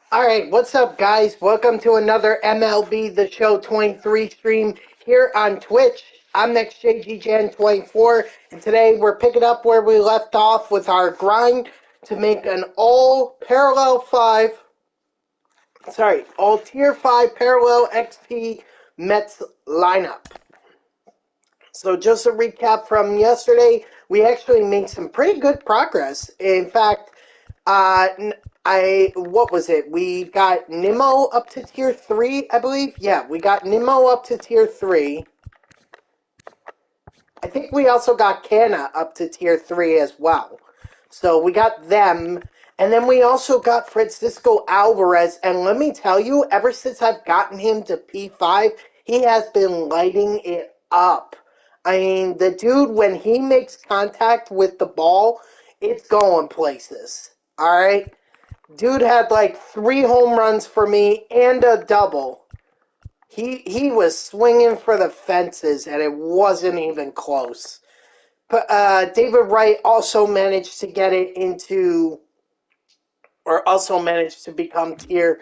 Alright, what's up guys? Welcome to another MLB The Show 23 stream here on Twitch. I'm NextJGGen24 and today we're picking up where we left off with our grind to make an all tier 5 parallel XP Mets lineup. So just a recap from yesterday, we actually made some pretty good progress. In fact, what was it? We got Nimmo up to tier 3, I believe. Yeah, we got Nimmo up to tier 3. I think we also got Canna up to tier 3 as well. So we got them. And then we also got Francisco Alvarez. And let me tell you, ever since I've gotten him to P5, he has been lighting it up. I mean, the dude, when he makes contact with the ball, it's going places. Alright? Dude had like 3 home runs for me and a double. He was swinging for the fences, and it wasn't even close. But David Wright also managed to get it into, or also managed to become tier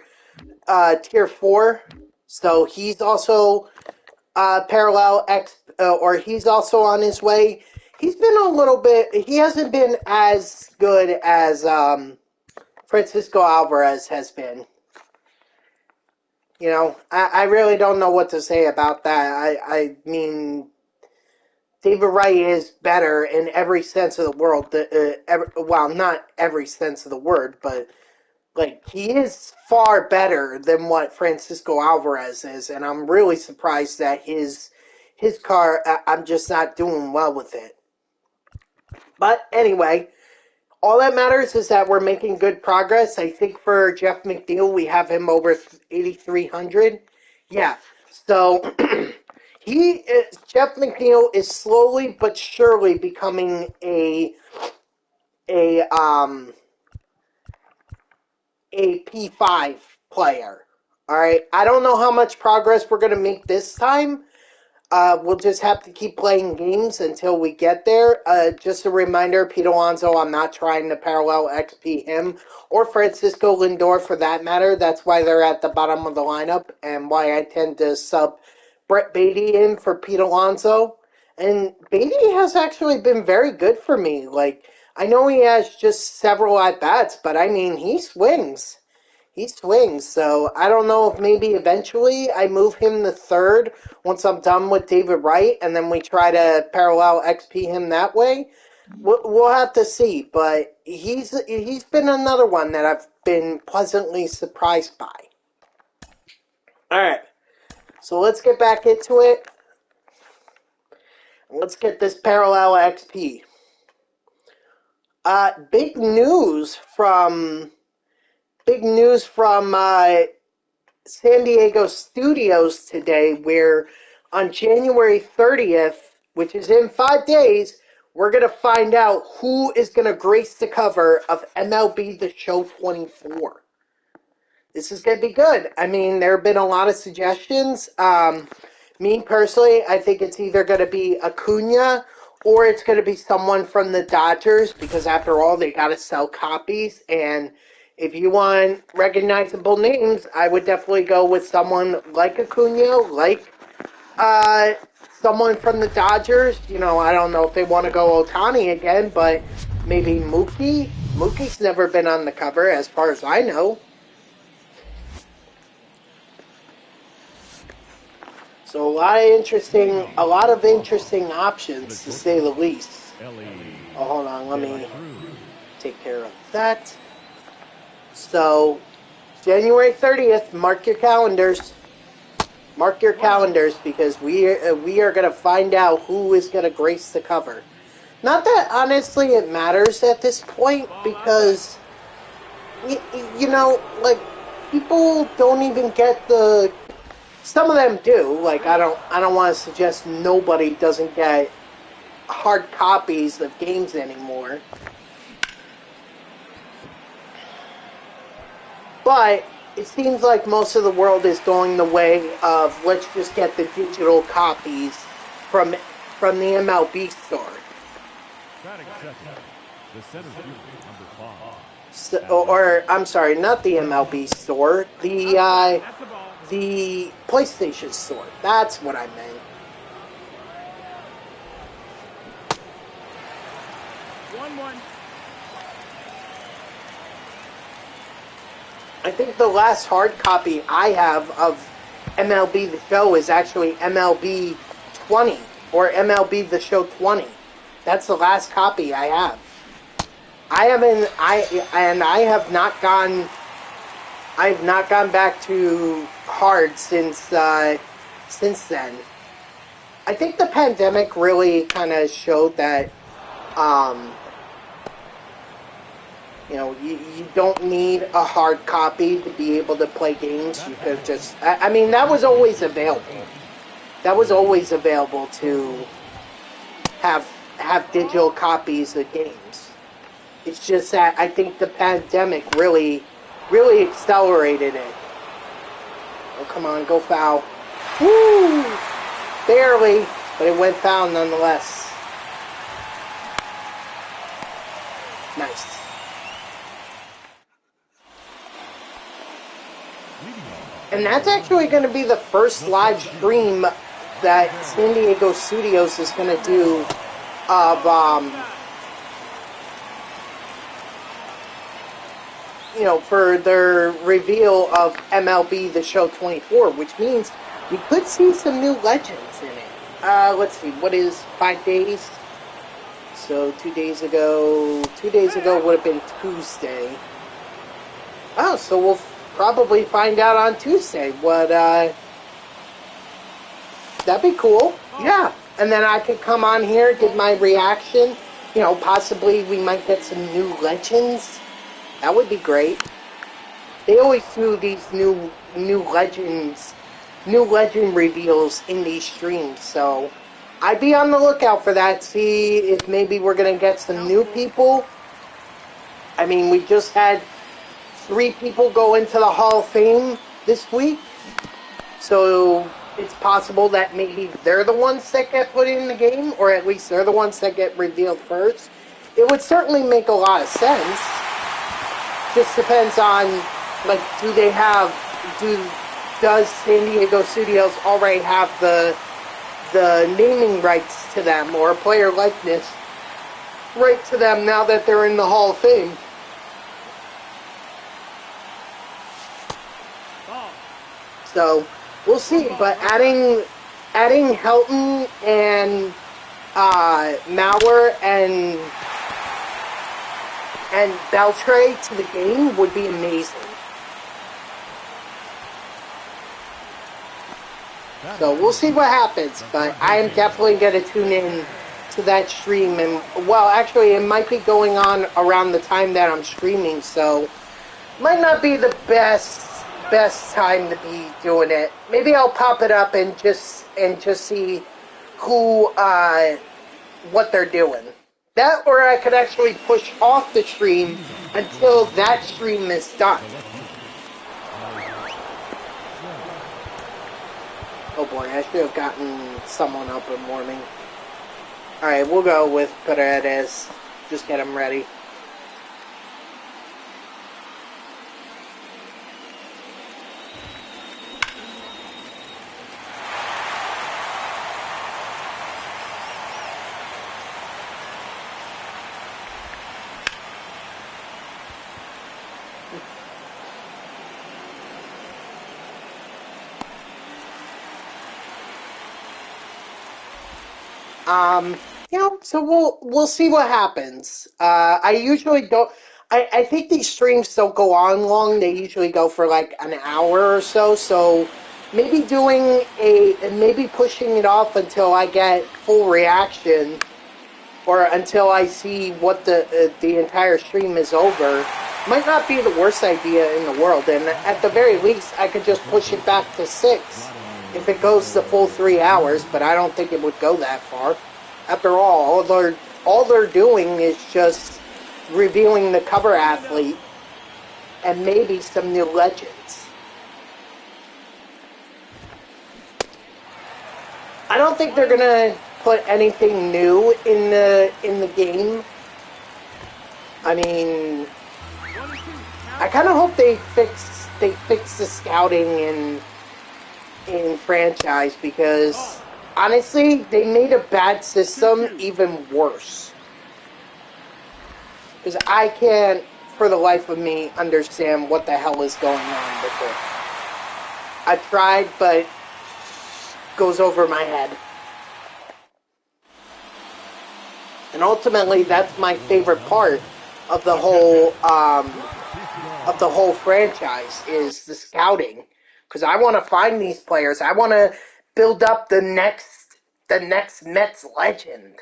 4. So he's also parallel X, or he's also on his way. He's been a little bit. He hasn't been as good as Francisco Alvarez has been. You know, I really don't know what to say about that. I mean, David Wright is better in every sense of the world. Well, not every sense of the word, but like he is far better than what Francisco Alvarez is, and I'm really surprised that his car. I'm just not doing well with it. But anyway, all that matters is that we're making good progress. I think for Jeff McNeil, we have him over 8,300. Yeah, so Jeff McNeil is slowly but surely becoming a P5 player. All right, I don't know how much progress we're gonna make this time. We'll just have to keep playing games until we get there. Just a reminder, Pete Alonso, I'm not trying to parallel XP him or Francisco Lindor for that matter. That's why they're at the bottom of the lineup and why I tend to sub Brett Beatty in for Pete Alonso. And Beatty has actually been very good for me. Like, I know he has just several at-bats, but I mean, he swings. He swings, so I don't know if maybe eventually I move him to third once I'm done with David Wright, and then we try to parallel XP him that way. We'll have to see, but he's been another one that I've been pleasantly surprised by. All right, so let's get back into it. Let's get this parallel XP. Big news from San Diego studios today, where on January 30th, which is in 5 days, we're going to find out who is going to grace the cover of MLB The Show 24. This is going to be good. I mean, there have been a lot of suggestions. Me personally, I think it's either going to be Acuna or it's going to be someone from the Dodgers, because after all, they got to sell copies, and if you want recognizable names, I would definitely go with someone like Acuna, like someone from the Dodgers. You know, I don't know if they want to go Ohtani again, but maybe Mookie. Mookie's never been on the cover, as far as I know. So a lot of interesting options, to say the least. Oh, hold on, let me take care of that. So, January 30th, mark your calendars. Mark your calendars, because we are going to find out who is going to grace the cover. Not that, honestly, it matters at this point, because, you know, like, people don't even get the... Some of them do. Like, I don't want to suggest nobody doesn't get hard copies of games anymore. But it seems like most of the world is going the way of, let's just get the digital copies from the MLB store. So, or I'm sorry, not the MLB store, the PlayStation store. That's what I meant. 1-1. I think the last hard copy I have of MLB The Show is actually MLB 20 or MLB The Show 20. That's the last copy I have. I have not gone back to hard since then. I think the pandemic really kind of showed that you don't need a hard copy to be able to play games. You could just, I mean, that was always available. That was always available to have digital copies of games. It's just that I think the pandemic really accelerated it. Oh, come on, go foul. Woo! Barely, but it went foul nonetheless. Nice. And that's actually going to be the first live stream that San Diego Studios is going to do of, for their reveal of MLB The Show 24, which means we could see some new legends in it. Let's see, what is 5 days? So 2 days ago would have been Tuesday. Oh, so we'll probably find out on Tuesday what, that'd be cool. Yeah. And then I could come on here, give my reaction. Possibly we might get some new legends. That would be great. They always do these new legend reveals in these streams, so I'd be on the lookout for that. See if maybe we're gonna get some new people. I mean, we just had 3 people go into the Hall of Fame this week, so it's possible that maybe they're the ones that get put in the game, or at least they're the ones that get revealed first. It would certainly make a lot of sense. Just depends on, like, does San Diego Studios already have the naming rights to them, or player likeness right to them now that they're in the Hall of Fame? So we'll see. But adding Helton and Mauer and Beltre to the game would be amazing. So we'll see what happens, but I am definitely going to tune in to that stream. And, well, actually, it might be going on around the time that I'm streaming, so might not be the best time to be doing it. Maybe I'll pop it up and just see who what they're doing. That, or I could actually push off the stream until that stream is done. Oh boy, I should have gotten someone up in the morning. Alright, we'll go with Paredes. Just get him ready. So we'll see what happens. I usually don't. I think these streams don't go on long. They usually go for like an hour or so. So maybe maybe pushing it off until I get full reaction, or until I see what the entire stream is over, might not be the worst idea in the world. And at the very least, I could just push it back to 6 if it goes the full 3 hours. But I don't think it would go that far. After all they're doing is just revealing the cover athlete and maybe some new legends. I don't think they're gonna put anything new in the game. I mean, I kind of hope they fix the scouting in franchise, because honestly, they made a bad system even worse. Because I can't, for the life of me, understand what the hell is going on with it. I tried, but it goes over my head. And ultimately, that's my favorite part of the whole franchise, is the scouting. Because I want to find these players. I want to build up the next Mets legend.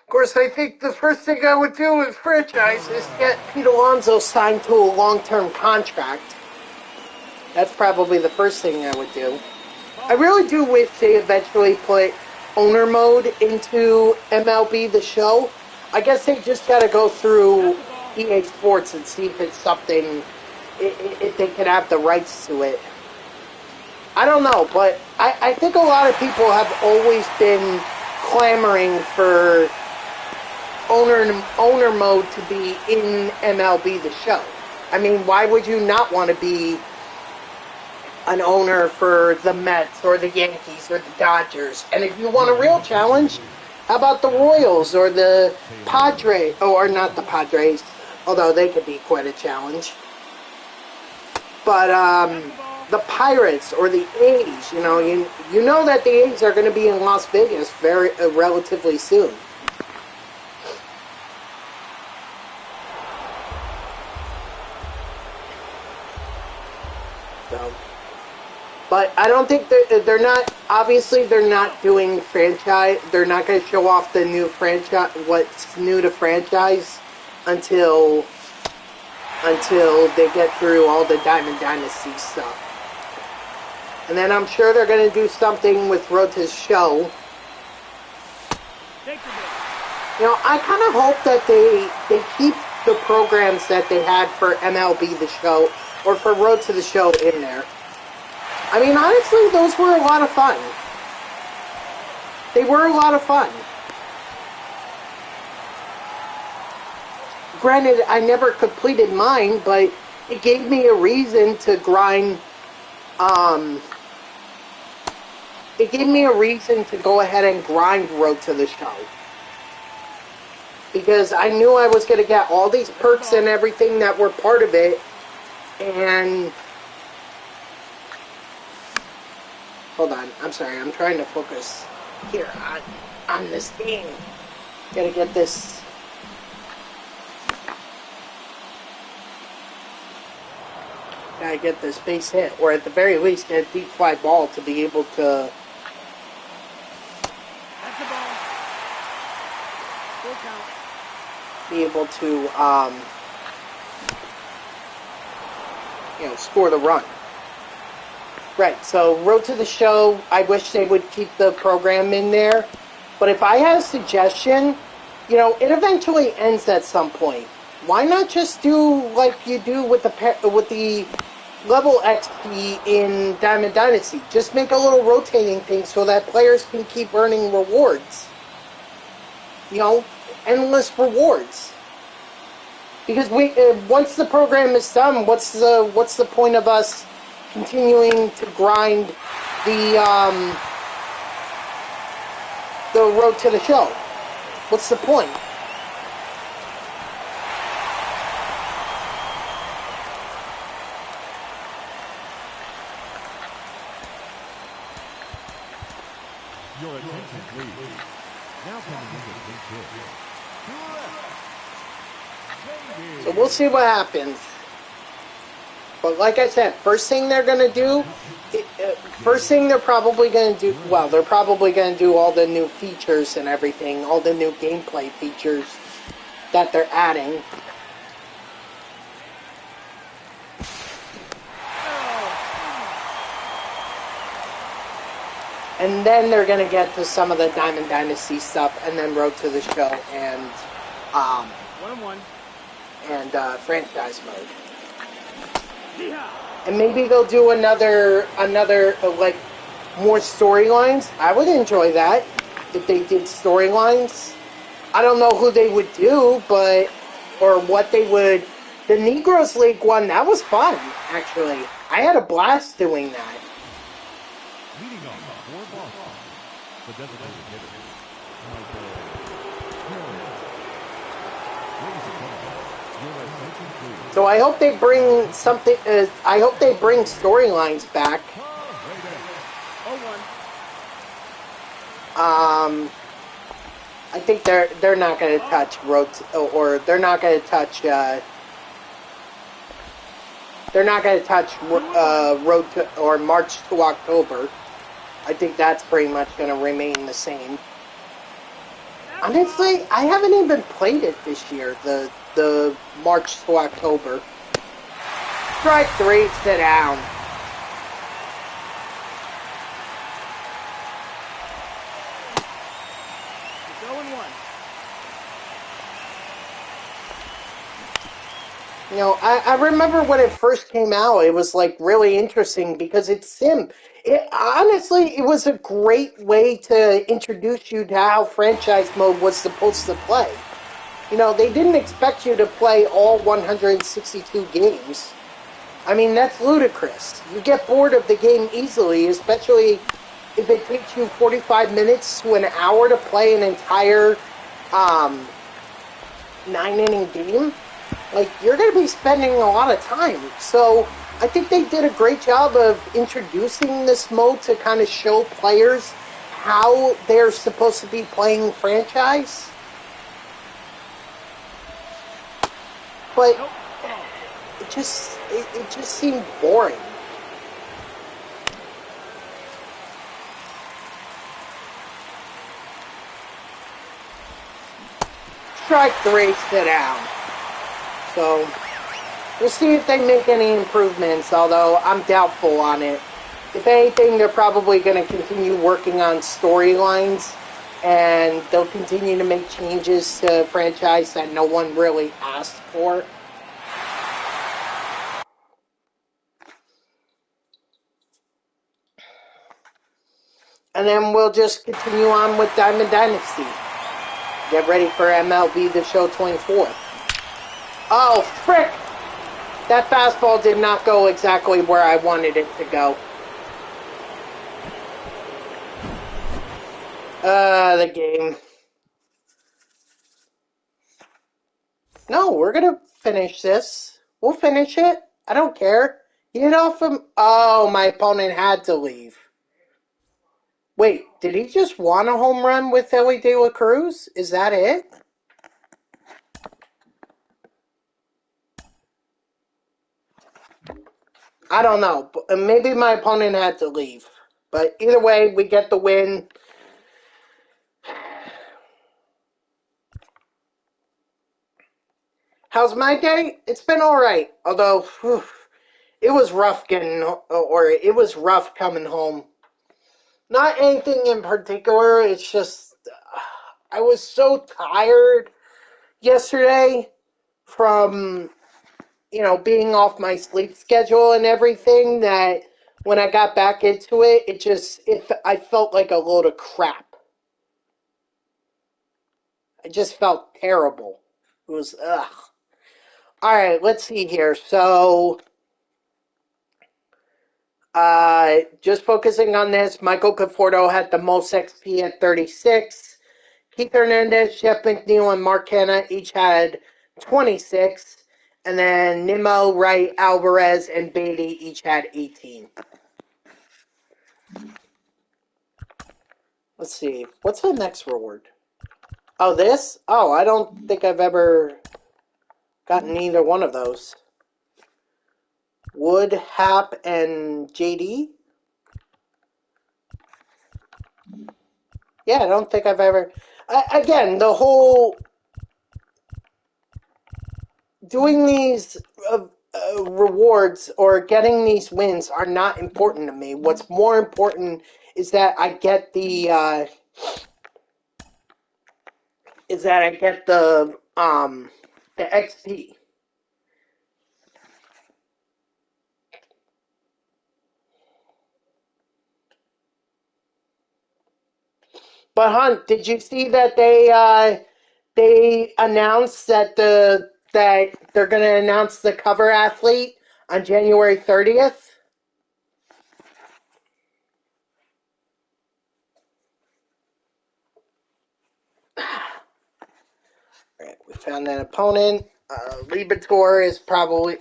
Of course, I think the first thing I would do with franchise is get Pete Alonso signed to a long-term contract. That's probably the first thing I would do. I really do wish they eventually put owner mode into MLB The Show. I guess they just got to go through EA Sports and see if it's something, if they can have the rights to it. I don't know, but I think a lot of people have always been clamoring for owner mode to be in MLB The Show. I mean, why would you not want to be an owner for the Mets or the Yankees or the Dodgers? And if you want a real challenge, how about the Royals or the Padres? Or not the Padres, although they could be quite a challenge. But the Pirates or the A's, you know that the A's are going to be in Las Vegas relatively soon. So, but I don't think they're not. Obviously, they're not doing franchise. They're not going to show off the new franchise, what's new to franchise, until they get through all the Diamond Dynasty stuff. And then I'm sure they're going to do something with Road to the Show. I kind of hope that they keep the programs that they had for MLB The Show, or for Road to the Show, in there. I mean, honestly, those were a lot of fun. They were a lot of fun. Granted, I never completed mine, but it gave me a reason to grind. It gave me a reason to go ahead and grind Road to the Show. Because I knew I was going to get all these perks and everything that were part of it. And hold on, I'm sorry, I'm trying to focus here on this game. Gotta get this. Gotta get this base hit, or at the very least get a deep fly ball to be able to. That's the ball. Full count. Be able to score the run. Right, so Road to the Show, I wish they would keep the program in there. But if I had a suggestion, it eventually ends at some point. Why not just do like you do with the level XP in Diamond Dynasty? Just make a little rotating thing so that players can keep earning rewards. Endless rewards. Because once the program is done, what's the point of us continuing to grind the Road to the Show? What's the point? Your attention, please. Now coming into the pitch. So we'll see what happens. But like I said, first thing they're going to do, they're probably going to do, they're probably going to do all the new features and everything, all the new gameplay features that they're adding. And then they're going to get to some of the Diamond Dynasty stuff, and then Road to the Show, and One-on-one. And franchise mode. And maybe they'll do another like more storylines. I would enjoy that if they did storylines. I don't know who they would do, but or what they would. The Negroes League one, that was fun, actually. I had a blast doing that. Leading off for Boston, the designated hitter, Michael Harris. Ladies and gentlemen, your attention please. So I hope they bring something. I hope they bring storylines back. I think they're not going to touch or they're not going to touch. They're not going to touch road to or March to October. I think that's pretty much going to remain the same. Honestly, I haven't even played it this year. The March to October. Strike 3, sit down. You know, I remember when it first came out, it was like really interesting because it's sim. Honestly, it was a great way to introduce you to how franchise mode was supposed to play. You know, they didn't expect you to play all 162 games. I mean, that's ludicrous. You get bored of the game easily, especially if it takes you 45 minutes to an hour to play an entire 9-inning game. Like, you're going to be spending a lot of time. So I think they did a great job of introducing this mode to kind of show players how they're supposed to be playing franchise. But it just seemed boring. Strike 3, sit down. So we'll see if they make any improvements, although I'm doubtful on it. If anything, they're probably going to continue working on storylines, and they'll continue to make changes to the franchise that no one really asked for. And then we'll just continue on with Diamond Dynasty. Get ready for MLB The Show 24. Oh, frick! That fastball did not go exactly where I wanted it to go. The game. No, we're gonna finish this. We'll finish it. I don't care. You hit off him. Oh, my opponent had to leave. Wait, did he just want a home run with Ellie De La Cruz? Is that it? I don't know. Maybe my opponent had to leave. But either way, we get the win. How's my day? It's been alright. Although, it was rough it was rough coming home. Not anything in particular. It's just, I was so tired yesterday from, being off my sleep schedule and everything that when I got back into it, I felt like a load of crap. I just felt terrible. It was, ugh. Alright, let's see here. So, just focusing on this, Michael Conforto had the most XP at 36. Keith Hernandez, Jeff McNeil, and Mark Hanna each had 26. And then Nimmo, Wright, Alvarez, and Beatty each had 18. Let's see. What's the next reward? Oh, this? Oh, I don't think I've ever gotten either one of those. Wood, Hap, and JD? Yeah, I don't think I've ever... Again, the whole... Doing these rewards or getting these wins are not important to me. What's more important is that I get the XP. But Hunt, did you see that they they announced that they're going to announce the cover athlete on January 30th. All right, we found an opponent. Libator is probably...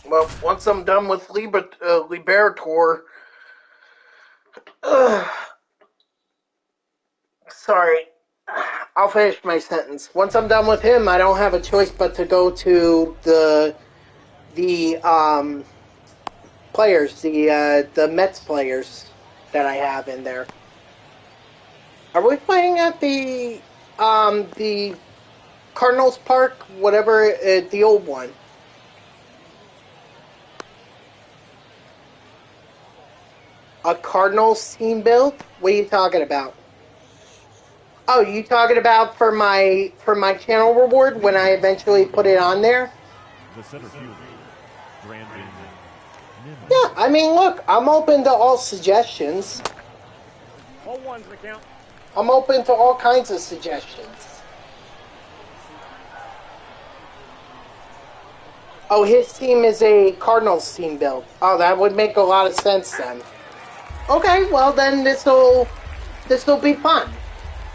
Well, once I'm done with Liberator... Sorry. I'll finish my sentence. Once I'm done with him, I don't have a choice but to go to the players, the Mets players that I have in there. Are we playing at the Cardinals Park, whatever, the old one? A Cardinals team build? What are you talking about? Oh, you talking about for my channel reward when I eventually put it on there? The center fielder, Brandon Nimmo. Yeah, I mean, look, I'm open to all suggestions. All ones the count. I'm open to all kinds of suggestions. Oh, his team is a Cardinals team build. Oh, that would make a lot of sense then. Okay, well then this'll be fun.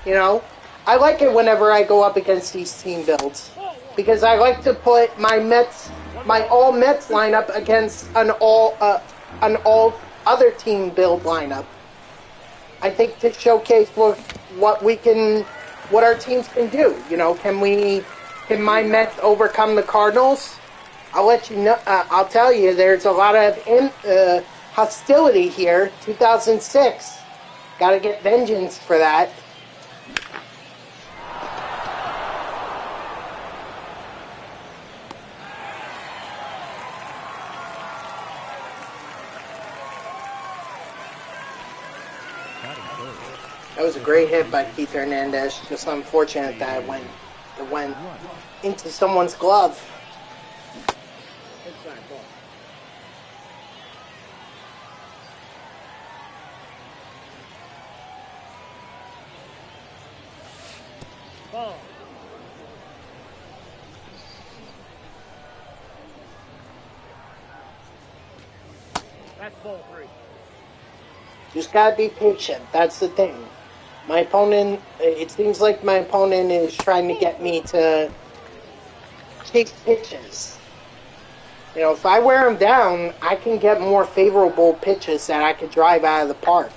You know, I like it whenever I go up against these team builds because I like to put my all Mets lineup against an all other team build lineup. I think to showcase what our teams can do. You know, can my Mets overcome the Cardinals? I'll let you know. I'll tell you, there's a lot of hostility here. 2006, got to get vengeance for that. That was a great hit by Keith Hernandez. Just unfortunate that it went into someone's glove. Inside ball. Ball. That's ball 3. Just gotta be patient. That's the thing. My opponent, it seems like my opponent is trying to get me to chase pitches. You know, if I wear him down, I can get more favorable pitches that I could drive out of the park.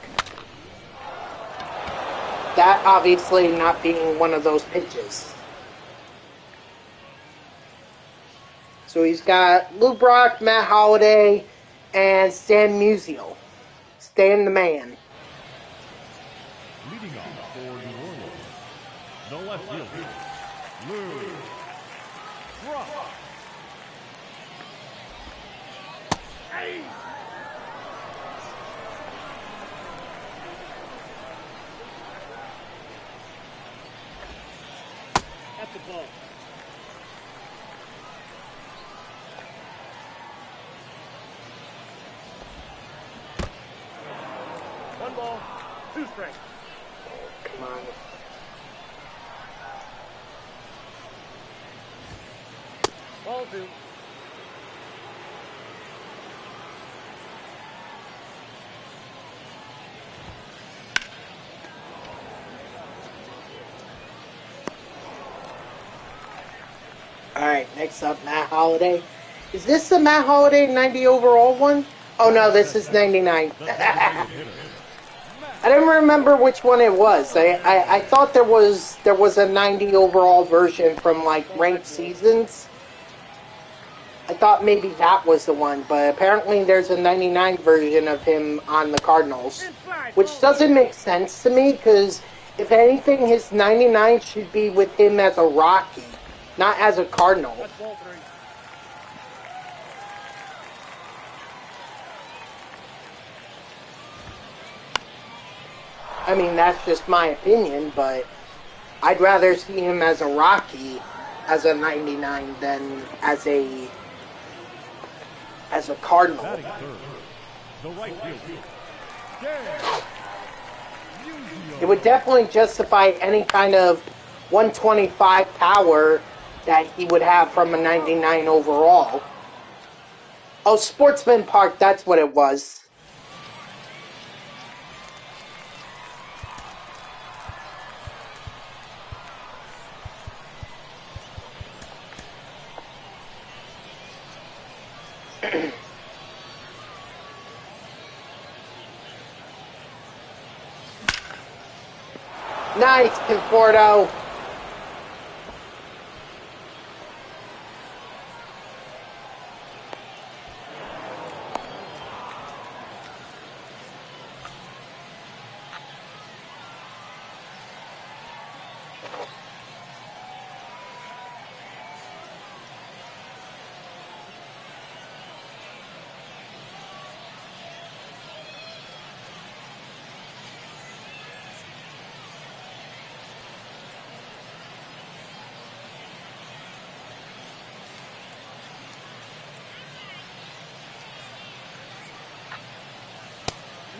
That obviously not being one of those pitches. So he's got Lou Brock, Matt Holliday, and Stan Musial. Stan the man. Leading off for New Orleans, the left fielder, Lou Brock. Hey! That's the ball. One ball, 2 strikes. Come on. Ball 2. Alright, next up, Matt Holliday. Is this the Matt Holliday 90 overall one? Oh no, this is 99. I didn't remember which one it was. I thought there was a 90 overall version from like ranked seasons. I thought maybe that was the one, but apparently there's a 99 version of him on the Cardinals, which doesn't make sense to me because if anything, his 99 should be with him as a Rocky, not as a Cardinal. That's ball 3. I mean, that's just my opinion, but I'd rather see him as a Rocky as a 99 than as a as a Cardinal. Batting third, the right fielder, Dan. It would definitely justify any kind of 125 power that he would have from a 99 overall. Oh, Sportsman Park, that's what it was. Nice, Conforto.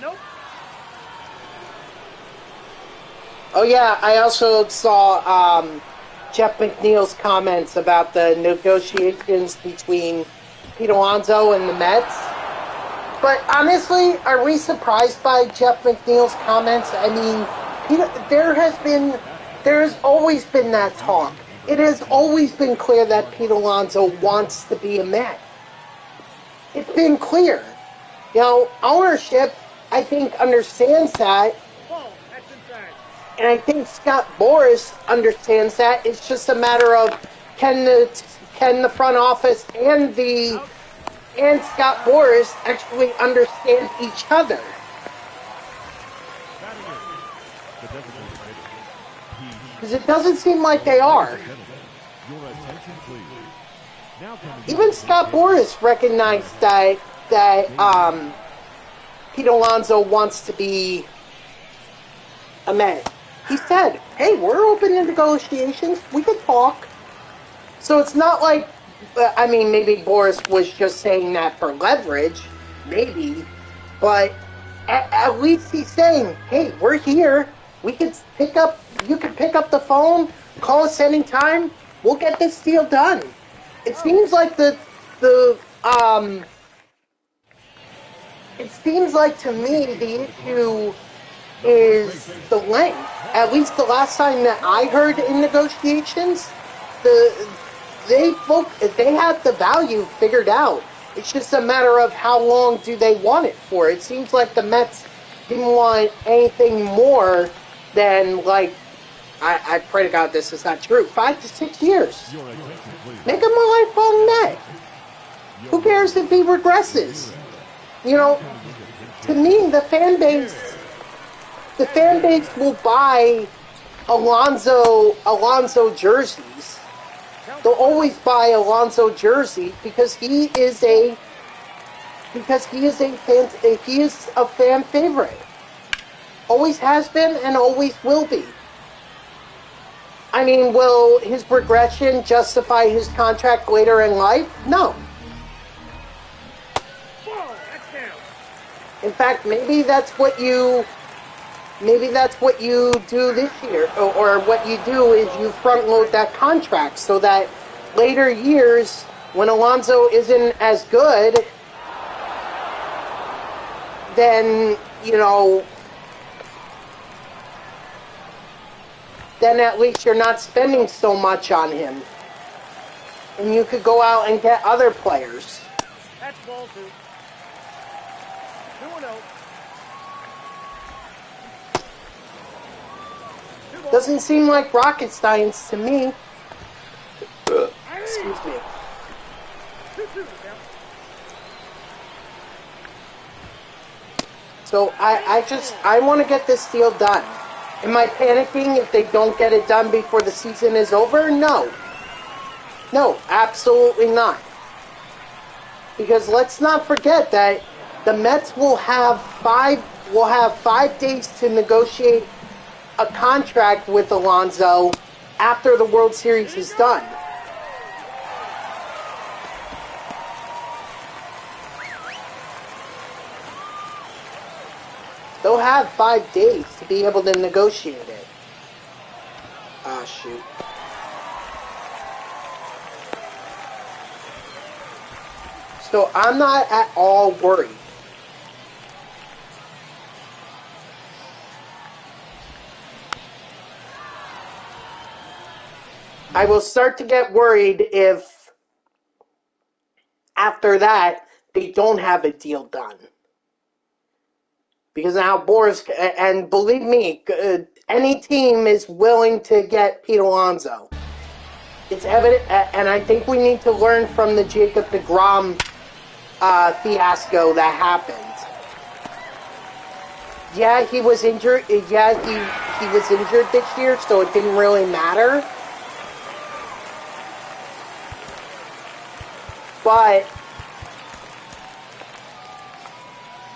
Nope. Oh yeah, I also saw Jeff McNeil's comments about the negotiations between Pete Alonso and the Mets. But honestly, are we surprised by Jeff McNeil's comments? I mean, there has always been that talk. It has always been clear that Pete Alonso wants to be a Met. It's been clear. You know, ownership, I think, understands that. Ball. That's inside. And I think Scott Boras understands that. It's just a matter of can the front office and Scott Boras actually understand each other. Because it doesn't seem like they are. Even Scott Boras recognized that Pete Alonso wants to be a Met. He said, hey, we're open to negotiations. We can talk. So it's not like, I mean, maybe Boris was just saying that for leverage. Maybe. But at least he's saying, hey, we're here. You can pick up the phone, call us anytime. We'll get this deal done. It seems like it seems like to me the issue is the length. At least the last time that I heard in negotiations, they had the value figured out. It's just a matter of how long do they want it for. It seems like the Mets didn't want anything more than, like, I pray to God this is not true, 5 to 6 years. Make him a lifelong Met. Who cares if he regresses? You know, to me, the fan base will buy Alonso jerseys. They'll always buy Alonso jersey because he is a fan favorite. Always has been and always will be. I mean, will his regression justify his contract later in life? No. In fact, maybe that's what you do this year, or what you do is you front load that contract so that later years, when Alonso isn't as good, then, you know, then at least you're not spending so much on him. And you could go out and get other players. That's ball 2. 2-0. Doesn't seem like rocket science to me. Excuse me. 2-2. So I want to get this deal done. Am I panicking if they don't get it done before the season is over? No. No, absolutely not. Because let's not forget that the Mets will have 5 days to negotiate a contract with Alonso after the World Series is done. They'll have 5 days to be able to negotiate it. Ah, shoot. So I'm not at all worried. I will start to get worried if after that they don't have a deal done. Because now Boris, and believe me, any team is willing to get Pete Alonso. It's evident, and I think we need to learn from the Jacob deGrom fiasco that happened. Yeah, he was injured. Yeah, he was injured this year, so it didn't really matter. But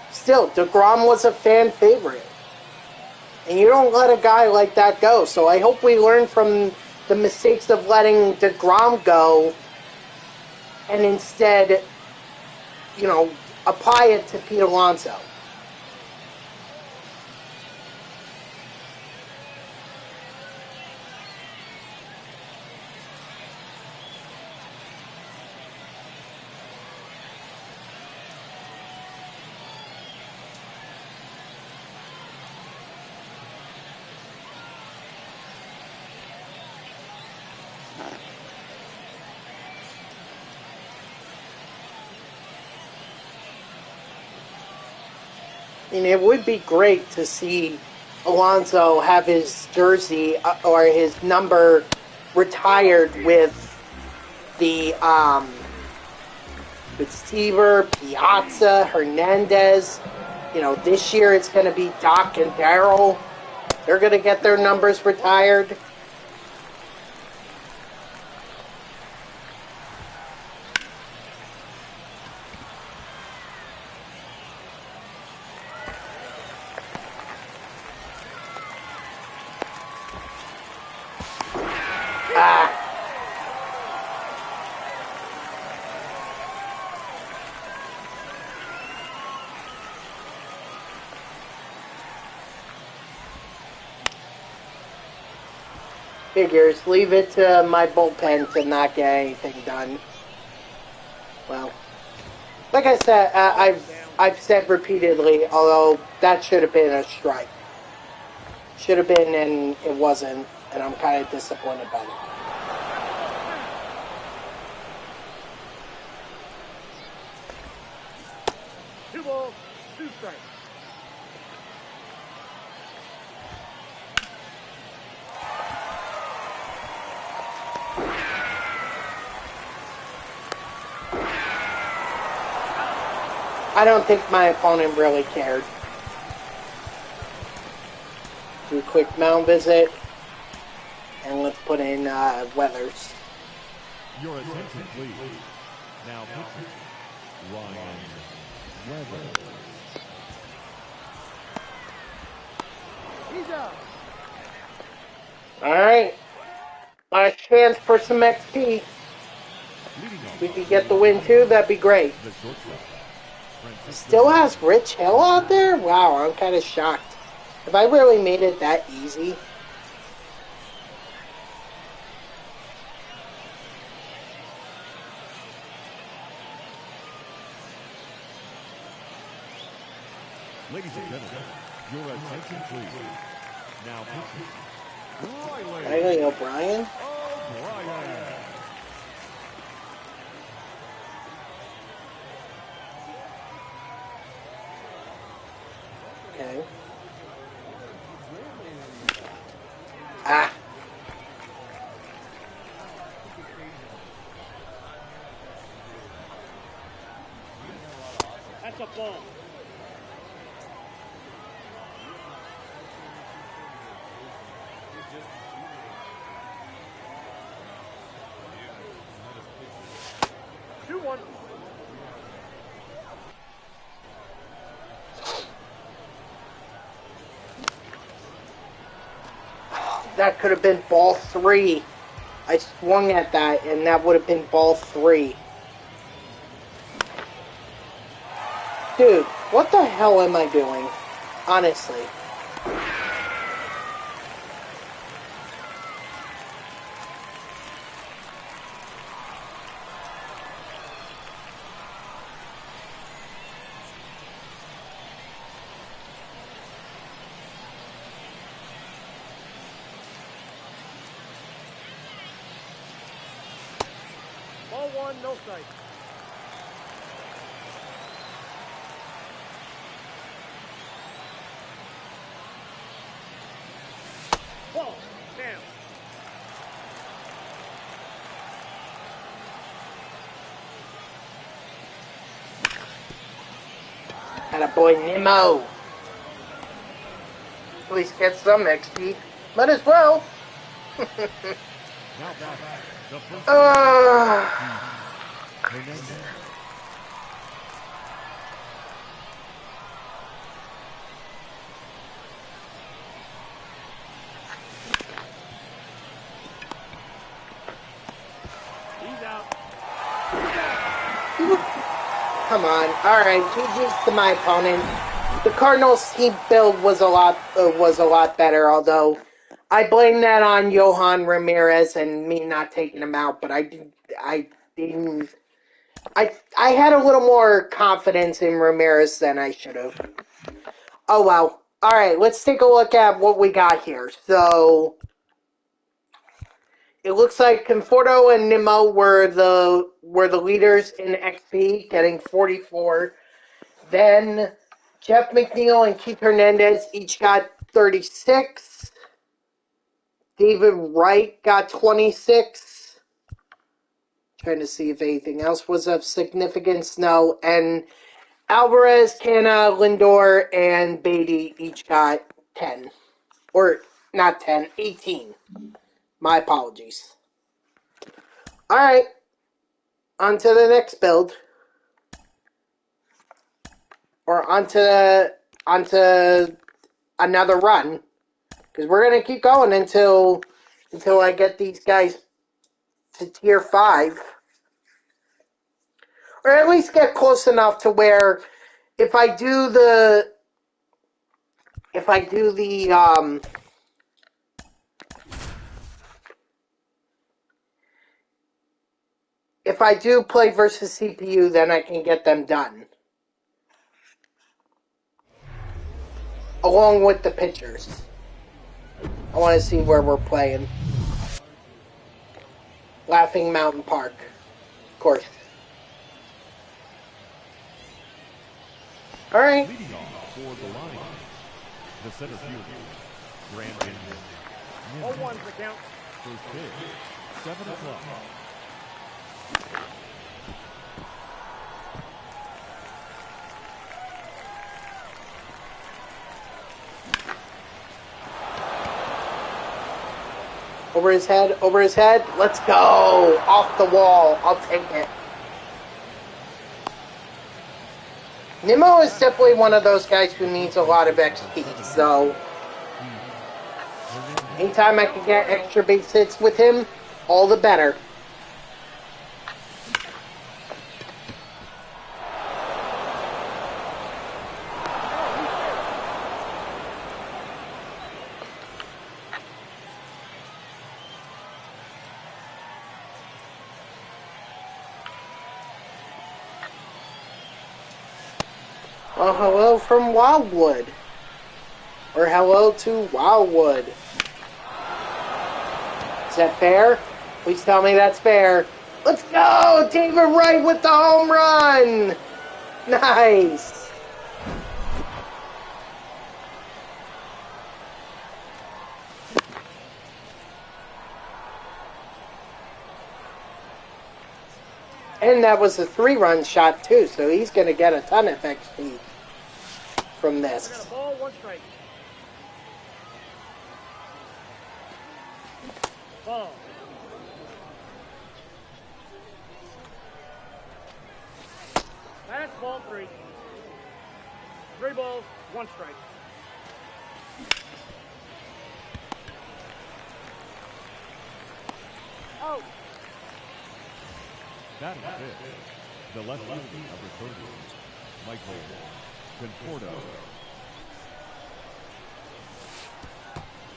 still, deGrom was a fan favorite. And you don't let a guy like that go. So I hope we learn from the mistakes of letting deGrom go and instead, you know, apply it to Pete Alonso. And it would be great to see Alonso have his jersey or his number retired with the with Seaver, Piazza, Hernandez. You know, this year it's going to be Doc and Darryl. They're going to get their numbers retired. Figures. Leave it to my bullpen to not get anything done. Well, like I said, I've said repeatedly, although that should have been a strike. Should have been, and it wasn't, and I'm kind of disappointed by that. 2 balls, 2 strikes. I don't think my opponent really cared. Do a quick mound visit, and let's put in Weathers. Your attention, please. Now pitching, Ryan Weathers. He's out. All right, last chance for some XP. If we could get the win too, that'd be great. The shortstop. Still has Rich Hill out there? Wow, I'm kind of shocked. Have I really made it that easy? Ladies and gentlemen, your attention, please. Now pitching, Riley O'Brien? O'Brien. Okay. Ah. That's a ball. That could have been ball 3. I swung at that, and that would have been ball 3. Dude, what the hell am I doing? Honestly. Ball one, no strike. Ball, down. Attaboy Nemo. At least get some XP. Might as well. Now back, the first Hernandez. He's out. Come on. Alright, GG's to my opponent. The Cardinals team build was a lot better, although I blame that on Johan Ramirez and me not taking him out, but I had a little more confidence in Ramirez than I should have. Oh well. Alright, let's take a look at what we got here. So it looks like Conforto and Nimmo were the leaders in XP, getting 44. Then Jeff McNeil and Keith Hernandez each got 36. David Wright got 26. Trying to see if anything else was of significance. No. And Alvarez, Canna, Lindor, and Beatty each got 10. Or, not 10, 18. My apologies. Alright. On to the next build. Or onto another run. Because we're going to keep going until I get these guys to tier 5. Or at least get close enough to where if I do play versus CPU, then I can get them done. Along with the pitchers. I want to see where we're playing. Laughing Mountain Park. Of course. Alright. Leading off for the Lions, the center fielder, Brandon. 0-1's the count. First pitch, 7 o'clock. Over his head. Let's go. Off the wall. I'll take it. Nimmo is definitely one of those guys who needs a lot of XP, so anytime I can get extra base hits with him, all the better. Well, hello from Wildwood. Or hello to Wildwood. Is that fair? Please tell me that's fair. Let's go! David Wright with the home run! Nice! And that was a 3-run shot too, so he's going to get a ton of XP from We got this. a ball, 1 strike. Ball. That's ball 3. 3 balls, 1 strike. Oh. That is it. The left fielder, number 30, Michael Conforto.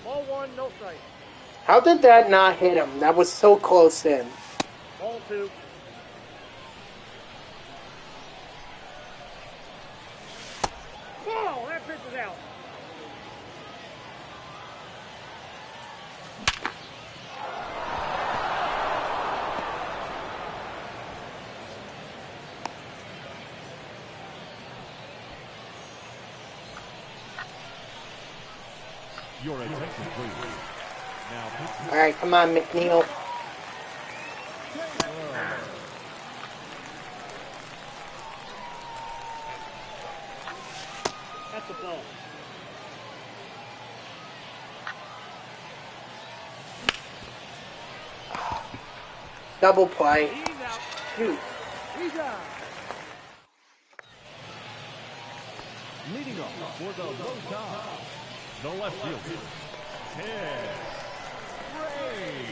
Ball 1, no strike. How did that not hit him? That was so close in. Ball 2. Ball! That pitch is out. Your attention, please. Now, pitch. All right, come on, McNeil. That's a ball. Double play. He's out. Shoot. He's out. Leading off for the low top, the left fielder, Ted Ray.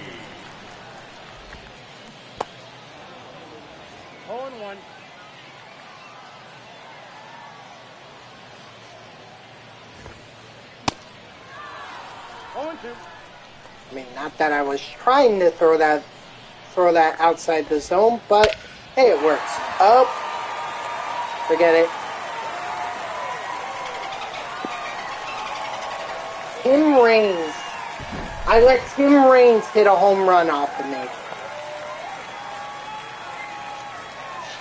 0-1. I mean, not that I was trying to throw that outside the zone, but hey, it works. Oh, forget it. Tim Raines. I let Tim Raines hit a home run off of me.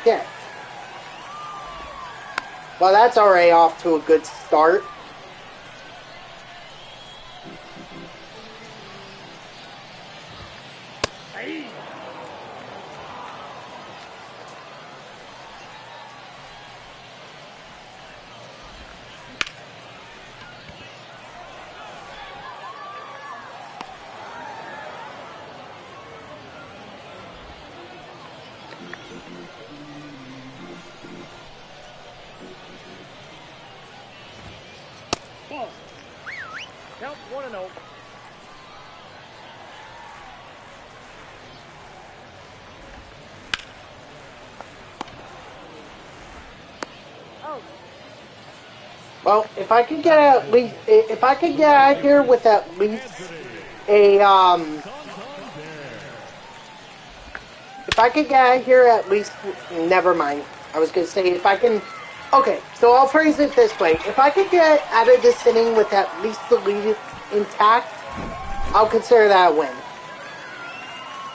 Shit. Well, that's already off to a good start. Ball. Count 1-0. Out. Well, if I could get out here with at least a if I could get out here at least, never mind. I was gonna say if I can. Okay, so I'll phrase it this way: if I could get out of this inning with at least the lead intact, I'll consider that a win.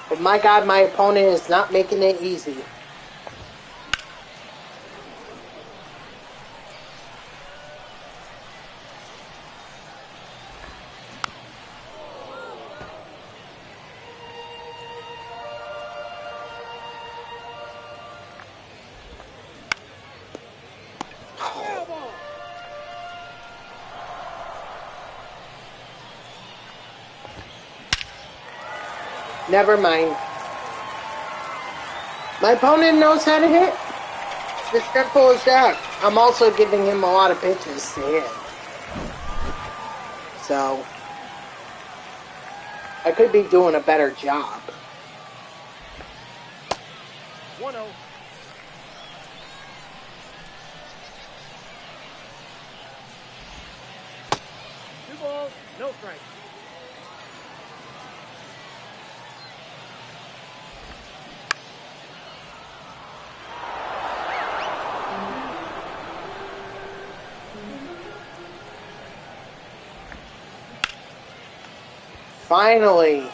But my God, my opponent is not making it easy. Never mind. My opponent knows how to hit. It's as simple as that. I'm also giving him a lot of pitches to hit. So, I could be doing a better job. 1-0. Two balls, no strike. Finally.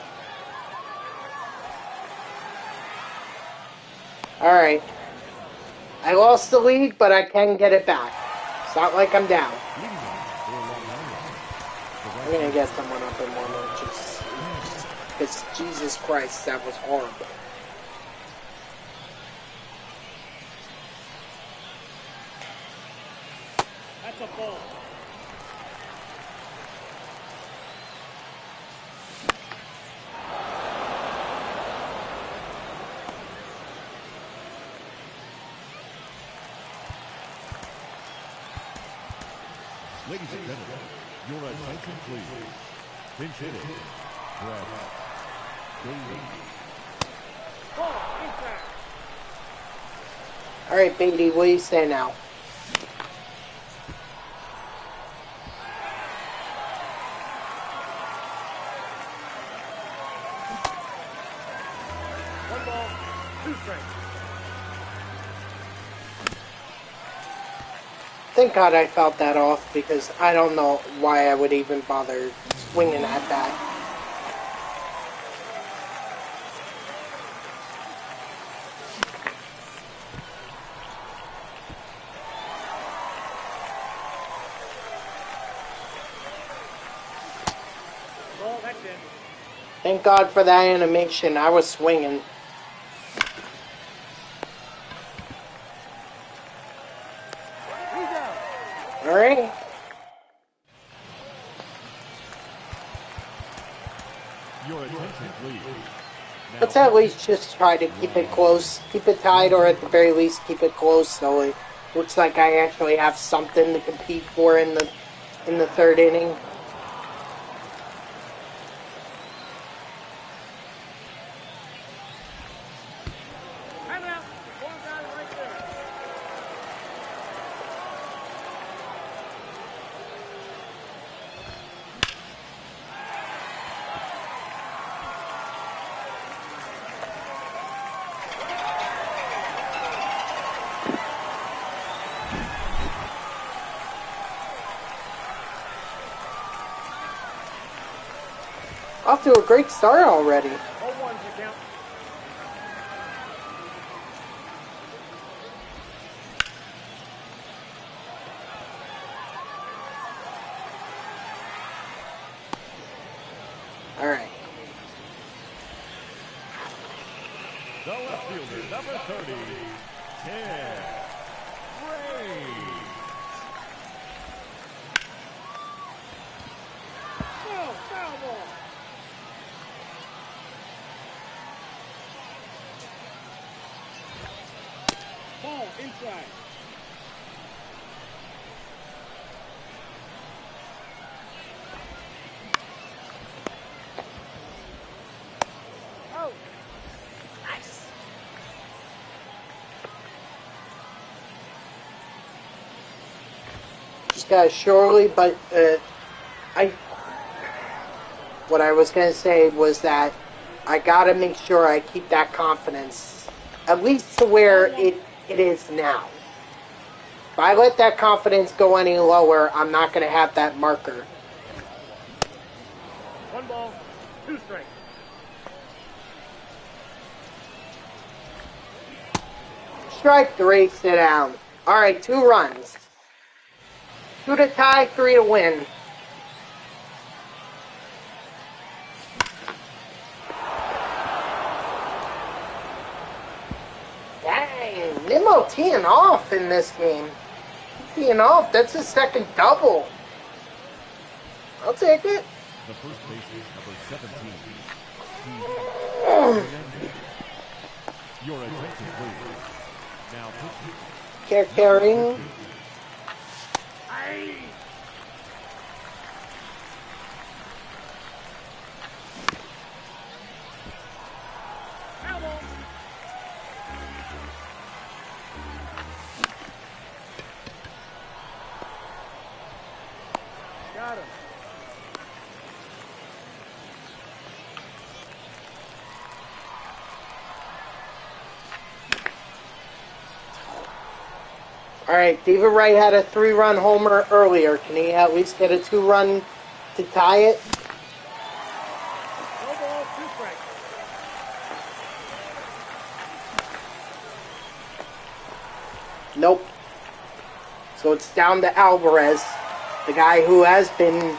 Alright. I lost the lead, but I can get it back. It's not like I'm down. I'm gonna get someone up in 1 inches. Because Jesus Christ, that was horrible. That's a ball. Ladies and gentlemen, your attention please. Pinch hitting, Brett Beatty. Ball, inside. Alright, Beatty, what do you say now? Thank God I felt that off, because I don't know why I would even bother swinging at that. Ball, that's it. Thank God for that animation. I was swinging. All right. Your attention, please. Now, Let's at least just try to keep it close, keep it tied, or at the very least keep it close, so it looks like I actually have something to compete for in the third inning. Off to a great start already. 0-1's the count. All right. the left fielder, number 30, Ted Ray. Foul ball. Ball inside. Oh. Nice. Just got surely, but what I was gonna say was that I gotta make sure I keep that confidence, at least to where it is now. If I let that confidence go any lower, I'm not gonna have that marker. 1 ball, 2 strikes. Strike 3, sit down. All right, 2 runs. 2 to tie, 3 to win. Dang, Nimmo teeing off in this game. Teeing off, that's his second double. I'll take it. The first baseman, number 17, your attention, please. Now pitching. Carrying. Aye. Foul ball. Got him. All right, David Wright had a 3-run homer earlier. Can he at least get a 2-run to tie it? No ball, 2 strikes. Nope. So it's down to Alvarez, the guy who has been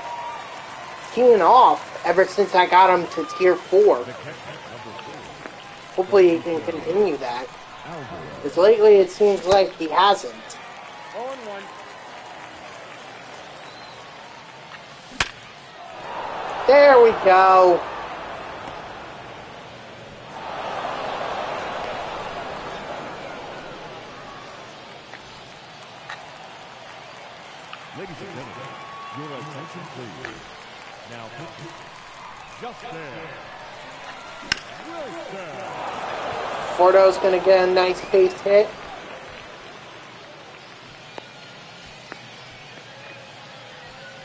teeing off ever since I got him to tier 4. Hopefully he can continue that. Because lately it seems like he hasn't. 0-1. There we go. Ladies and gentlemen, your attention, please. Now pitching. Just there. Right there. Fordo's going to get a nice base hit.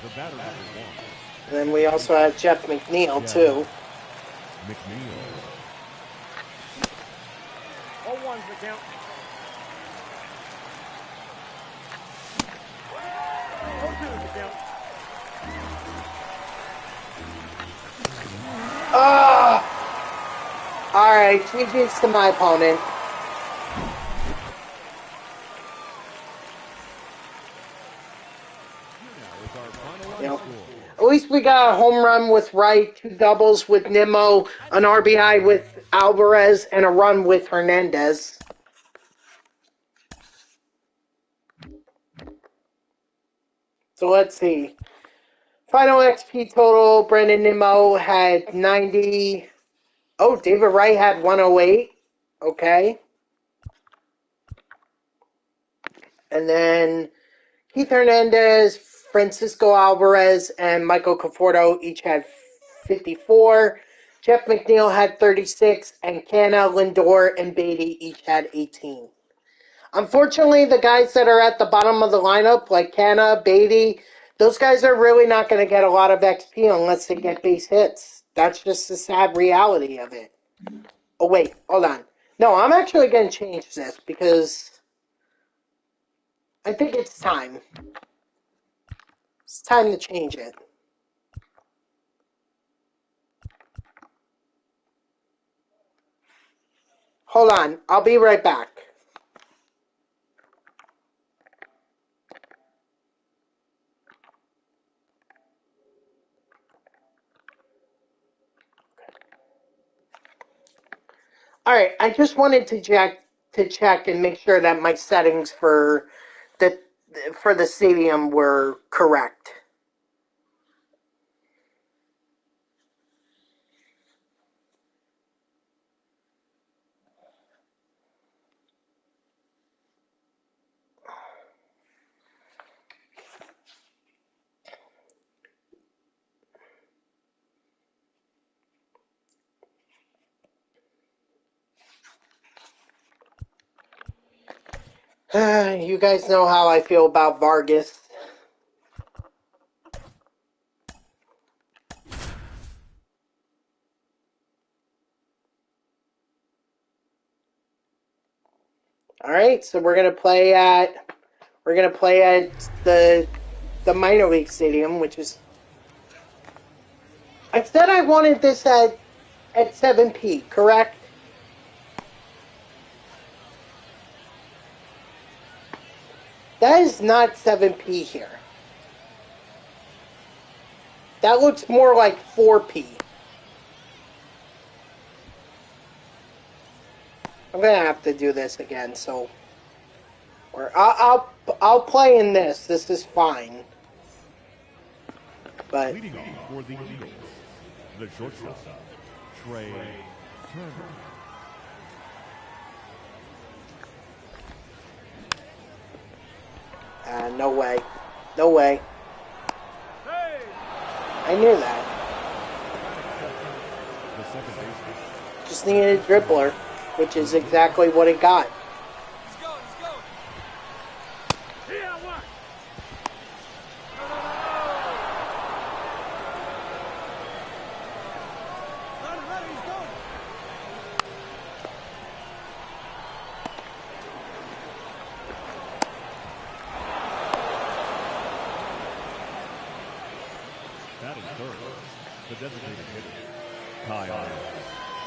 The batter, number 1. And then we also have Jeff McNeil, too. McNeil. one's the count. 0-2's the count. Alright, GG's to my opponent. You know, at least we got a home run with Wright, 2 doubles with Nimmo, an RBI with Alvarez, and a run with Hernandez. So let's see. Final XP total, Brandon Nimmo had 90. Oh, David Wright had 108. Okay. And then Keith Hernandez, Francisco Alvarez, and Michael Conforto each had 54. Jeff McNeil had 36, and Canna, Lindor, and Beatty each had 18. Unfortunately, the guys that are at the bottom of the lineup, like Canna, Beatty, those guys are really not going to get a lot of XP unless they get base hits. That's just the sad reality of it. Oh, wait, hold on. No, I'm actually going to change this because I think it's time. It's time to change it. Hold on, I'll be right back. Alright, I just wanted to check and make sure that my settings for the stadium were correct. You guys know how I feel about Vargas. Alright, so we're gonna play at the minor league stadium, which is, I said I wanted this at 7P, correct? That is not 7P here. That looks more like 4P. I'm gonna have to do this again, so, or I'll play in this. This is fine. But Leading off for the Eagles, the shortstop, Trey Turner. no way, no way. Hey! I knew that. The second baseman, Just needed a dribbler, which is exactly what it got. Let's go, let's go! Yeah, what? Run, he's going! batting third, the designated hitter, Kyle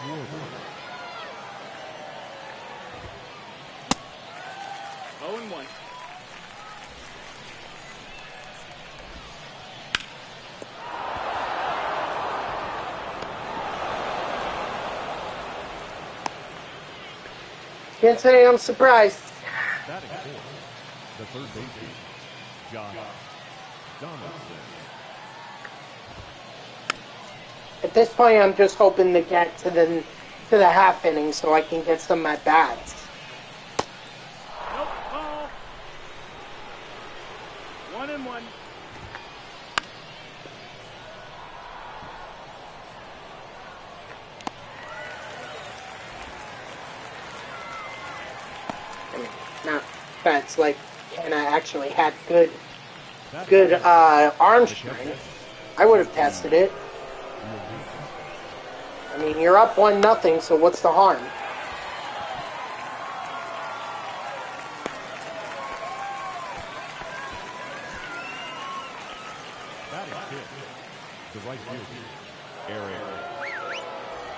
Schwarber. 0-1. Can't say I'm surprised. Batting fourth, the third baseman, Josh Donaldson. At this point, I'm just hoping to get to the half inning so I can get some at bats. Nope, ball. 1-1. I mean, not bats like Kenna actually had good arm strength. I would have tested it. I mean, you're up 1-0, so what's the harm? Batting fifth, the right fielder, Eric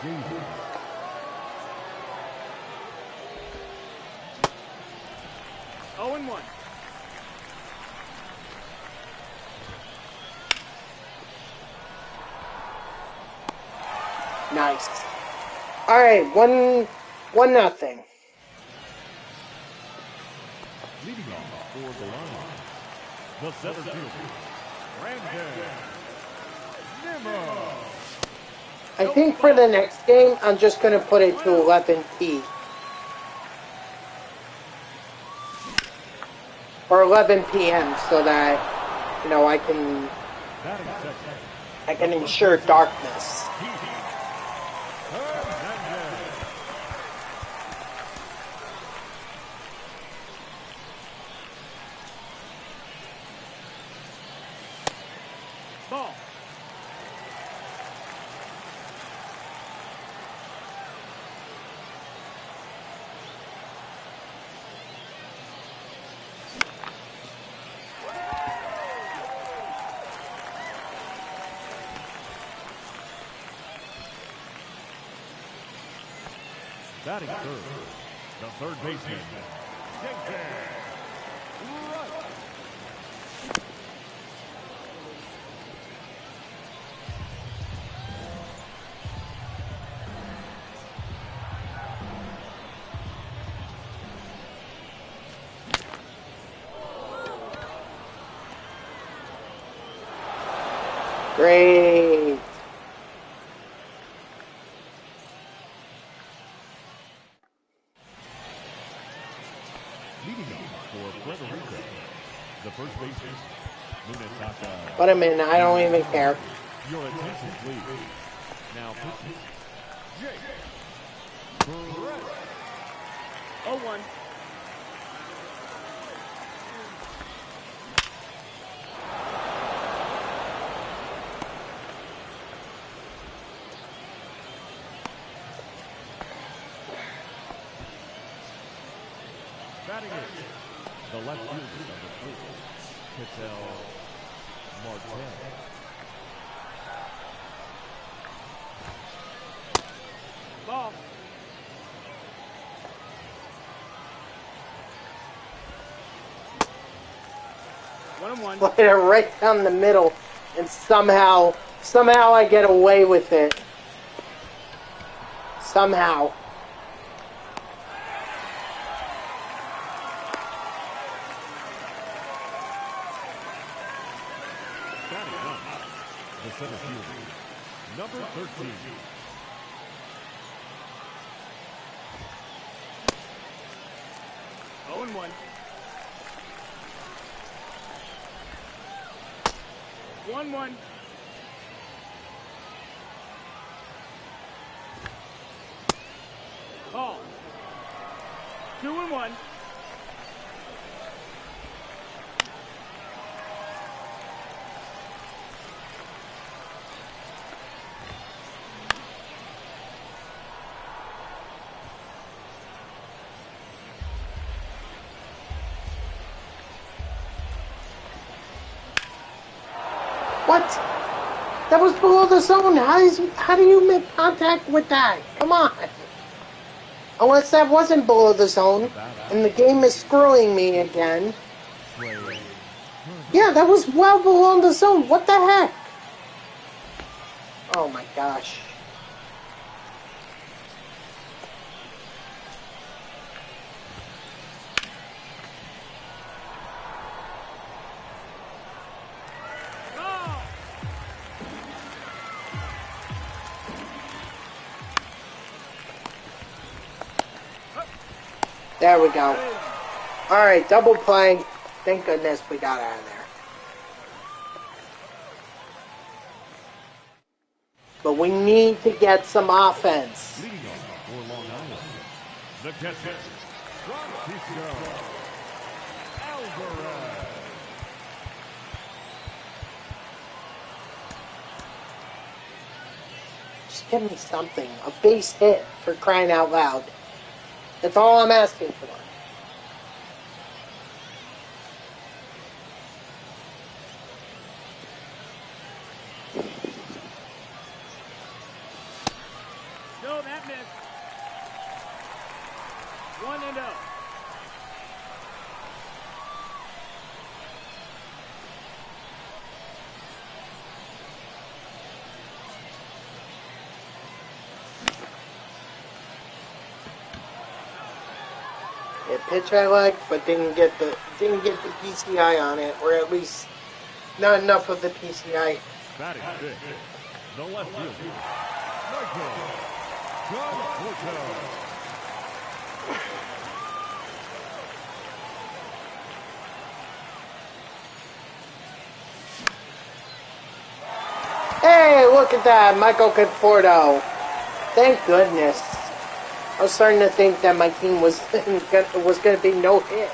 Davis. Oh and 1. Nice. All right, 1-0. Leading off for the Lions, the center fielder, Brandon Nimmo. I think for the next game, I'm just going to put it to 11 p. Or 11 p.m. so that, you know, I can ensure darkness. Ball. Batting third, the third baseman, Jenkins. Great. Leading off for Puerto Rico, the first baseman, Munetaka. Put him in. I don't even care. Your attention, please. Now pitching, Jake. 0-1. Batting it, the left fielder, number 4, Ketel Martel. Ball. One and 1. Put it right down the middle, and somehow I get away with it. Somehow. Batting up, the center fielder, number 13. Oh and 1. 1-1. Ball. 2 and 1. What? That was below the zone. How do you make contact with that? Come on. Unless that wasn't below the zone, and the game is screwing me again. Yeah, that was well below the zone. What the heck? Oh my gosh. There we go. Alright, double play. Thank goodness we got out of there. But we need to get some offense. Leading off for Long Island, the catcher, Francisco Alvarez. Just give me something. A base hit, for crying out loud. That's all I'm asking for. miss. 1-0. A pitch I liked, but didn't get the PCI on it, or at least not enough of the PCI. Batting fifth, the left fielder, Michael Conforto. Hey, look at that, Michael Conforto. Thank goodness. I was starting to think that my team was going to be no hit.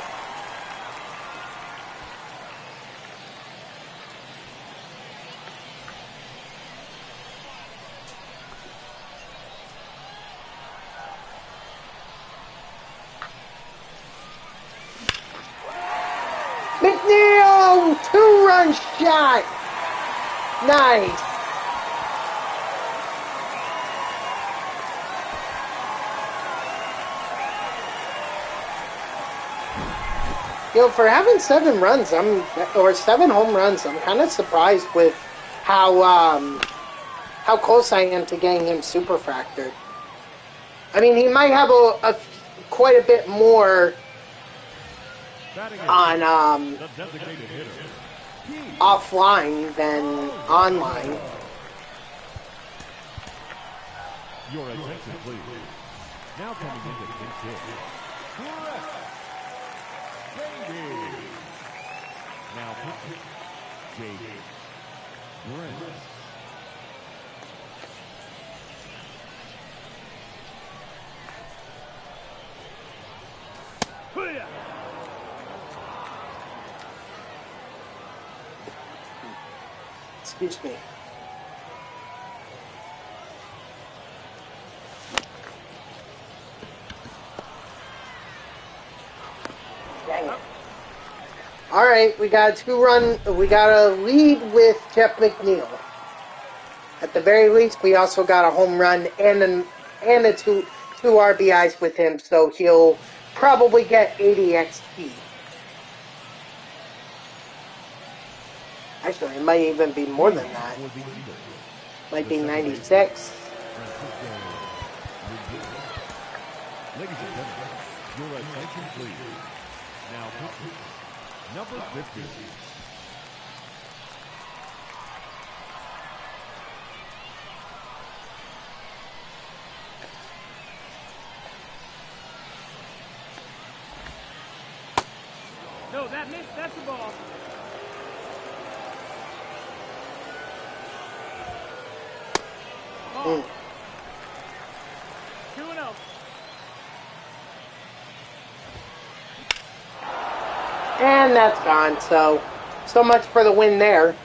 McNeil! 2-run shot! Nice. You know, for having 7 runs, or 7 home runs, I'm kind of surprised with how close I am to getting him Superfractored. I mean, he might have quite a bit more on The designated hitter, offline than online. your attention please. Now coming into pinch hit, correct. Baby. Now pitching, Jake Brent. Excuse me. Dang it. All right, we got a lead with Jeff McNeil. At the very least, we also got a home run and two RBIs with him, so he'll probably get 80 XP. Actually, it might even be more than that. Might be 96. Ladies and gentlemen, your attention please. Now pitching, number 50. No, that's the ball. Ball. 2-0. And that's gone, so much for the win there.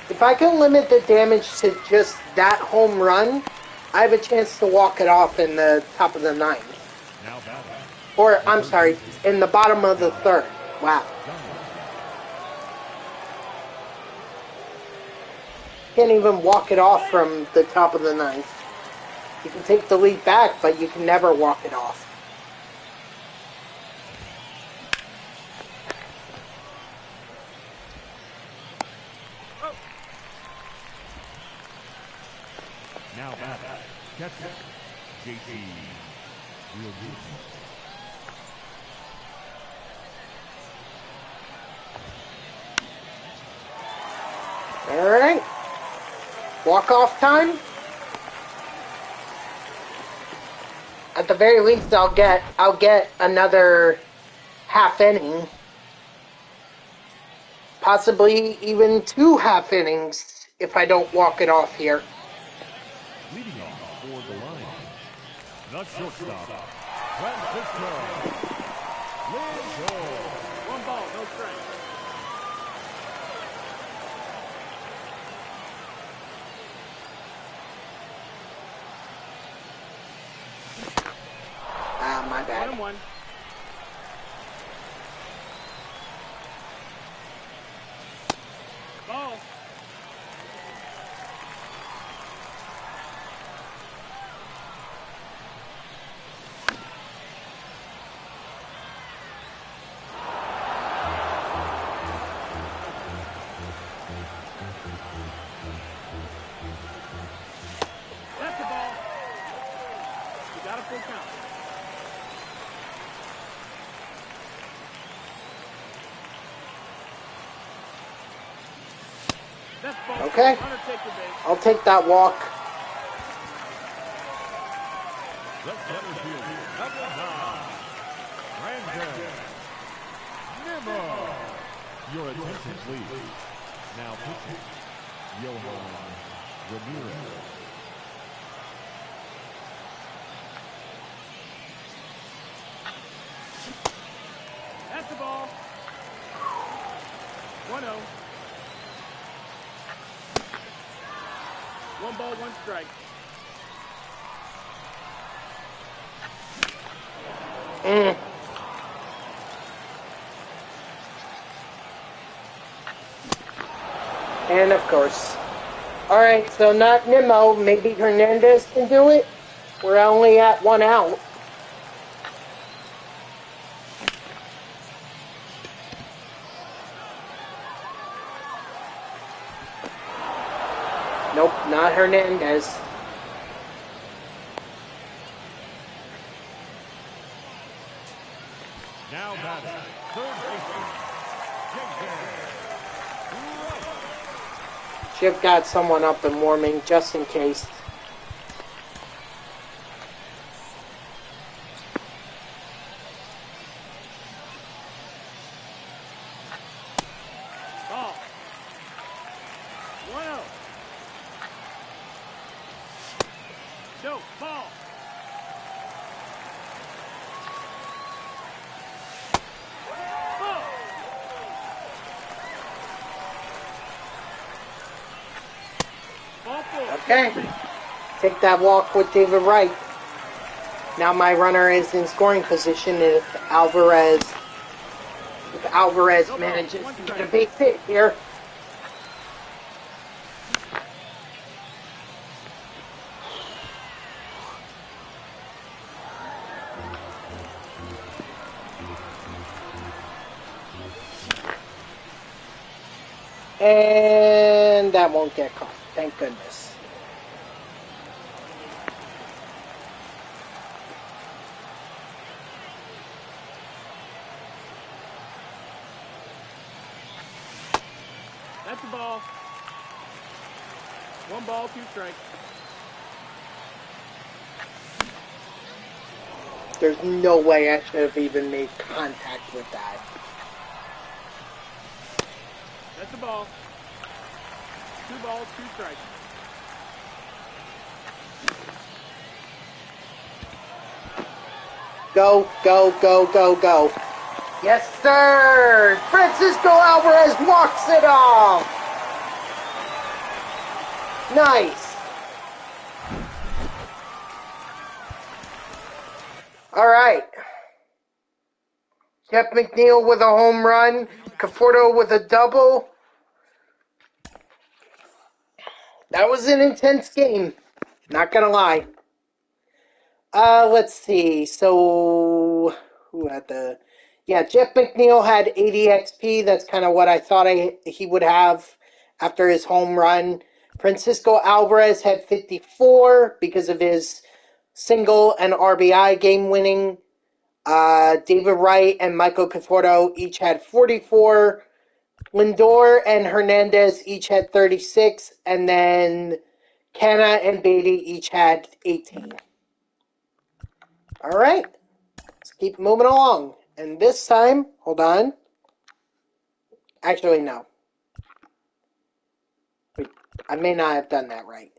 If I can limit the damage to just that home run, I have a chance to walk it off in the top of the 9th. Now batting. Or, I'm sorry, in the bottom of the 3rd. Wow. Can't even walk it off from the top of the 9th. You can take the lead back, but you can never walk it off. Now batting. Catcher, JT. All right. Walk-off time. At the very least, I'll get another half inning. Possibly even 2 half innings if I don't walk it off here. Leading off for the Lions, the shortstop, Francisco Lindor. 1 ball, no strike. 1-1. Ball. That's the ball. You got a full count. That's ball. Okay. Runner take the base. I'll take that walk. The center fielder at the nine, Brandon Nimmo. Your attention, please. Now pitching, Johan Ramirez. That's the ball. 1-0. 1 ball, 1 strike. And of course. Alright, so not Nimmo. Maybe Hernandez can do it. We're only at 1 out. Nope, not Hernandez. Now batting, third baseman, Chip got someone up and warming just in case. Ball. 1-0. No, ball. Ball. Ball 4. Okay. Take that walk with David Wright. Now my runner is in scoring position if Alvarez manages to get a base hit here. And that won't get caught. Thank goodness. That's the ball. 1 ball, 2 strikes. There's no way I should have even made contact with that. That's the ball. 2 balls, 2 strikes. Go, go, go, go, go. Yes, sir! Francisco Alvarez walks it off! Nice! Alright. Jeff McNeil with a home run. Conforto with a double. That was an intense game. Not gonna lie. Let's see. So, who had the... Yeah, Jeff McNeil had 80 XP. That's kind of what I thought he would have after his home run. Francisco Alvarez had 54 because of his single and RBI game winning. David Wright and Michael Conforto each had 44. Lindor and Hernandez each had 36. And then Canna and Beatty each had 18. All right. Let's keep moving along. And this time, hold on. Actually, no. Wait, I may not have done that right.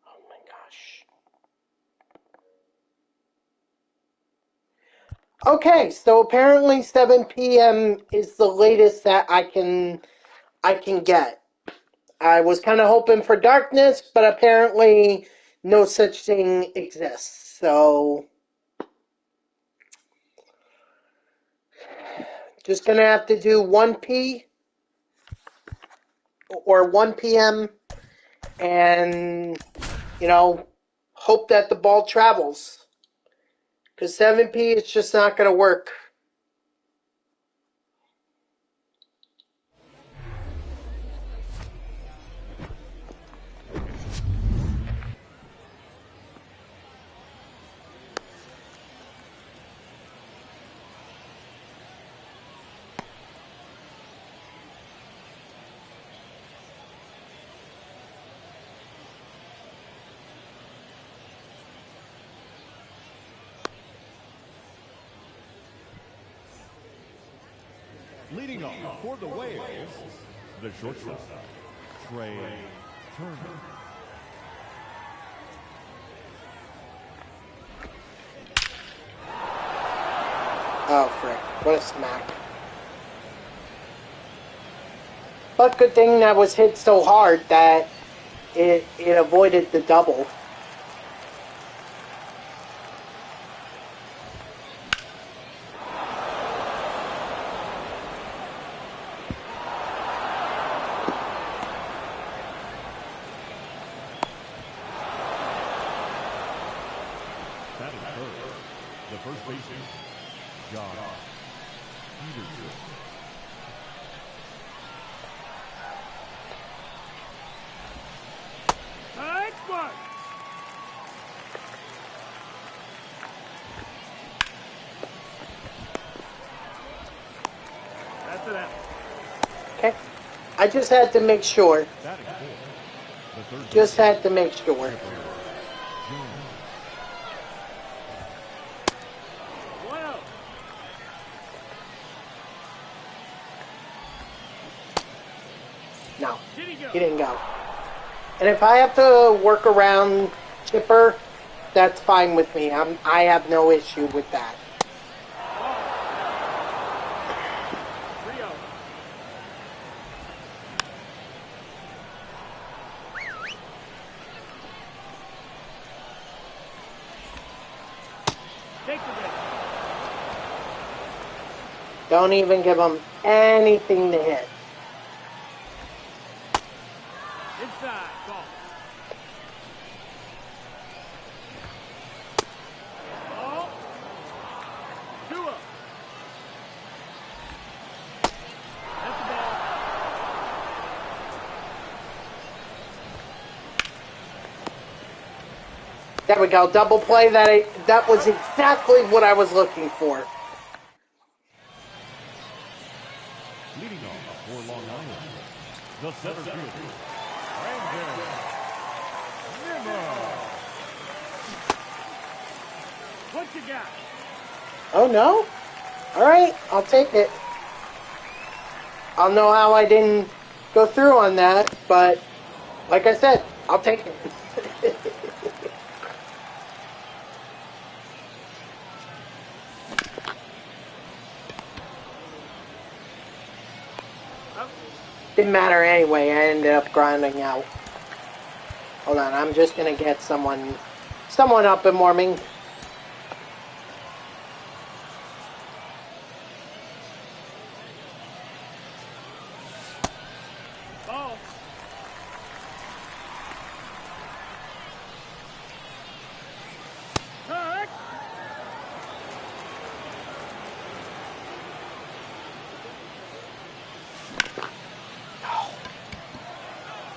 Oh my gosh. Okay, so apparently 7 p.m. is the latest that I can get. I was kind of hoping for darkness, but apparently no such thing exists. So just gonna have to do 1 or 1 p.m. and hope that the ball travels. Because 7 p. it's just not gonna work. Leading off for the Wales, the shortstop, Trey Turner. Oh, frick. What a smack. But good thing that was hit so hard that it avoided the double. Batting first, the first baseman, John Peterson. Nice one. That's it out. Okay. I just had to make sure. Batting fourth, the third Just baseman, had to make sure. Jones. Wow. No, Did he go? he didn't go. And if I have to work around Chipper, that's fine with me. I have no issue with that. 3-0. Take the bait. Don't even give him anything to hit. Inside. Ball. Ball. 2-0. That's the ball. There we go. Double play. That was exactly what I was looking for. Leading off for Long Island, the center fielder, Brandon Nimmo. What you got? Oh, no? All right. I'll take it. I'll know how I didn't go through on that, but like I said, I'll take it. Up. Didn't matter anyway. I ended up grinding out. Hold on. I'm just going to get someone up and warming. Ball. Touch.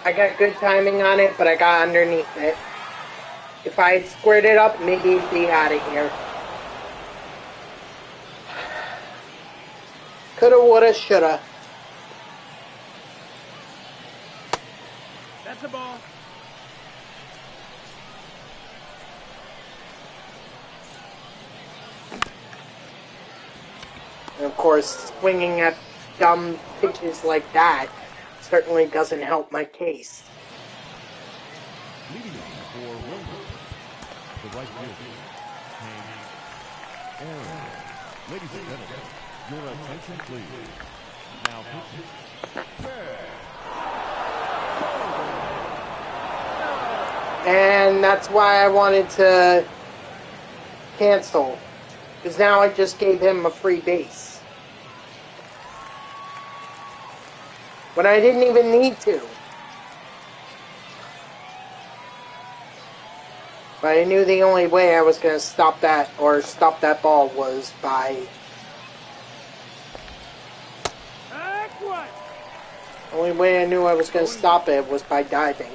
I got good timing on it, but I got underneath it. If I had squared it up, maybe he'd be out of here. Coulda, woulda, shoulda. That's the ball. And of course, swinging at dumb pitches like that certainly doesn't help my case. Leading off for Williams, the right fielder, Hank Aaron. Ladies and gentlemen, your attention please. Now pitching. And that's why I wanted to cancel. Because now I just gave him a free base. When I didn't even need to. But I knew the only way I was going to stop that, or stop that ball, was by... The only way I knew I was going to stop it was by diving.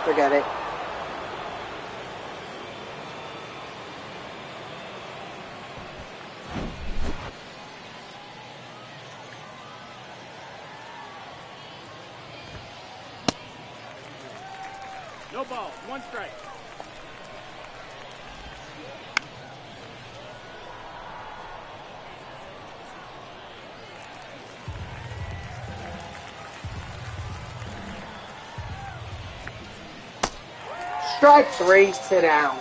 Forget it. No ball, 1 strike. Strike 3, sit down.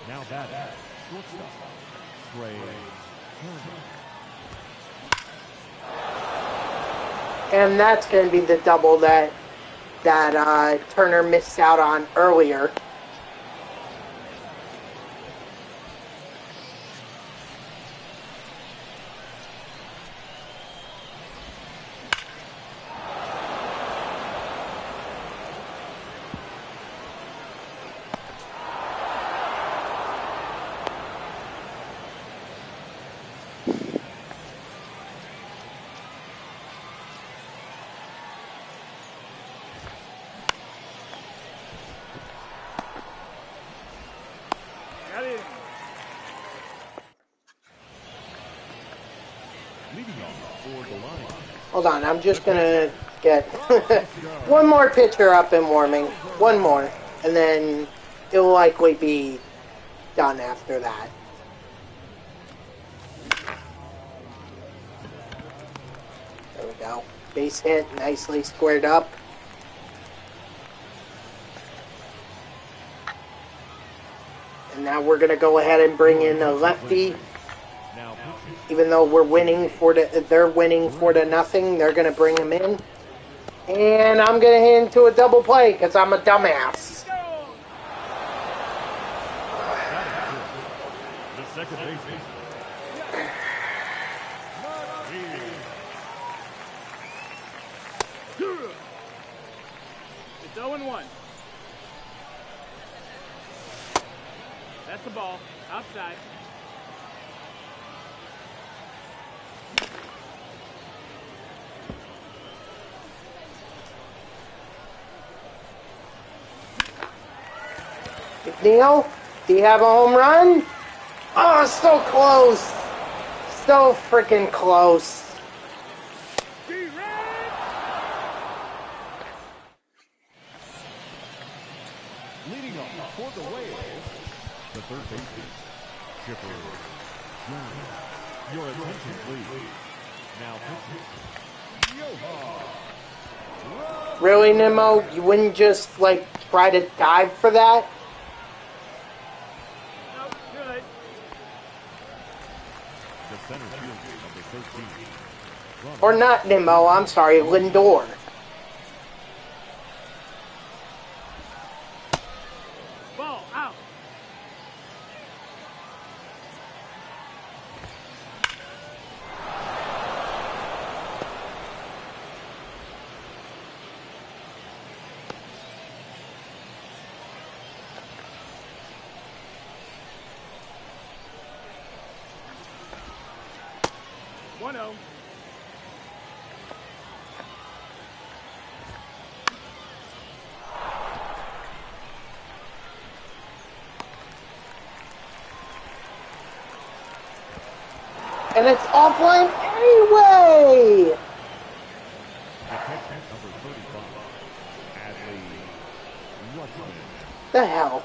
Now that shortstop, Trey Turner. And that's going to be the double that Turner missed out on earlier. Hold on, I'm just gonna get one more pitcher up and warming. One more. And then it'll likely be done after that. There we go. Base hit, nicely squared up. And now we're gonna go ahead and bring in a lefty. Even though we're winning they're winning 4-0, they're gonna bring him in. And I'm gonna hit into a double play because I'm a dumbass. The second baseman. It's 0-1. That's the ball. Outside. McNeil, do you have a home run? Oh, so close. So freaking close. Leading off for the Whales, the third baseman, Chipper Jones. Your attention, please. Now pitching, Yoha. Really, Nemo? You wouldn't just, like, try to dive for that? No, good. The center fielder of the 13th. Or not Nemo, I'm sorry, Lindor. Ball out. One zero. And it's offline anyway! The catcher, number 35, Adley Rutschman. The hell?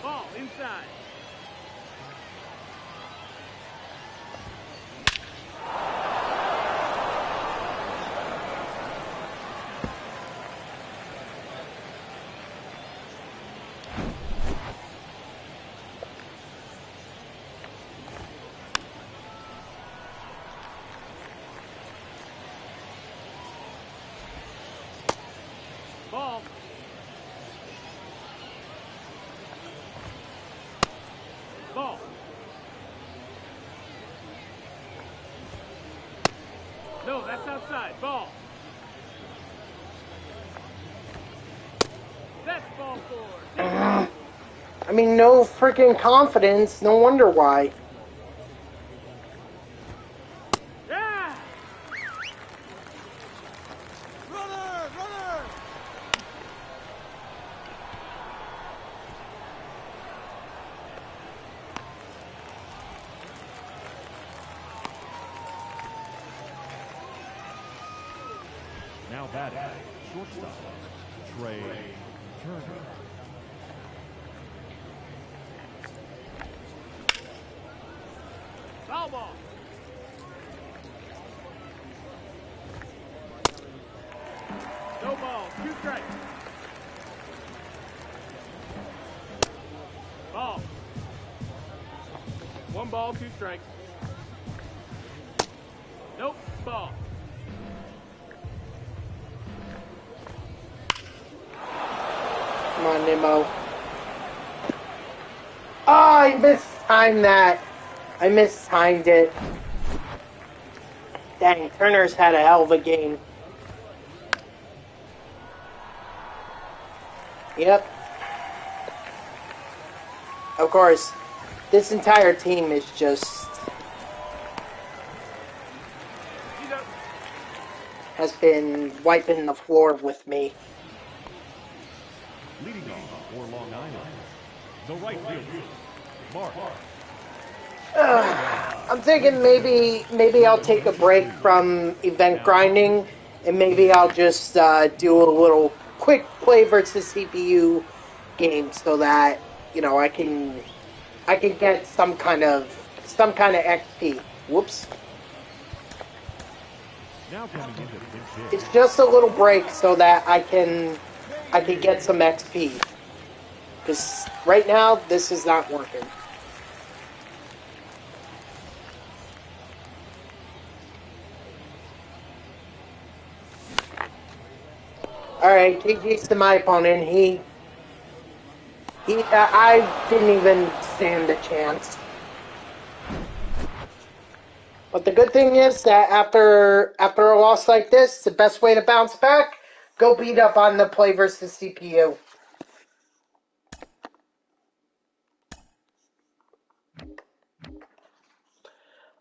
Ball inside. Outside, ball. That's ball 4. I mean, no freaking confidence. No wonder why. Yeah! Runner! Runner! Now batting, shortstop, Trey Turner. Foul ball. No ball, 2 strikes. Ball. 1 ball, 2 strikes. Nope, ball. Come on, Nimmo. Oh, I mistimed that. I mistimed it. Dang, Turner's had a hell of a game. Yep. Of course, this entire team is just... has been wiping the floor with me. Leading off for Long Island, the right fielder, Mark. I'm thinking maybe I'll take a break from event grinding, and maybe I'll just do a little quick play versus CPU game so that I can get some kind of XP. Whoops! Now coming into the pinch hit. It's just a little break so that I can get some XP. Because right now this is not working. Alright, GG's to my opponent. I didn't even stand a chance. But the good thing is that after a loss like this, the best way to bounce back, go beat up on the play versus CPU.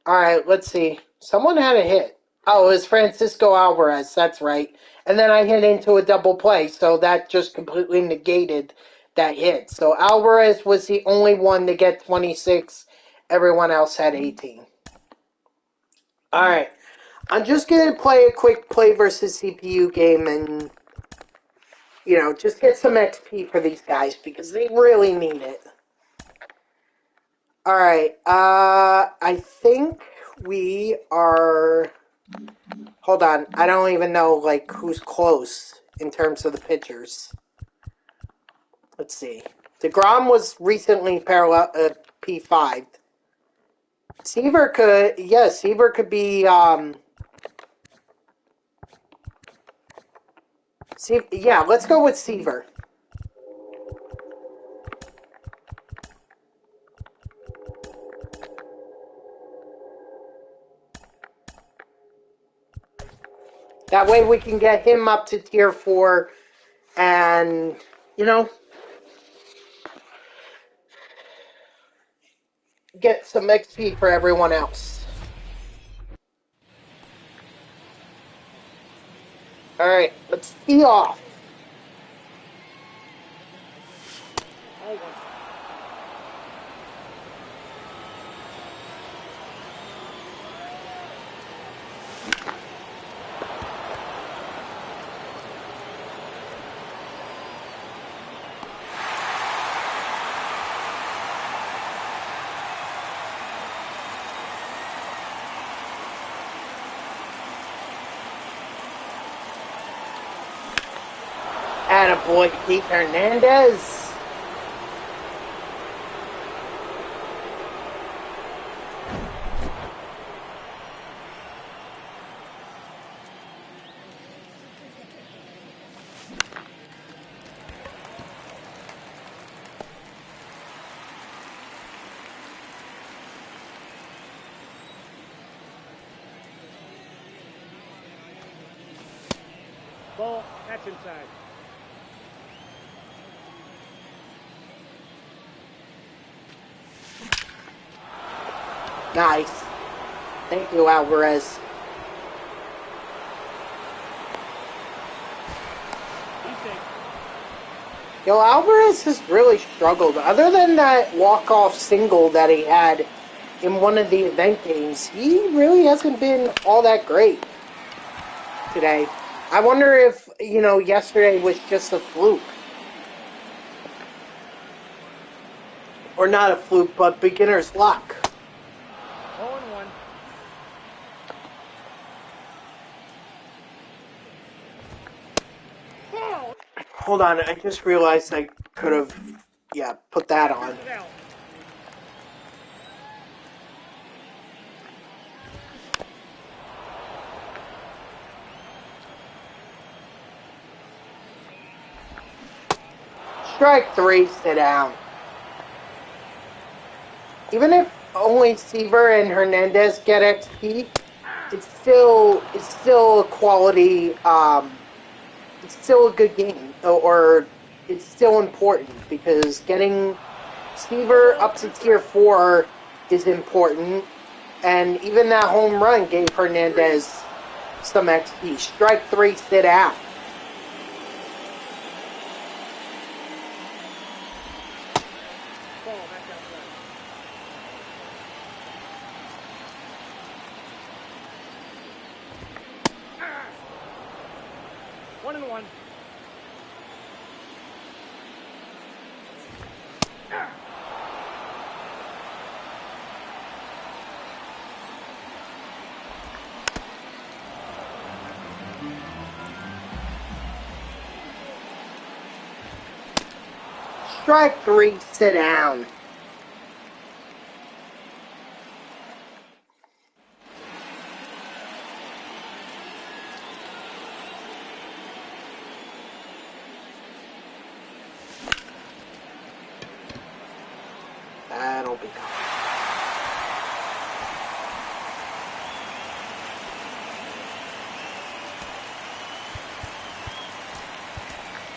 Alright, let's see. Someone had a hit. Oh, it was Francisco Alvarez, that's right. And then I hit into a double play, so that just completely negated that hit. So Alvarez was the only one to get 26. Everyone else had 18. Alright. I'm just going to play a quick play versus CPU game and, just get some XP for these guys because they really need it. Alright, I think we are... Hold on, I don't even know, who's close in terms of the pitchers. Let's see. DeGrom was recently P5. Seaver could be, let's go with Seaver. That way we can get him up to tier 4 and, get some XP for everyone else. Alright, let's tee off. Attaboy, Pete Hernandez. Ball, that's inside. Nice. Thank you, Alvarez. Yo, Alvarez has really struggled. Other than that walk-off single that he had in one of the event games, he really hasn't been all that great today. I wonder if, yesterday was just a fluke. Or not a fluke, but beginner's luck. 0-1. Hold on, I just realized I could have, put that on. Strike 3, sit down. Even if only Seaver and Hernandez get XP, it's still a quality, it's still a good game, or it's still important, because getting Seaver up to tier 4 is important, and even that home run gave Hernandez some XP. Strike 3, sit down. Strike 3, sit down. That'll be gone.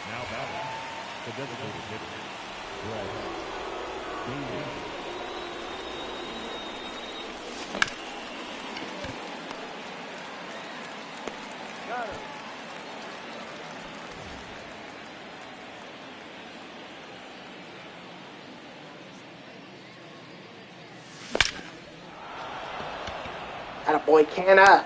Now batting, the designated hitter, Greg Davis. Got it. Attaboy, Canna.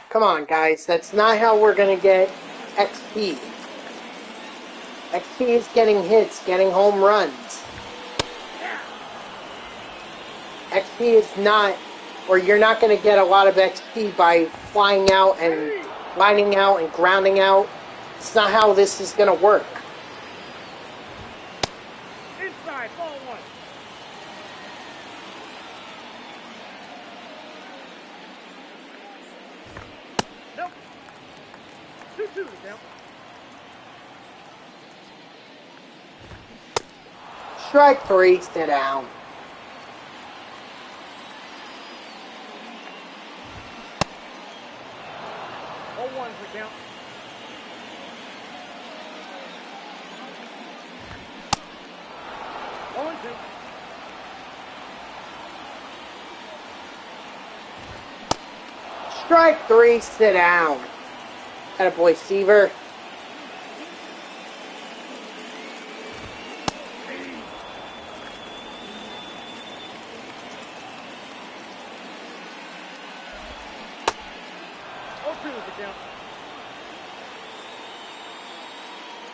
Come on, guys. That's not how we're going to get XP. XP is getting hits, getting home runs. XP is not, or you're not going to get a lot of XP by flying out and lining out and grounding out. It's not how this is going to work. Inside, ball 1. Nope. 2-2 to count. Strike 3, sit down. The count. One, two. Strike 3, sit down. Attaboy, Seaver.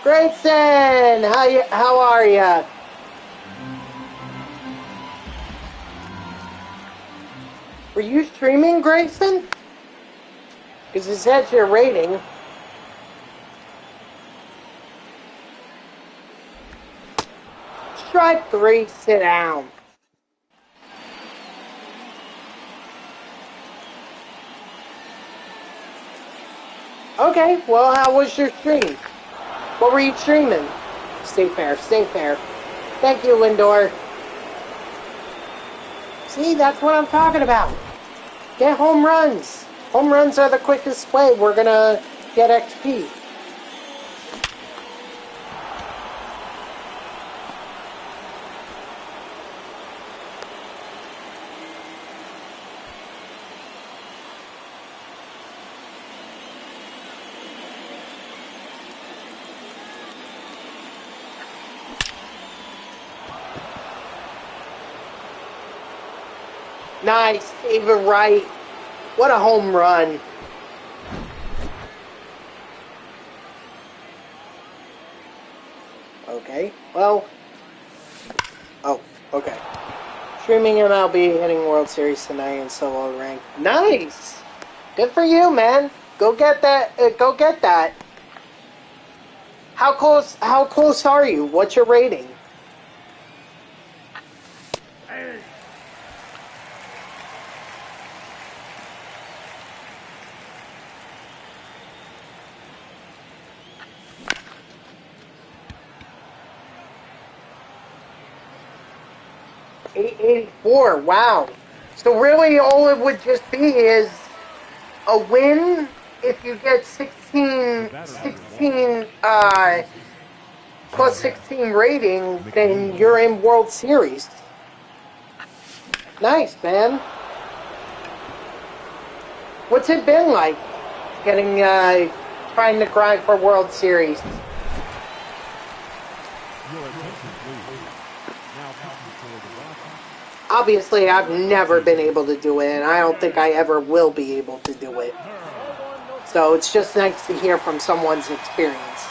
Grayson, how are ya? Were you streaming, Grayson? Because it says your rating. Strike 3, sit down. Okay, well, how was your stream? What were you streaming? Stay fair, stay fair. Thank you, Lindor. See, that's what I'm talking about. Get home runs. Home runs are the quickest way we're gonna get XP. Nice, save it right. What a home run. Okay, well. Oh, okay. Streaming MLB, hitting World Series tonight in solo rank. Nice! Good for you, man. Go get that. Go get that. How close are you? What's your rating? Hey. 884. Wow. So really, all it would just be is a win if you get 16 plus 16 rating, then you're in World Series. Nice, man. What's it been like getting trying to grind for World Series? Obviously, I've never been able to do it, and I don't think I ever will be able to do it. So it's just nice to hear from someone's experience.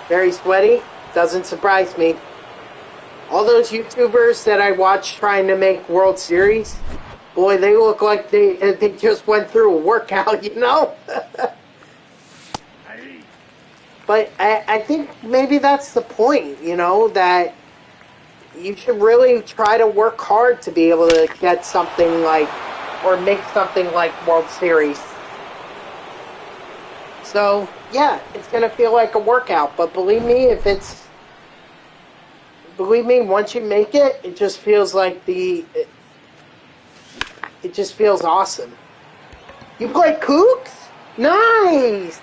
Very sweaty. Doesn't surprise me. All those YouTubers that I watch trying to make World Series, boy, they look like they just went through a workout, you know? But I think maybe that's the point, you know, that you should really try to work hard to be able to get something like, or make something like World Series. So, yeah, it's going to feel like a workout, but believe me, once you make it, it just feels like it just feels awesome. You play Kooks? Nice!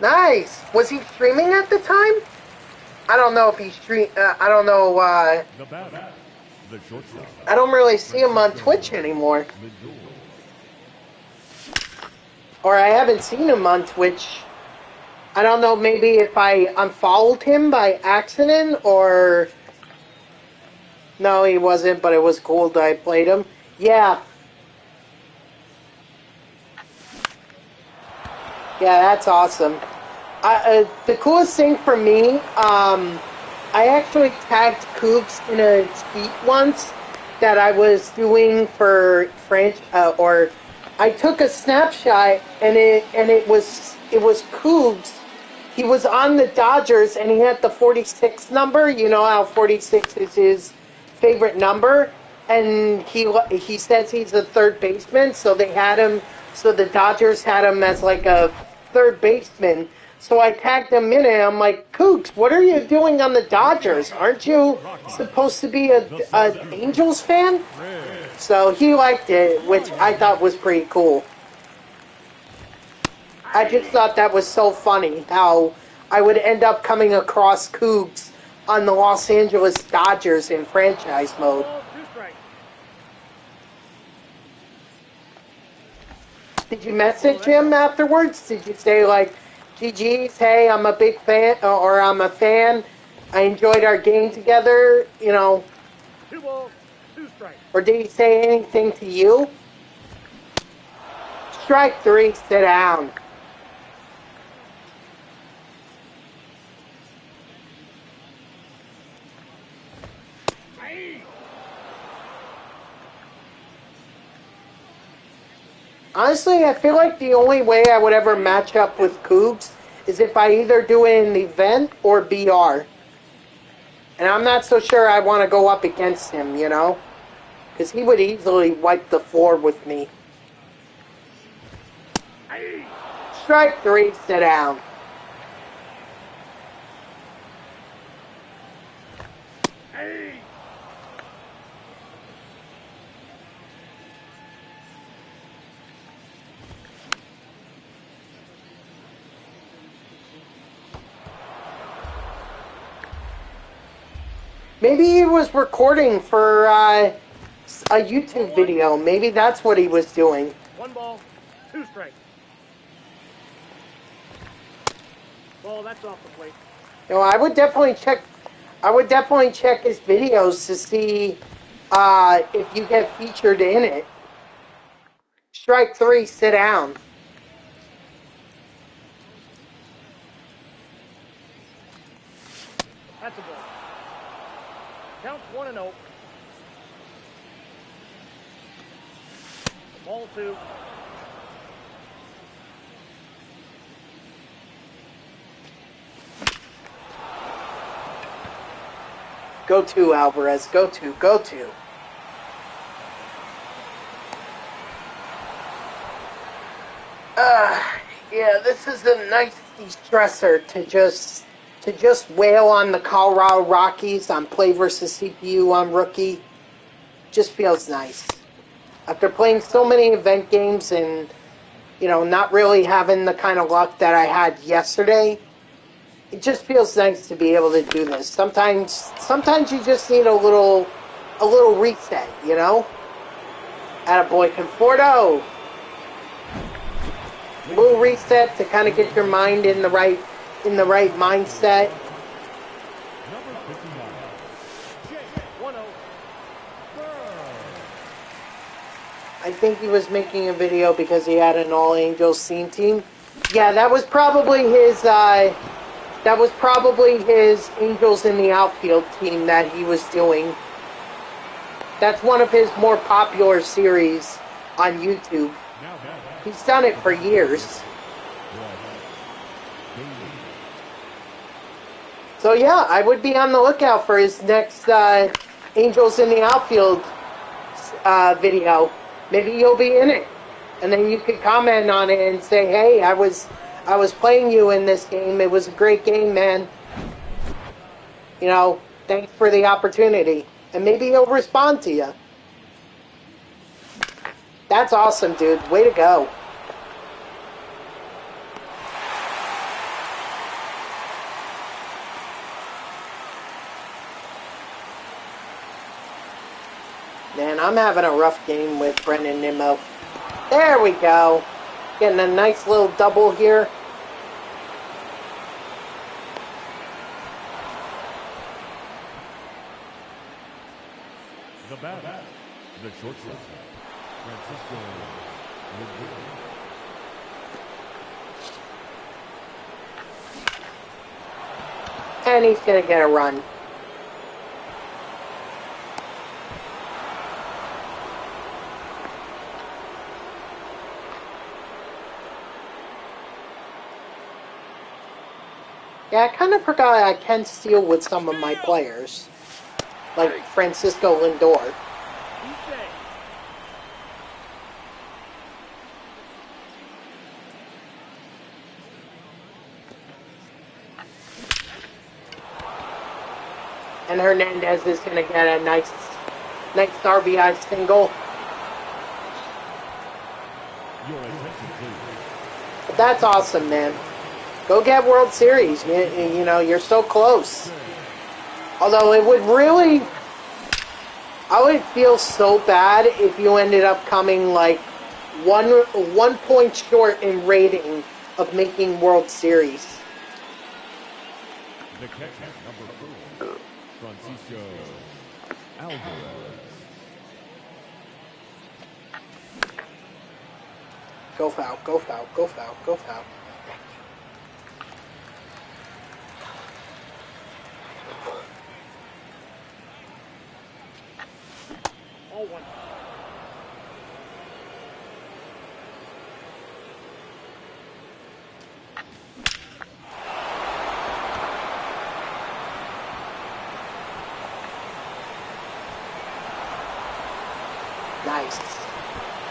Nice! Was he streaming at the time? I don't know if he I don't know, I don't really see him on Twitch anymore. Or I haven't seen him on Twitch. I don't know, maybe if I unfollowed him by accident, or... No, he wasn't, but it was cool that I played him. Yeah. Yeah, that's awesome. The coolest thing for me, I actually tagged Cougs in a tweet once that I was doing for or I took a snapshot and it was Cougs. He was on the Dodgers and he had the 46 number. You know how 46 is his favorite number, and he says he's a third baseman. So they had him. So the Dodgers had him as like a third baseman. So I tagged him in and I'm like, Cougs, what are you doing on the Dodgers? Aren't you supposed to be an Angels fan? So he liked it, which I thought was pretty cool. I just thought that was so funny how I would end up coming across Cougs on the Los Angeles Dodgers in franchise mode. Did you message him afterwards? Did you say like, GG's, hey, I'm a big fan, or I'm a fan. I enjoyed our game together, you know. 2 balls, 2 strikes. Or did he say anything to you? Strike 3, sit down. Honestly, I feel like the only way I would ever match up with Cougs is if I either do it in the event or BR. And I'm not so sure I want to go up against him, you know? Because he would easily wipe the floor with me. Strike 3, sit down. Maybe he was recording for a YouTube video. Maybe that's what he was doing. 1 ball, 2 strikes. Ball, that's off the plate. You know, I would definitely check his videos to see if you get featured in it. Strike 3, sit down. That's a ball. Counts 1-0. Ball 2. Go to, Alvarez. Go to. Go to. Yeah, this is a nice de-stressor to just wail on the Colorado Rockies on play versus CPU on rookie. Just feels nice. After playing so many event games and, you know, not really having the kind of luck that I had yesterday, it just feels nice to be able to do this. Sometimes you just need a little reset, you know? Attaboy Conforto. A little reset to kind of get your mind in the right mindset. Number 59. Jake 1-0. I think he was making a video because he had an All Angels scene team. Yeah, that was probably his Angels in the Outfield team that he was doing. That's one of his more popular series on YouTube. He's done it for years. So yeah, I would be on the lookout for his next Angels in the Outfield video. Maybe you'll be in it, and then you could comment on it and say, "Hey, I was playing you in this game. It was a great game, man. You know, thanks for the opportunity." And maybe he'll respond to you. That's awesome, dude. Way to go. Man, I'm having a rough game with Brendan Nimmo. There we go. Getting a nice little double here. The batter, the shortstop, Francisco Lindor. And he's going to get a run. Yeah, I kind of forgot I can steal with some of my players. Like Francisco Lindor. And Hernandez is going to get a nice RBI single. But that's awesome, man. Go get World Series. You know, you're so close. Although it would really... I would feel so bad if you ended up coming like one point short in rating of making World Series. The catcher, number 4, Francisco Alvarez. Go foul, go foul, go foul, go foul. All 1. Nice.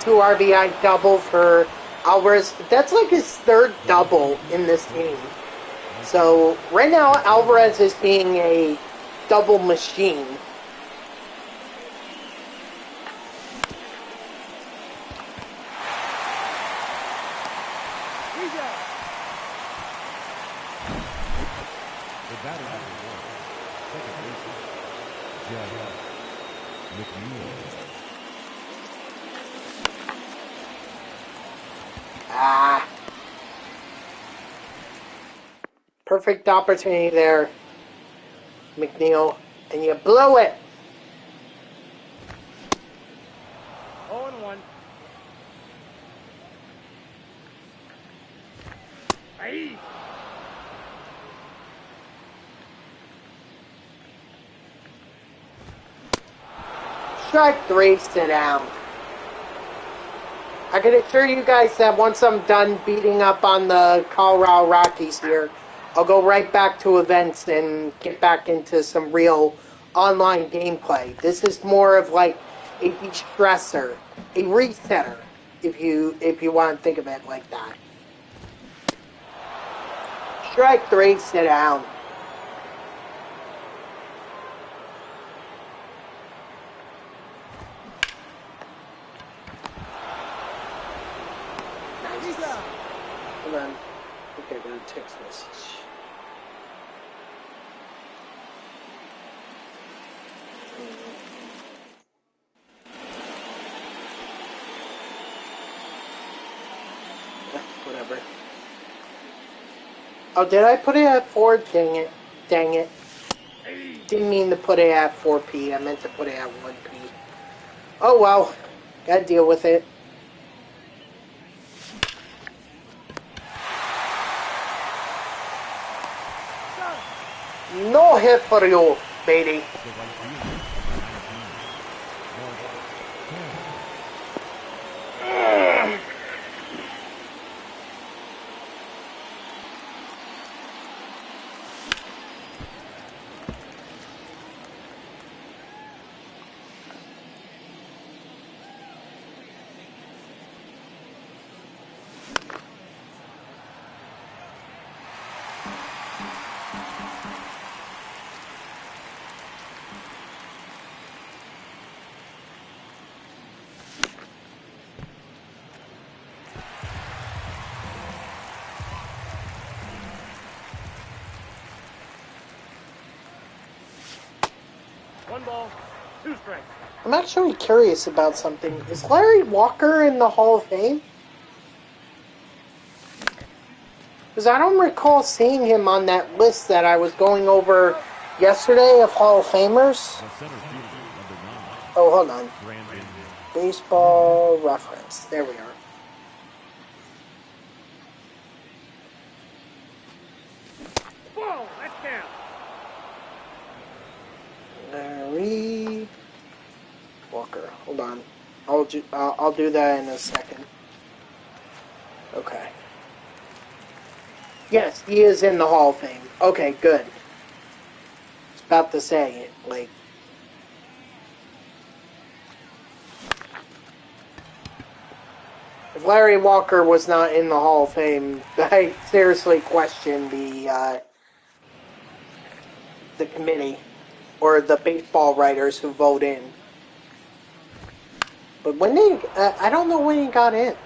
2 RBI double for Alvarez. That's like his third double in this game. So right now Alvarez is being a double machine. The batter number 1, second baseman, Jeff McNeil. Ah. Perfect opportunity there, McNeil, and you blew it. 0-1. Hey. Strike 3, sit down. I can assure you guys that once I'm done beating up on the Colorado Rockies here, I'll go right back to events and get back into some real online gameplay. This is more of like a de-stressor, a resetter, if you want to think of it like that. Strike 3, sit down. Hold on. Okay, I got a text message. Whatever. Oh, did I put it at 4? Dang it. Dang it. Didn't mean to put it at 4p. I meant to put it at 1p. Oh well. Gotta deal with it. No hit for you, baby. The right fielder, number 19, Mark. One ball, 2 strikes. I'm actually curious about something. Is Larry Walker in the Hall of Fame? Because I don't recall seeing him on that list that I was going over yesterday of Hall of Famers. The center fielder, number 9, Oh, hold on. Brandon. Baseball reference. There we are. Whoa, that's down. Larry Walker. Hold on. I'll do that in a second. Okay. Yes, he is in the Hall of Fame. Okay, good. I was about to say it. Like, if Larry Walker was not in the Hall of Fame, I seriously question the committee or the baseball writers who vote in. But when I don't know when he got in.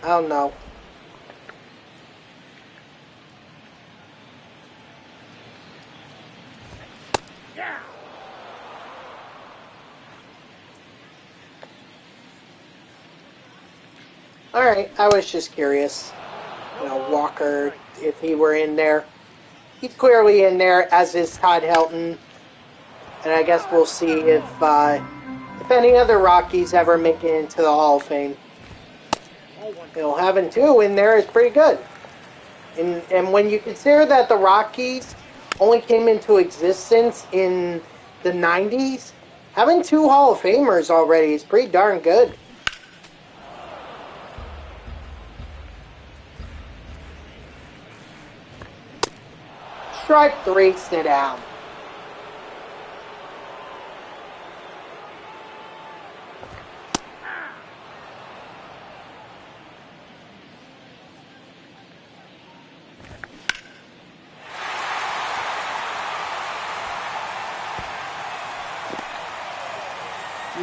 I don't know. Yeah. Alright, I was just curious. You know, Walker, if he were in there. He's clearly in there, as is Todd Helton. And I guess we'll see if any other Rockies ever make it into the Hall of Fame. You know, having 2 in there is pretty good. And when you consider that the Rockies only came into existence in the 90s, having 2 Hall of Famers already is pretty darn good. Strike 3, sit down.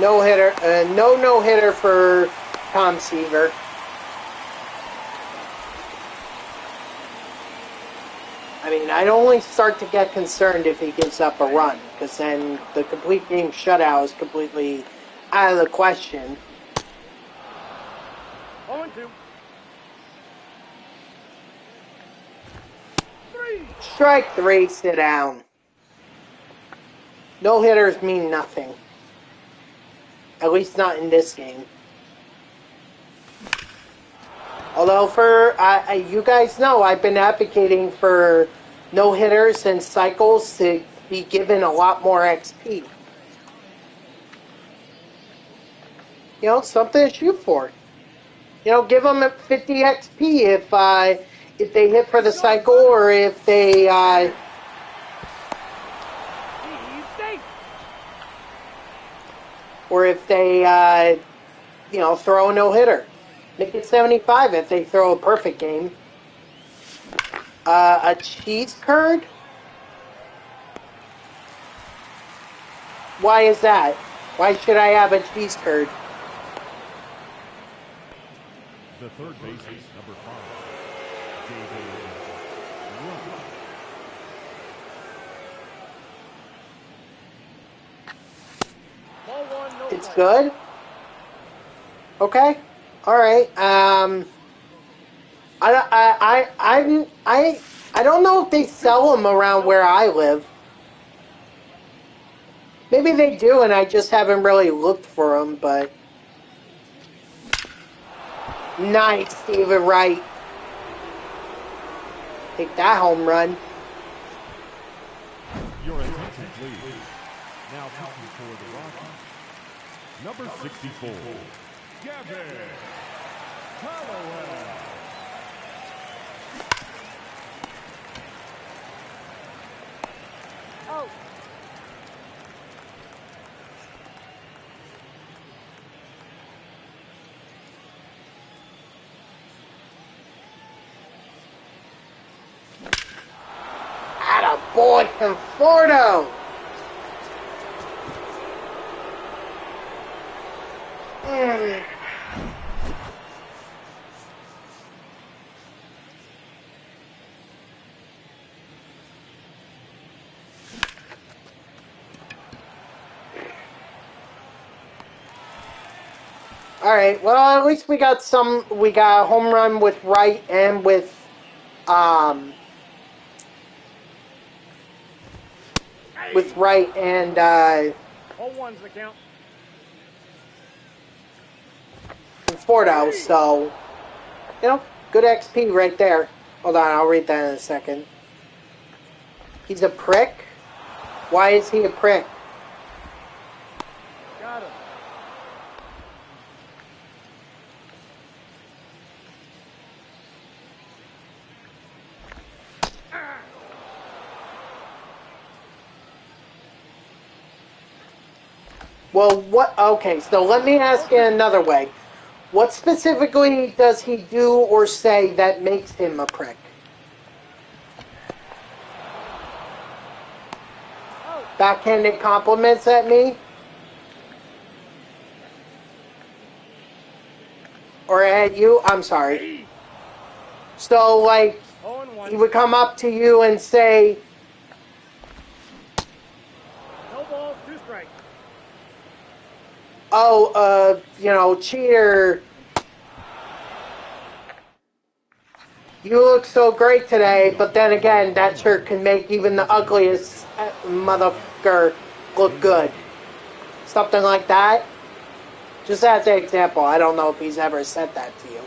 No-hitter. No-hitter for Tom Seaver. I mean, I'd only start to get concerned if he gives up a run, because then the complete game shutout is completely out of the question. 0-2. Strike 3, sit down. No-hitters mean nothing. At least not in this game. Although you guys know, I've been advocating for no-hitters and cycles to be given a lot more XP. You know, something to shoot for. You know, give them 50 XP if they hit for the cycle, or if they you know, throw a no-hitter. Make it 75 if they throw a perfect game. A cheese curd? Why is that? Why should I have a cheese curd? The third baseman, number 5, David Ruff. Ball 1, no It's play. good? Okay. Alright. I don't know if they sell them around where I live. Maybe they do, and I just haven't really looked for them, but... Nice, David Wright. Take that home run. Your attention, please. Now pitching for the Rockies, number 64, Gavin Calloway. Oh. Attaboy, Conforto! Alright, well, at least we got a home run with Wright and with, Wright and, 0-1's the count. Conforto, so, you know, good XP right there. Hold on, I'll read that in a second. He's a prick? Why is he a prick? Got him. Well, okay, so let me ask you another way. What specifically does he do or say that makes him a prick? Backhanded compliments at me? Or at you? I'm sorry. So, like, 0-1. he would come up to you and say, No balls, 2 strikes. oh, you know, cheater. You look so great today, but then again, that shirt can make even the ugliest motherfucker look good. Something like that. Just as an example, I don't know if he's ever said that to you.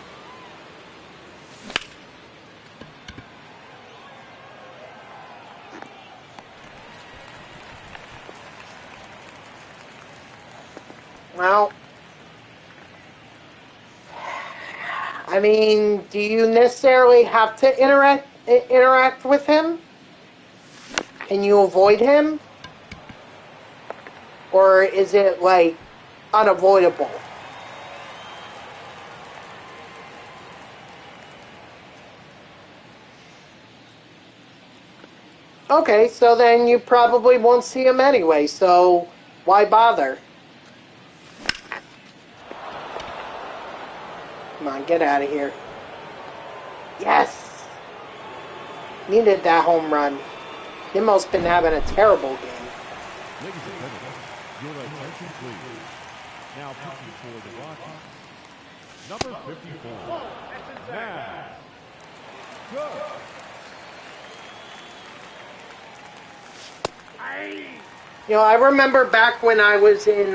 Well, I mean, do you necessarily have to interact with him? Can you avoid him? Or is it, like, unavoidable? Okay, so then you probably won't see him anyway, so why bother? on, get out of here. Yes! Needed that home run. Nimmo's been having a terrible game. Ladies and gentlemen, your attention please. Now pitching for the Rockies, number 54, Matt Good. You know, I remember back when I was in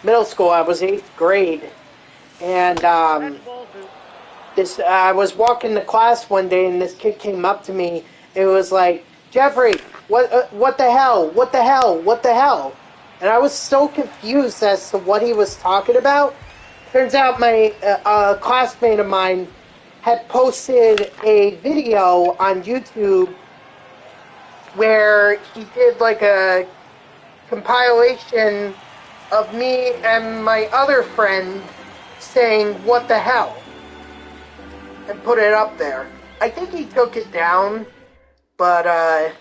middle school, I was 8th grade, and I was walking to class one day, and this kid came up to me. It was like, Jeffrey, what the hell? What the hell? What the hell? And I was so confused as to what he was talking about. Turns out my classmate of mine had posted a video on YouTube where he did like a compilation of me and my other friend saying, what the hell? And put it up there. I think he took it down, but I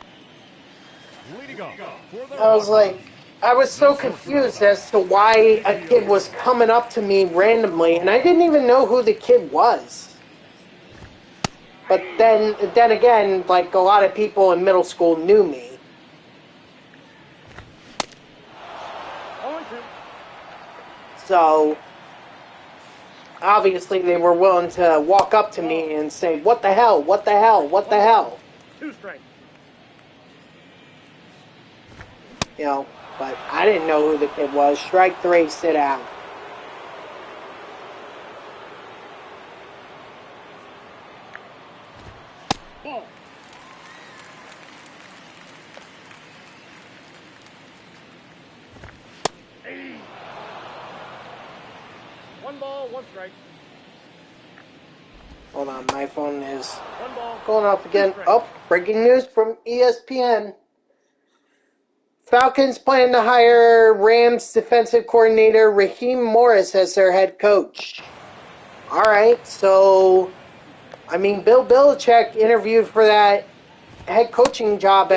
was like, I was so confused as to why a kid was coming up to me randomly, and I didn't even know who the kid was. But then again, like a lot of people in middle school knew me. So, obviously they were willing to walk up to me and say, what the hell, what the hell, what the hell? 2 strikes. You know, but I didn't know who the kid was. Strike 3, sit down. Ball. Hey. 1 ball, 1 strike. Hold on, my phone is 1 ball. going off again. Oh, breaking news from ESPN. Falcons plan to hire Rams defensive coordinator Raheem Morris as their head coach. All right, so, I mean, Bill Belichick interviewed for that head coaching job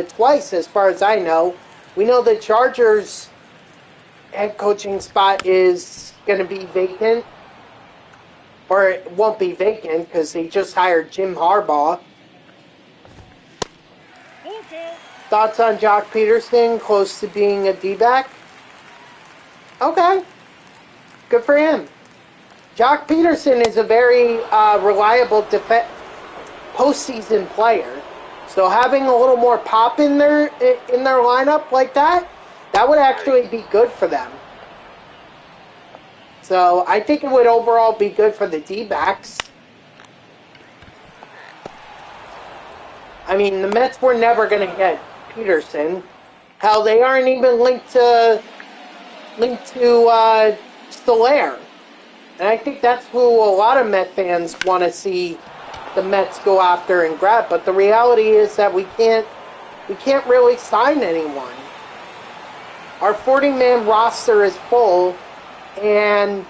twice, as far as I know. We know the Chargers' head coaching spot is going to be vacant. Or it won't be vacant because they just hired Jim Harbaugh. Thoughts on Jock Peterson, close to being a D-back? Okay. Good for him. Jock Peterson is a very reliable postseason player. So having a little more pop in their lineup like that would actually be good for them. So I think it would overall be good for the D-backs. I mean, the Mets were never going to get Peterson. Hell, they aren't even linked to Stellaire. And I think that's who a lot of Met fans want to see the Mets go after and grab. But the reality is that we can't really sign anyone. Our 40-man roster is full, and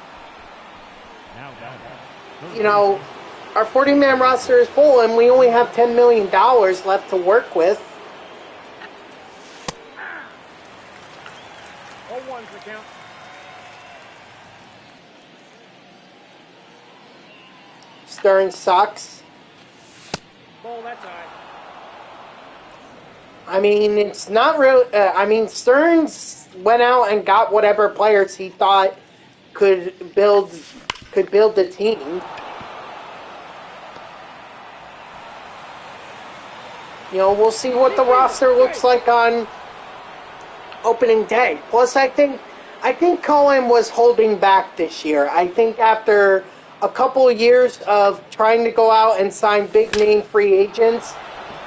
you know, our 40-man roster is full, and we only have $10 million left to work with. 0-1's the count. Stern sucks. Ball, that's high. I mean, it's not real. I mean, Stearns went out and got whatever players he thought could build the team. You know, we'll see what the roster looks like on opening day. Plus, I think Cohen was holding back this year. I think after a couple of years of trying to go out and sign big-name free agents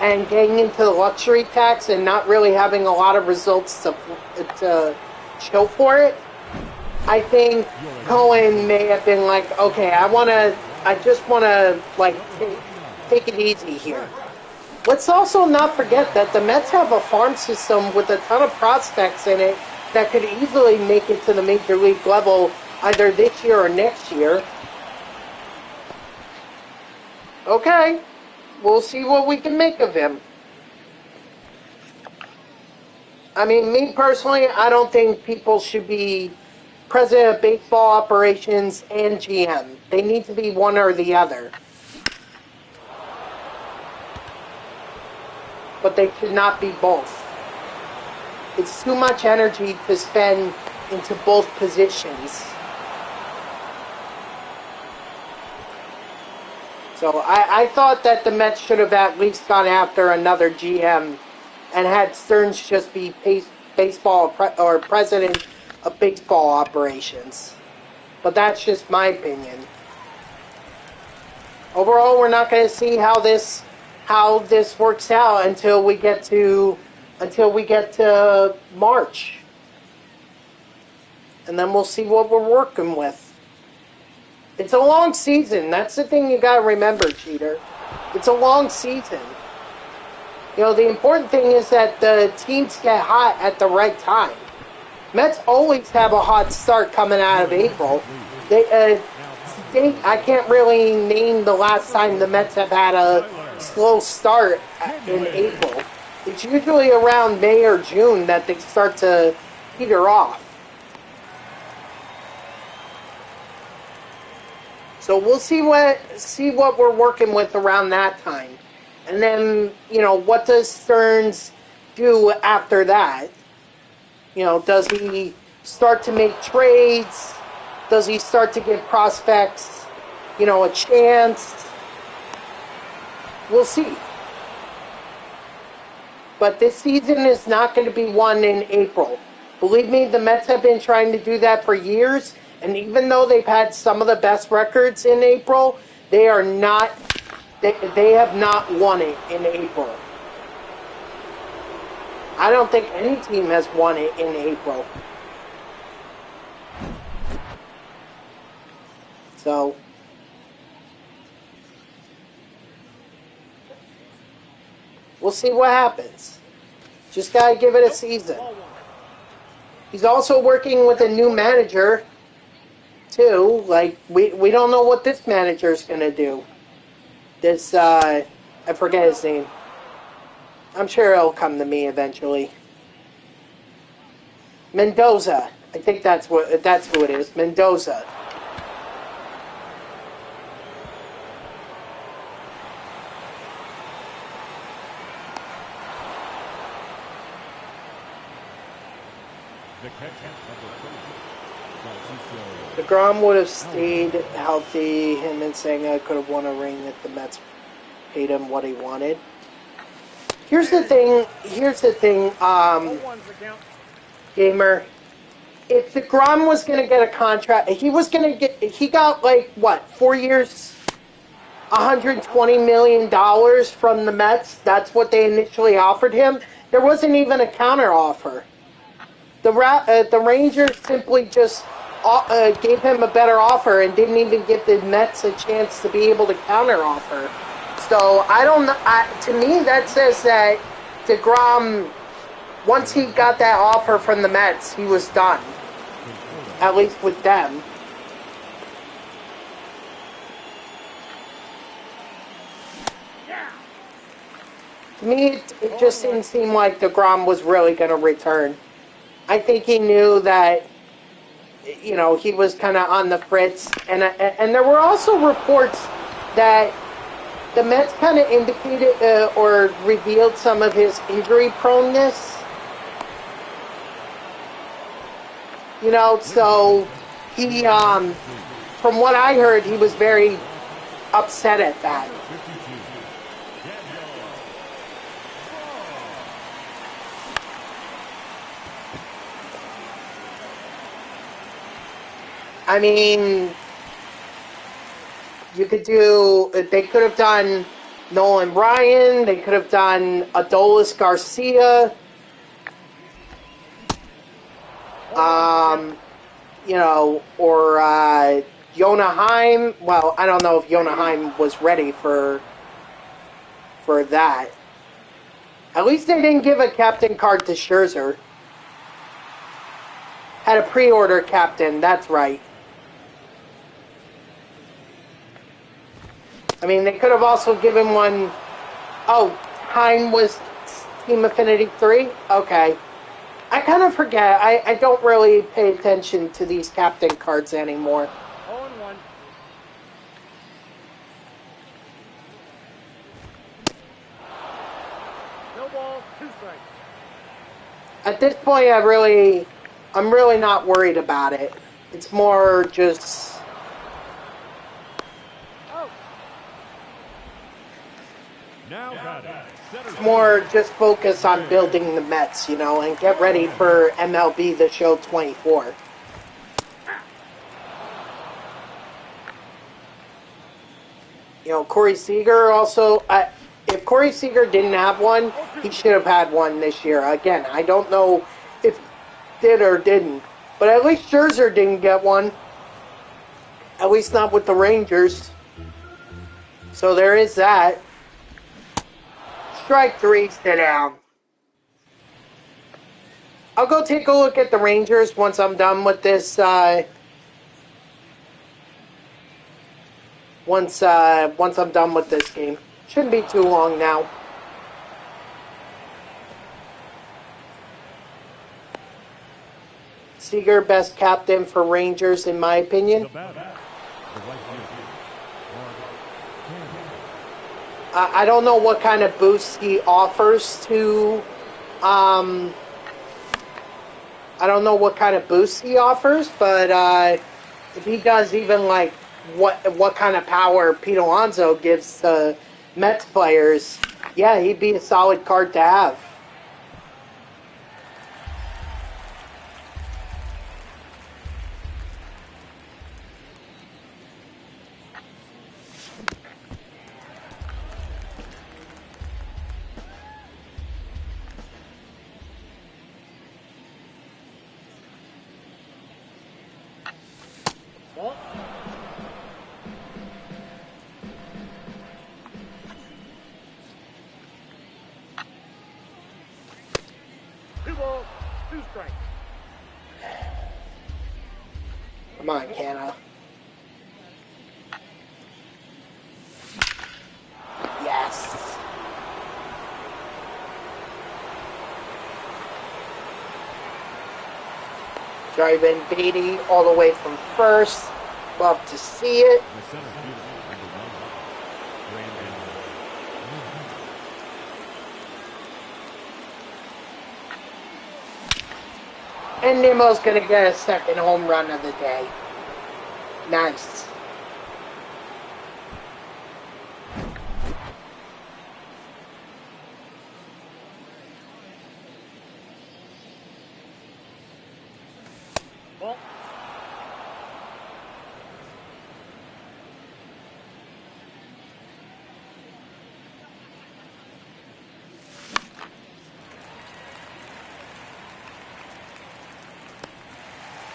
and getting into the luxury tax and not really having a lot of results to show for it, I think Cohen may have been like, okay, I just want to like take it easy here. Let's also not forget that the Mets have a farm system with a ton of prospects in it that could easily make it to the major league level either this year or next year. Okay, we'll see what we can make of him. I mean, me personally, I don't think people should be president of baseball operations and GM. They need to be one or the other. But they should not be both. It's too much energy to spend into both positions. So I thought that the Mets should have at least gone after another GM and had Stearns just be baseball or president of baseball operations. But that's just my opinion. Overall, we're not going to see how this works out until we get to March. And then we'll see what we're working with. It's a long season. That's the thing you got to remember, Cheater. It's a long season. You know, the important thing is that the teams get hot at the right time. Mets always have a hot start coming out of April. I can't really name the last time the Mets have had a slow start in April. It's usually around May or June that they start to peter off. So we'll see what we're working with around that time. And then, you know, what does Stearns do after that? You know, does he start to make trades? Does he start to give prospects, you know, a chance? We'll see. But this season is not going to be won in April. Believe me, the Mets have been trying to do that for years. And even though they've had some of the best records in April, they have not won it in April. I don't think any team has won it in April. So, we'll see what happens. Just gotta give it a season. He's also working with a new manager, too. Like, we don't know what this manager's gonna do. This, I forget his name. I'm sure it'll come to me eventually. Mendoza. I think that's who it is. Mendoza. DeGrom would have stayed healthy. Him and Senga could have won a ring if the Mets paid him what he wanted. Here's the thing, Gamer. If DeGrom was going to get a contract, he got like, what, 4 years, $120 million from the Mets? That's what they initially offered him. There wasn't even a counter offer. The Rangers simply just gave him a better offer and didn't even give the Mets a chance to be able to counter offer. So I don't know. To me, that says that DeGrom, once he got that offer from the Mets, he was done. At least with them. To me, it just didn't seem like DeGrom was really going to return. I think he knew that, you know, he was kind of on the fritz. And there were also reports that the Mets kind of indicated or revealed some of his injury proneness. You know, so he, from what I heard, he was very upset at that. I mean, they could have done Nolan Ryan, they could have done Adolis Garcia, you know, or Jonah Heim. Well, I don't know if Jonah Heim was ready for that. At least they didn't give a captain card to Scherzer. Had a pre-order captain, that's right. I mean, they could have also given one. Oh, Heim was Team Affinity 3? Okay. I kind of forget. I don't really pay attention to these captain cards anymore. 0-1. No ball, 2 strikes. At this point, I'm really not worried about it. It's more just Oh, Now batting, center more just focus on building the Mets, and get ready for MLB The Show 24. Corey Seager also. If Corey Seager didn't have one, he should have had one this year. Again, I don't know if he did or didn't, but at least Scherzer didn't get one. At least not with the Rangers. So there is that. Strike 3, sit down. I'll go take a look at the Rangers once I'm done with this. Once I'm done with this game. Shouldn't be too long now. Seager, best captain for Rangers, in my opinion. the batter, the right fielder, I don't know what kind of boost he offers to. I don't know what kind of boost he offers, but if he does even like what kind of power Pete Alonso gives the Mets players, yeah, he'd be a solid card to have. ball. Two balls, 2 strikes. Come on, Canna. Yes. Driving Beatty all the way from first. Love to see it. the center fielder, number 1, Brandon. And Nemo's going to get a second home run of the day. Nice. Ball.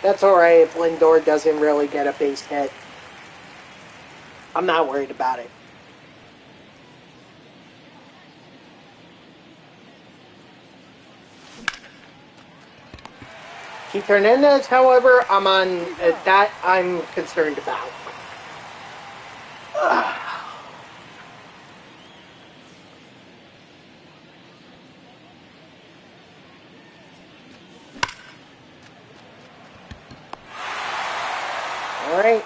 That's alright if Lindor doesn't really get a base hit. I'm not worried about it. Keith Hernandez, however, I'm concerned about. Ugh. All right.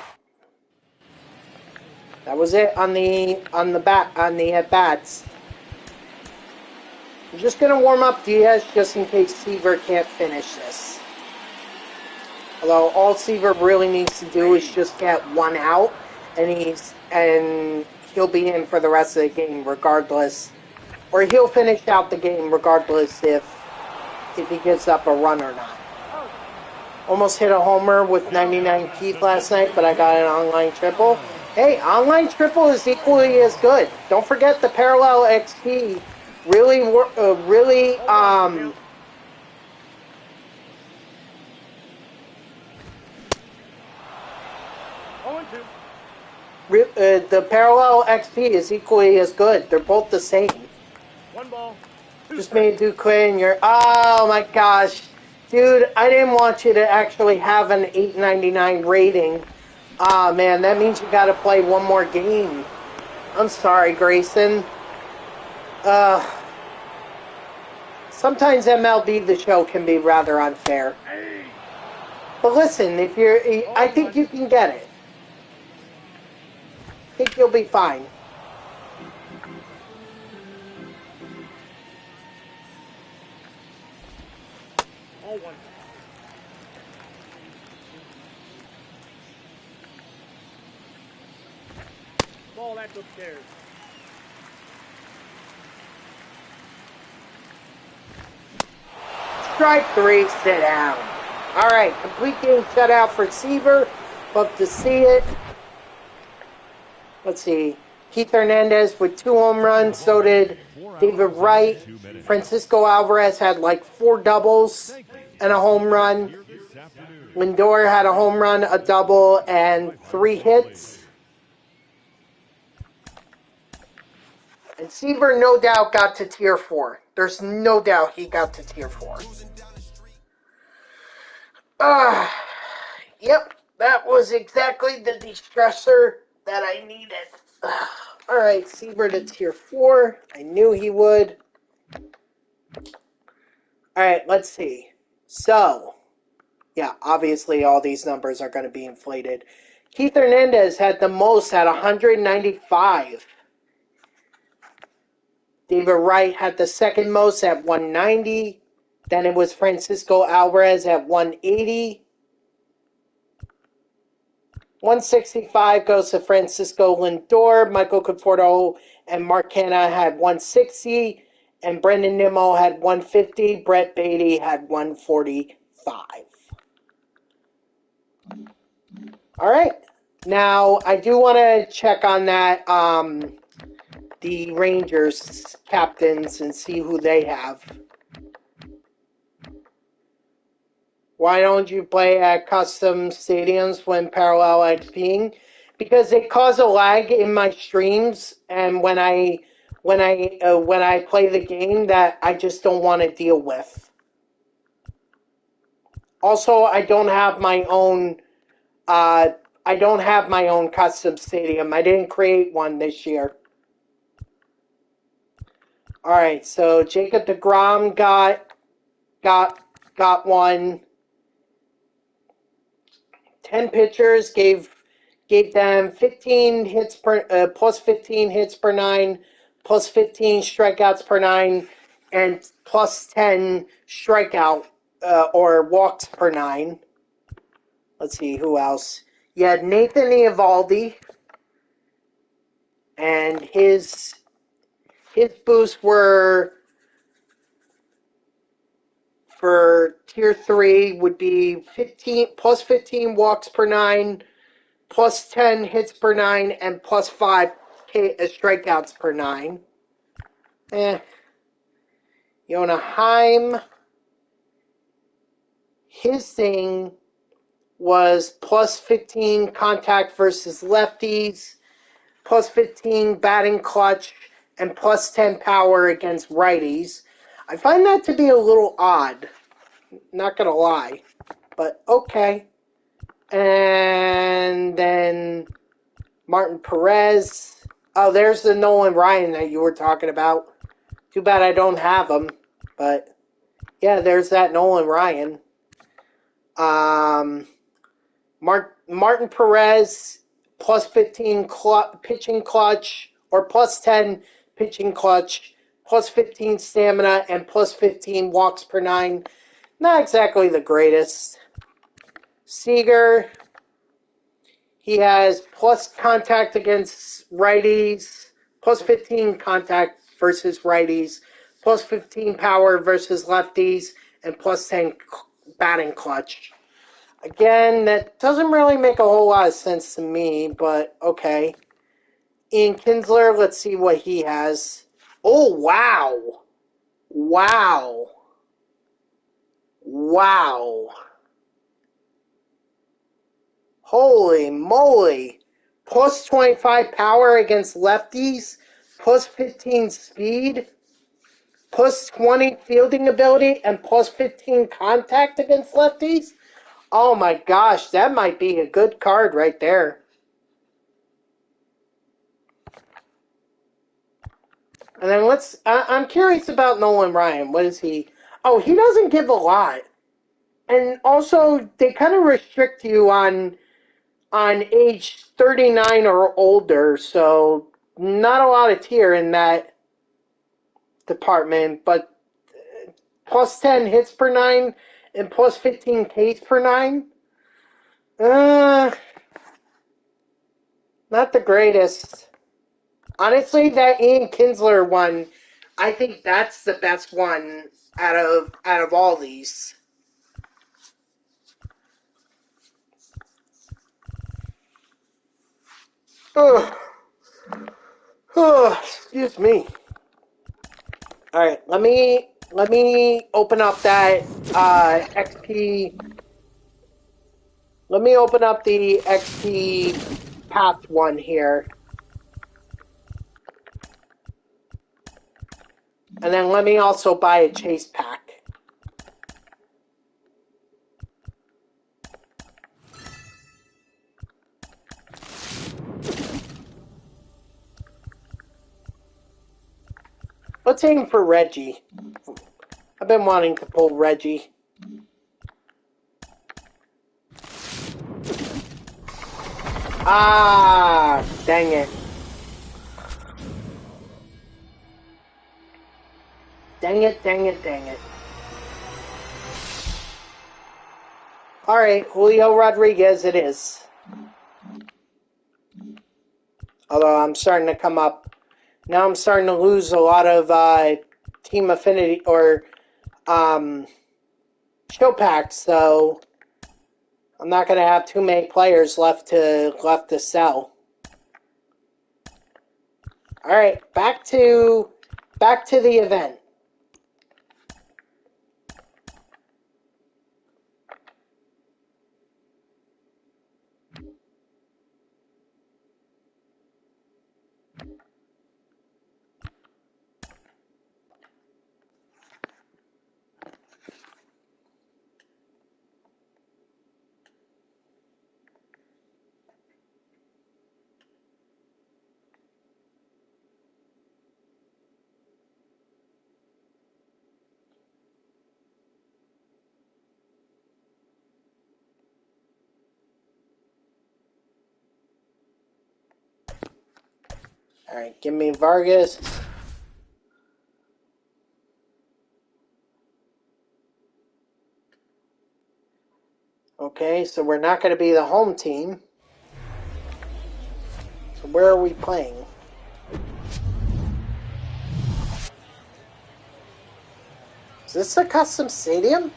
That was it on the at bats. I'm just gonna warm up Diaz just in case Seaver can't finish this. Although all Seaver really needs to do is just get one out, and he'll be in for the rest of the game regardless, or he'll finish out the game regardless if he gives up a run or not. Almost hit a homer with 99 Keith last night, but I got an online triple. Hey, online triple is equally as good. Don't forget the Parallel XP really the Parallel XP is equally as good. They're both the same. 1 ball, 2 Just strikes. made Duquesne and you're... Oh my gosh. Dude, I didn't want you to actually have an 899 rating. Ah, man, that means you gotta play one more game. I'm sorry, Grayson. Sometimes MLB The Show can be rather unfair. Hey! But listen, if you're, I think you can get it. I think you'll be fine. All one. Ball, that's upstairs. Strike 3, sit down. All right, complete game shutout for Seaver. Love to see it. Let's see. Keith Hernandez with 2 home runs. So did David Wright. Francisco Alvarez had like 4 doubles and a home run. Lindor had a home run, a double, and 3 hits. And Seaver, no doubt, got to tier 4. There's no doubt he got to tier 4. Yep, that was exactly the de-stressor that I needed. Alright, Seaver to tier 4. I knew he would. Alright, let's see. So, yeah, obviously all these numbers are going to be inflated. Keith Hernandez had the most at 195. David Wright had the second most at 190. Then it was Francisco Alvarez at 180. 165 goes to Francisco Lindor. Michael Conforto and Mark Canha had 160. And Brendan Nimmo had 150. Brett Beatty had 145. All right. Now, I do want to check on that, the Rangers captains and see who they have. Why don't you play at custom stadiums when parallel XPing? Because it causes a lag in my streams, and when I play the game that I just don't want to deal with. Also, I don't have my own custom stadium. I didn't create one this year. All right, so Jacob deGrom got one. 10 pitchers gave them 15 hits per plus 15 hits per 9, plus 15 strikeouts per 9, and plus 10 strikeout or walks per 9. Let's see who else. You had Nathan Eovaldi, and his boosts were for tier 3 would be 15 plus 15 walks per 9. Plus 10 hits per 9, and plus 5 strikeouts per 9. Yona Heim, his thing was plus 15 contact versus lefties, plus 15 batting clutch, and plus 10 power against righties. I find that to be a little odd, not gonna lie, but okay. And then Martin Perez. Oh, there's the Nolan Ryan that you were talking about. Too bad I don't have him. But, yeah, there's that Nolan Ryan. Martin Perez, plus 15 pitching clutch, or plus 10 pitching clutch, plus 15 stamina, and plus 15 walks per 9. Not exactly the greatest. Seager, he has plus contact against righties, plus 15 contact versus righties, plus 15 power versus lefties, and plus 10 batting clutch. Again, that doesn't really make a whole lot of sense to me, but okay. Ian Kinsler, let's see what he has. Oh, wow. Wow. Wow. Holy moly. Plus 25 power against lefties, plus 15 speed, plus 20 fielding ability, and plus 15 contact against lefties? Oh my gosh, that might be a good card right there. And then I'm curious about Nolan Ryan. What is he? Oh, he doesn't give a lot. And also, they kind of restrict you on age 39 or older, so not a lot of tier in that department, but plus 10 hits per 9 and plus 15 Ks per 9. Not the greatest. Honestly, that Ian Kinsler one, I think that's the best one out of all these. Ugh. Oh, excuse me. All right, let me open up that XP. Let me open up the XP path one here, and then let me also buy a chase pack. Let's aim for Reggie. I've been wanting to pull Reggie. Ah, dang it. Dang it, dang it, dang it. Alright, Julio Rodriguez it is. Although I'm starting to come up. Now I'm starting to lose a lot of Team Affinity or show packs, so I'm not going to have too many players left to sell. All right, back to the event. All right, give me Vargas. Okay, so we're not going to be the home team. So where are we playing? Is this a custom stadium?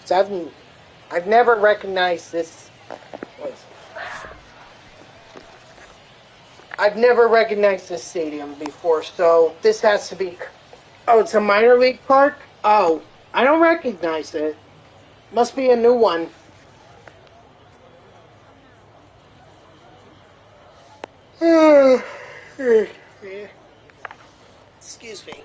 Because I've never recognized this. I've never recognized this stadium before, so this has to be. Oh, it's a minor league park? Oh, I don't recognize it. Must be a new one. Excuse me.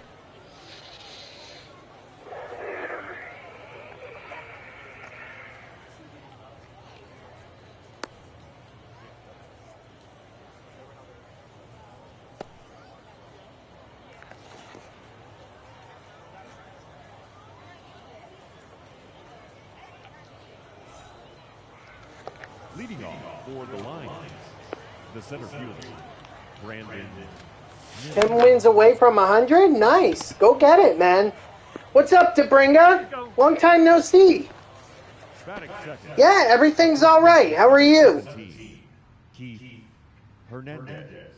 Leading off for the Lions, the center fielder, Brandon. 10 wins away from 100? Nice. Go get it, man. What's up, Debringa? Long time no see. Yeah, everything's all right. How are you? Keith Hernandez.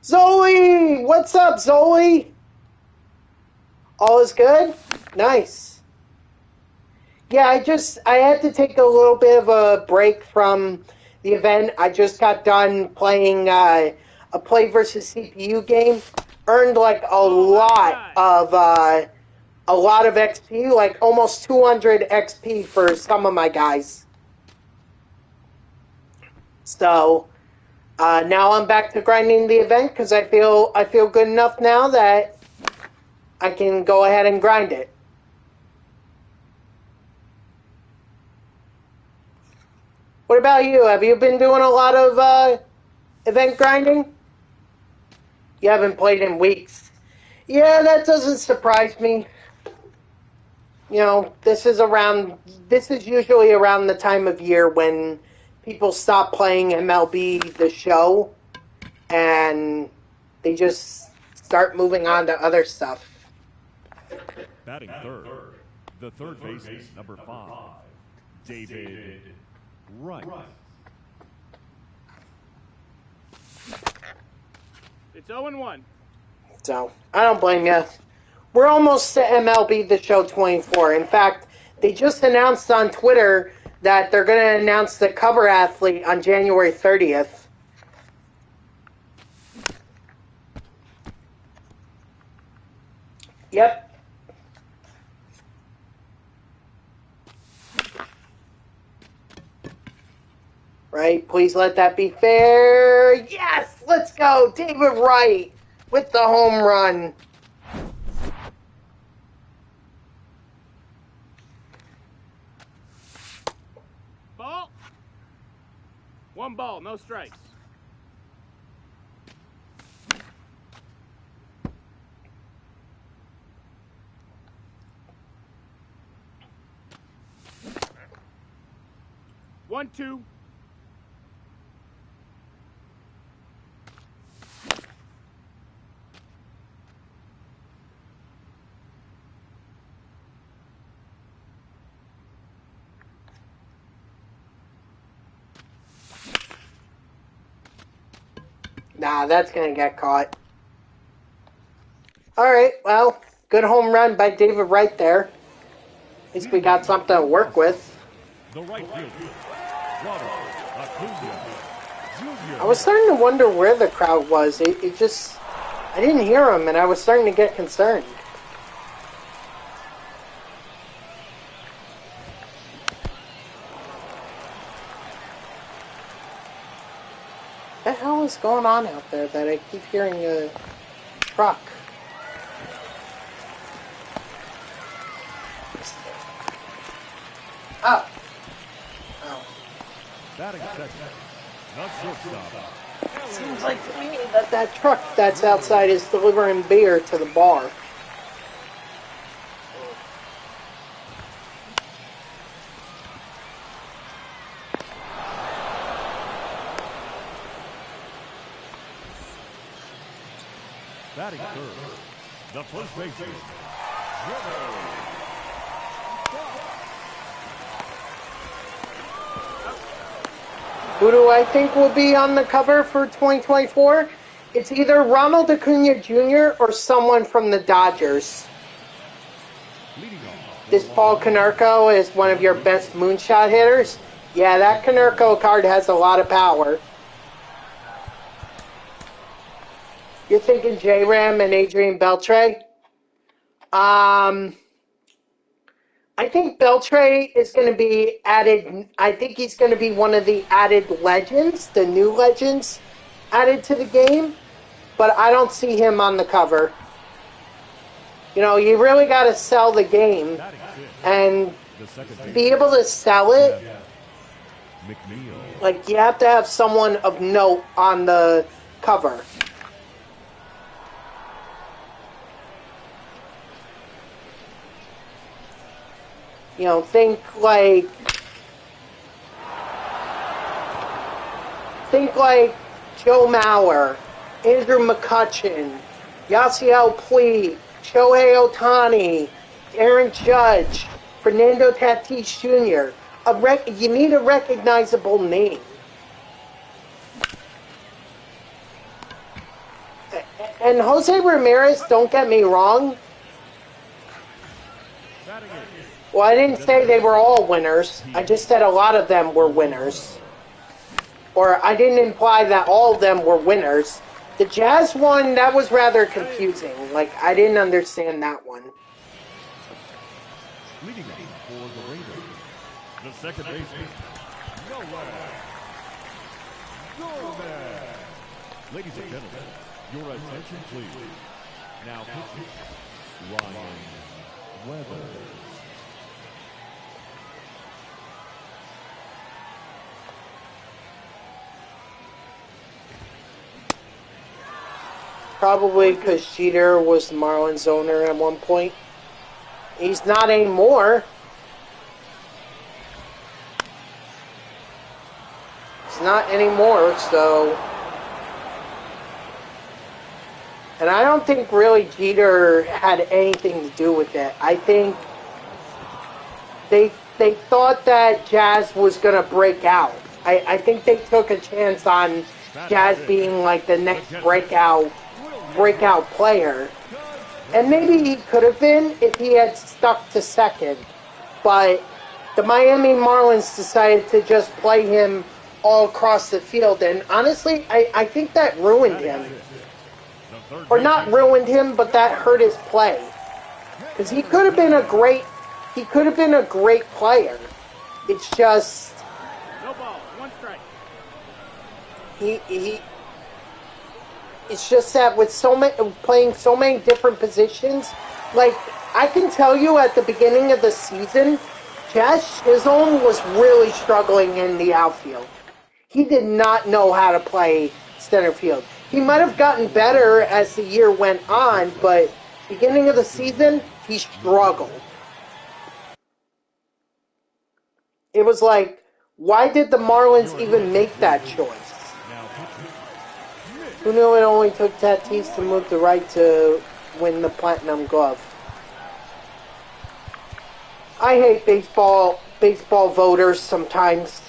Zoe! What's up, Zoe? All is good? Nice. Yeah, I had to take a little bit of a break from the event. I just got done playing a play versus CPU game. Earned like a lot of XP, like almost 200 XP for some of my guys. So now I'm back to grinding the event because I feel good enough now that I can go ahead and grind it. What about you? Have you been doing a lot of event grinding? You haven't played in weeks. Yeah, that doesn't surprise me. You know, this is usually around the time of year when people stop playing MLB The Show and they just start moving on to other stuff. Batting third, the third baseman, number 5, David Wright. It's 0-1. So, I don't blame you. We're almost to MLB The Show 24. In fact, they just announced on Twitter that they're going to announce the cover athlete on January 30th. Yep. Right, please let that be fair. Yes, let's go. David Wright with the home run. Ball. 1 ball, no strikes. One, two. Nah, that's going to get caught. All right, well, good home run by David Wright there. At least we got something to work with. The right fielder, Ronald Acuna Jr. I was starting to wonder where the crowd was. It just... I didn't hear them, and I was starting to get concerned. What the hell is going on out there that I keep hearing a truck? Oh. Oh. Batting second, not shortstop. Seems like to me that truck that's outside is delivering beer to the bar. Batting third, the first baseman, Who do I think will be on the cover for 2024? It's either Ronald Acuna Jr. or someone from the Dodgers. This Paul Konerko is one of your best moonshot hitters. Yeah, that Konerko card has a lot of power. You're thinking J-Ram and Adrian Beltre? I think Beltre is going to be added. I think he's going to be one of the added legends, the new legends added to the game. But I don't see him on the cover. You know, you really got to sell the game. And to be able to sell it, like, you have to have someone of note on the cover. You know, think like Joe Mauer, Andrew McCutchen, Yasiel Puig, Shohei Ohtani, Aaron Judge, Fernando Tatis Jr. You need a recognizable name. And Jose Ramirez, don't get me wrong. Well, I didn't say they were all winners. I just said a lot of them were winners. Or I didn't imply that all of them were winners. The Jazz one, that was rather confusing. Like, I didn't understand that one. Leading up for the Raiders, the second baseman, Gomez. Ladies and gentlemen, your attention please. Now pitching, Ryan Weathers. Probably because Jeter was the Marlins owner at one point. He's not anymore. He's not anymore, so... And I don't think really Jeter had anything to do with it. I think they thought that Jazz was going to break out. I think they took a chance on Jazz being like the next breakout player. And maybe he could have been if he had stuck to second. But the Miami Marlins decided to just play him all across the field. And honestly, I think that ruined him. Or not ruined him, but that hurt his play. Because he could have been a great player. It's just... No ball, 1 strike. It's just that with playing so many different positions, like, I can tell you at the beginning of the season, Jazz Chisholm was really struggling in the outfield. He did not know how to play center field. He might have gotten better as the year went on, but beginning of the season, he struggled. It was like, why did the Marlins even make that choice? Who knew it only took Tatis to move the right to win the Platinum Glove? I hate baseball voters sometimes.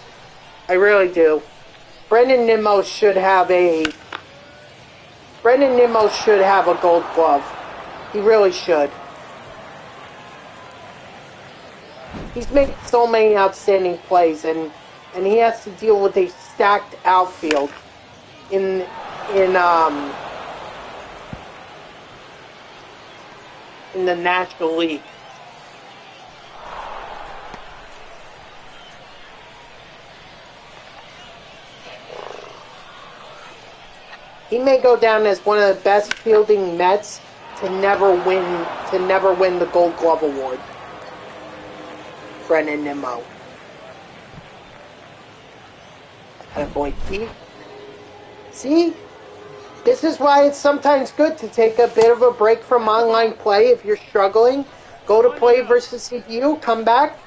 I really do. Brendan Nimmo should have a Gold Glove. He really should. He's made so many outstanding plays, and he has to deal with a stacked outfield in the National League. He may go down as one of the best fielding Mets to never win the Gold Glove award. Brendan Nimmo. Attaboy Keith. See? This is why it's sometimes good to take a bit of a break from online play if you're struggling. Go to play versus CPU, come back.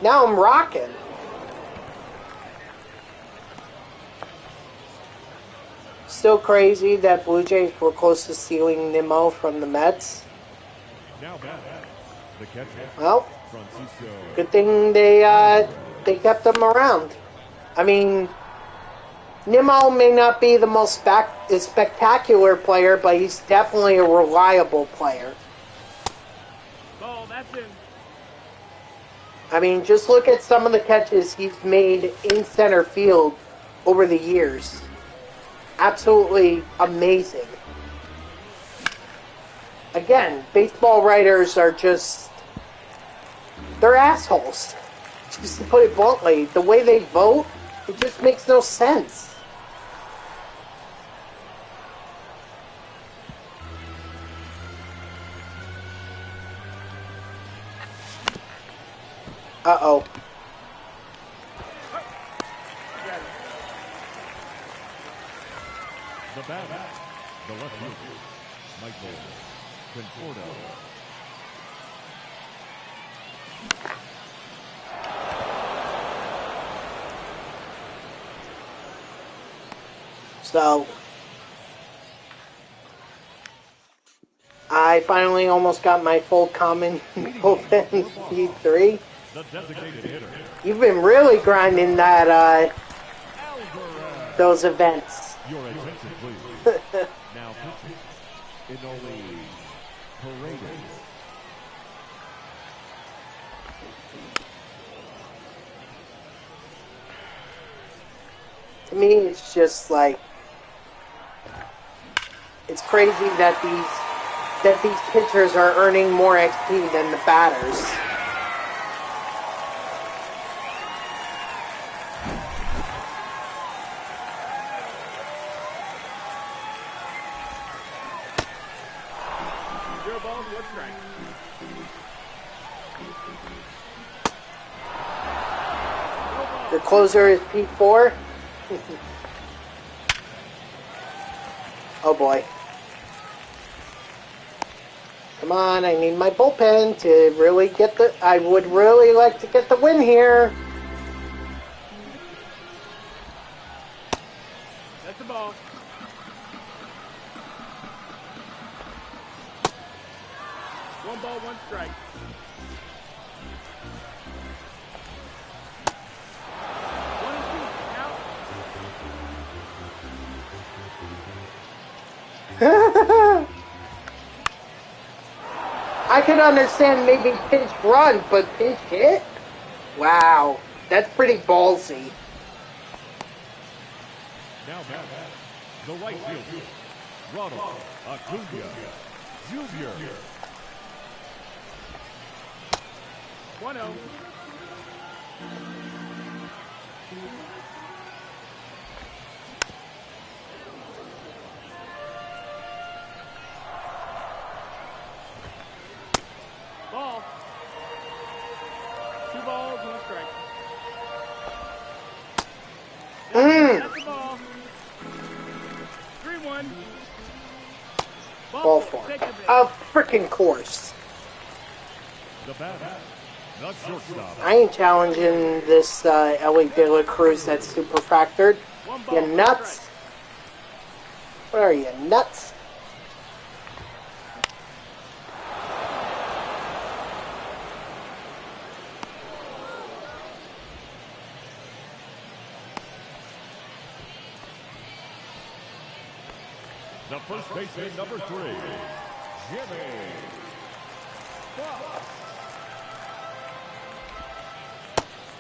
Now I'm rocking. Still crazy that Blue Jays were close to stealing Nimmo from the Mets. Well, good thing they kept him around. I mean, Nimmo may not be the most spectacular player, but he's definitely a reliable player. Ball, that's in. I mean, just look at some of the catches he's made in center field over the years. Absolutely amazing. Again, baseball writers are just... they're assholes. Just to put it bluntly, the way they vote, it just makes no sense. Uh-oh. The batter, the left fielder, Michael Conforto. So, I finally almost got my full common bullpen speed 3. The designated hitter. You've been really grinding that, those events. Your attention, please. Now pitching, Inoli Paredes. To me, it's just like, it's crazy that these pitchers are earning more XP than the batters. Zero balls, 1 strike. The closer is P4. Oh boy. Come on, I need my bullpen to really get the... I would really like to get the win here. That's the ball. One ball, one strike. One and two. Out. I can understand maybe pinch run, but pinch hit? Wow, that's pretty ballsy. Now back, the right fielder, Ronald Acuna Jr. 1-0. Ball. 2 balls, 1 strike. That's the ball. 3-1. Ball four. Of freaking course. The batter, the shortstop. I ain't challenging this Ellie De La Cruz that's Superfractored. You nuts? What are you, nuts? The first baseman, number 3, Jimmy.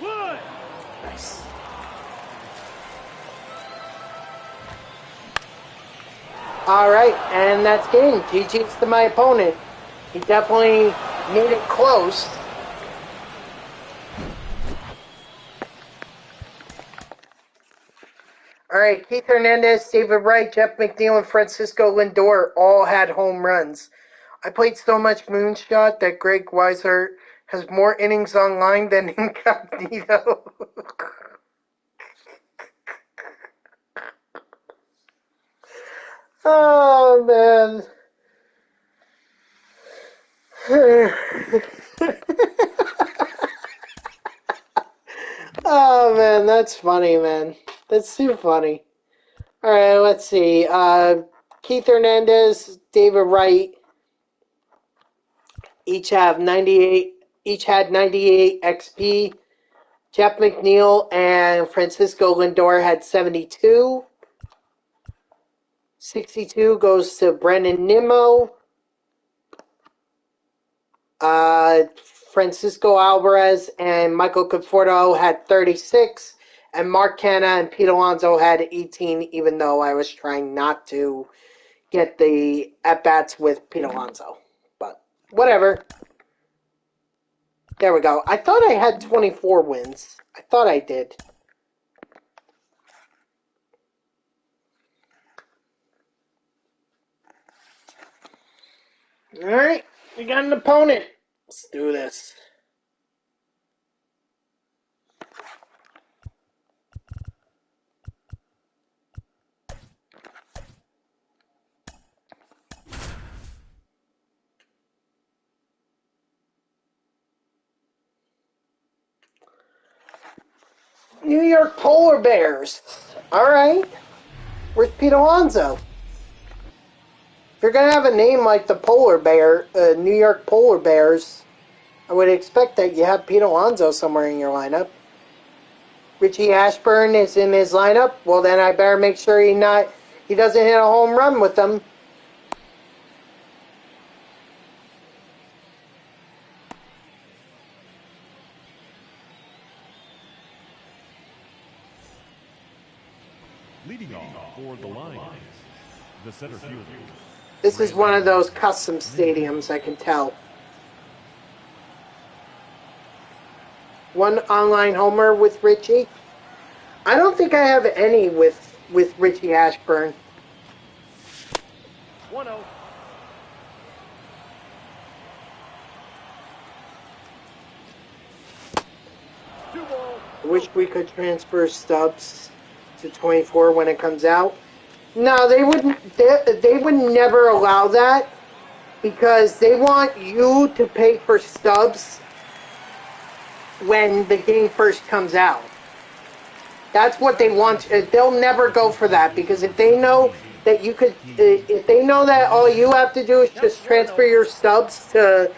Wood. Nice. Alright, and that's game. GG's to my opponent. He definitely made it close. Alright, Keith Hernandez, David Wright, Jeff McNeil, and Francisco Lindor all had home runs. I played so much Moonshot that Greg Weiser has more innings online than Incognito. Oh, man. Oh, man, that's funny, man. That's too funny. All right, let's see. Keith Hernandez, David Wright, each had 98 XP. Jeff McNeil and Francisco Lindor had 72. 62 goes to Brendan Nimmo. Francisco Alvarez and Michael Conforto had 36. And Mark Canna and Pete Alonso had 18, even though I was trying not to get the at-bats with Pete Alonso. But whatever. There we go. I thought I had 24 wins. I thought I did. Alright, we got an opponent. Let's do this. New York Polar Bears. Alright. Where's Pete Alonso? If you're going to have a name like the Polar Bear, New York Polar Bears, I would expect that you have Pete Alonso somewhere in your lineup. Richie Ashburn is in his lineup. Well, then I better make sure he doesn't hit a home run with them. Leading off for the Lions, the center fielder. This is one of those custom stadiums, I can tell. One online homer with Richie. I don't think I have any with Richie Ashburn. 1-0. I wish we could transfer Stubbs to 24 when it comes out. No, they wouldn't. They would never allow that. because they want you to pay for stubs when the game first comes out. That's what they want. They'll never go for that, because if they know that you could, if they know that all you have to do is just transfer your stubs to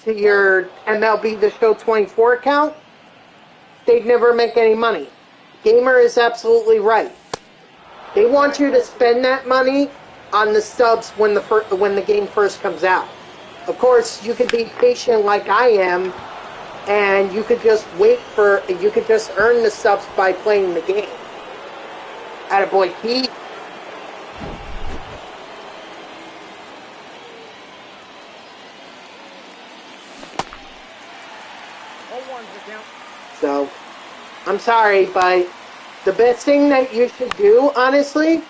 your MLB The Show 24 account, they'd never make any money. Gamer is absolutely right. They want you to spend that money on the stubs when the game first comes out. Of course, you could be patient like I am, and you could just you could just earn the subs by playing the game. Attaboy Keith. So, I'm sorry, but the best thing that you should do, honestly,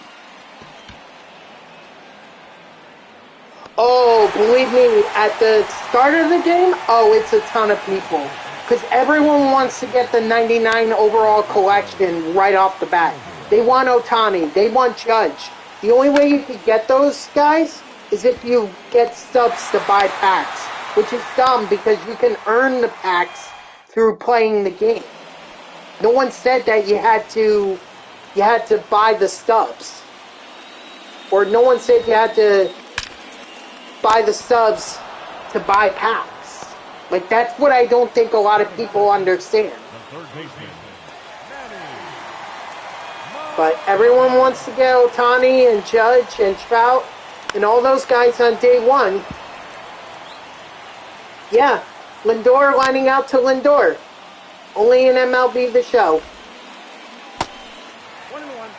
oh, believe me, at the start of the game, oh, it's a ton of people. Because everyone wants to get the 99 overall collection right off the bat. They want Ohtani. They want Judge. The only way you can get those guys is if you get stubs to buy packs. Which is dumb, because you can earn the packs through playing the game. No one said that you had to buy the stubs. Or no one said you had to buy the stubs to buy packs. Like, that's what I don't think a lot of people understand. But everyone wants to get Ohtani and Judge and Trout and all those guys on day one. Yeah, Lindor lining out to Lindor. Only in MLB The Show. 1-1.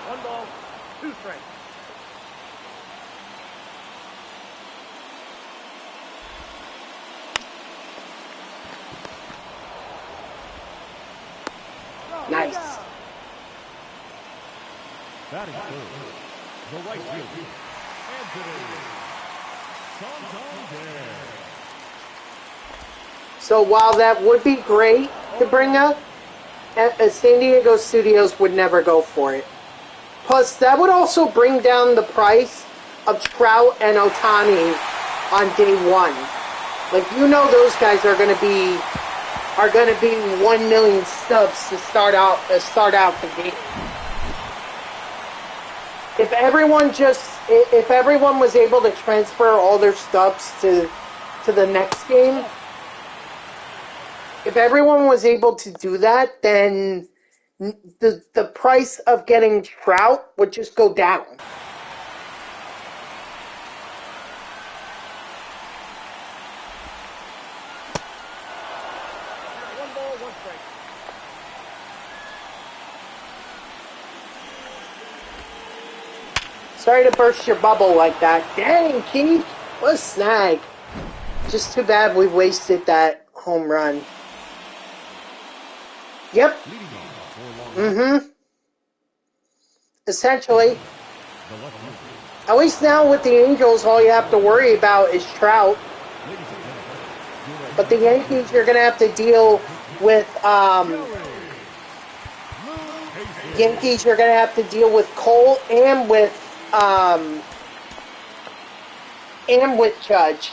One ball, 2 strikes. Nice. Batting third, the right fielder, Anthony Santander. So while that would be great to bring up, San Diego Studios would never go for it. Plus, that would also bring down the price of Trout and Ohtani on day one. Like, you know, those guys are going to be 1 million stubs to start out the game. If everyone was able to transfer all their stubs to the next game, if everyone was able to do that, then the price of getting Trout would just go down. One ball, 1 strike. Sorry to burst your bubble like that. Dang, Keith, what a snag. Just too bad we wasted that home run. Yep. Mm-hmm. Essentially. At least now with the Angels, all you have to worry about is Trout. But the Yankees, you're going to have to deal with, Cole and with Judge.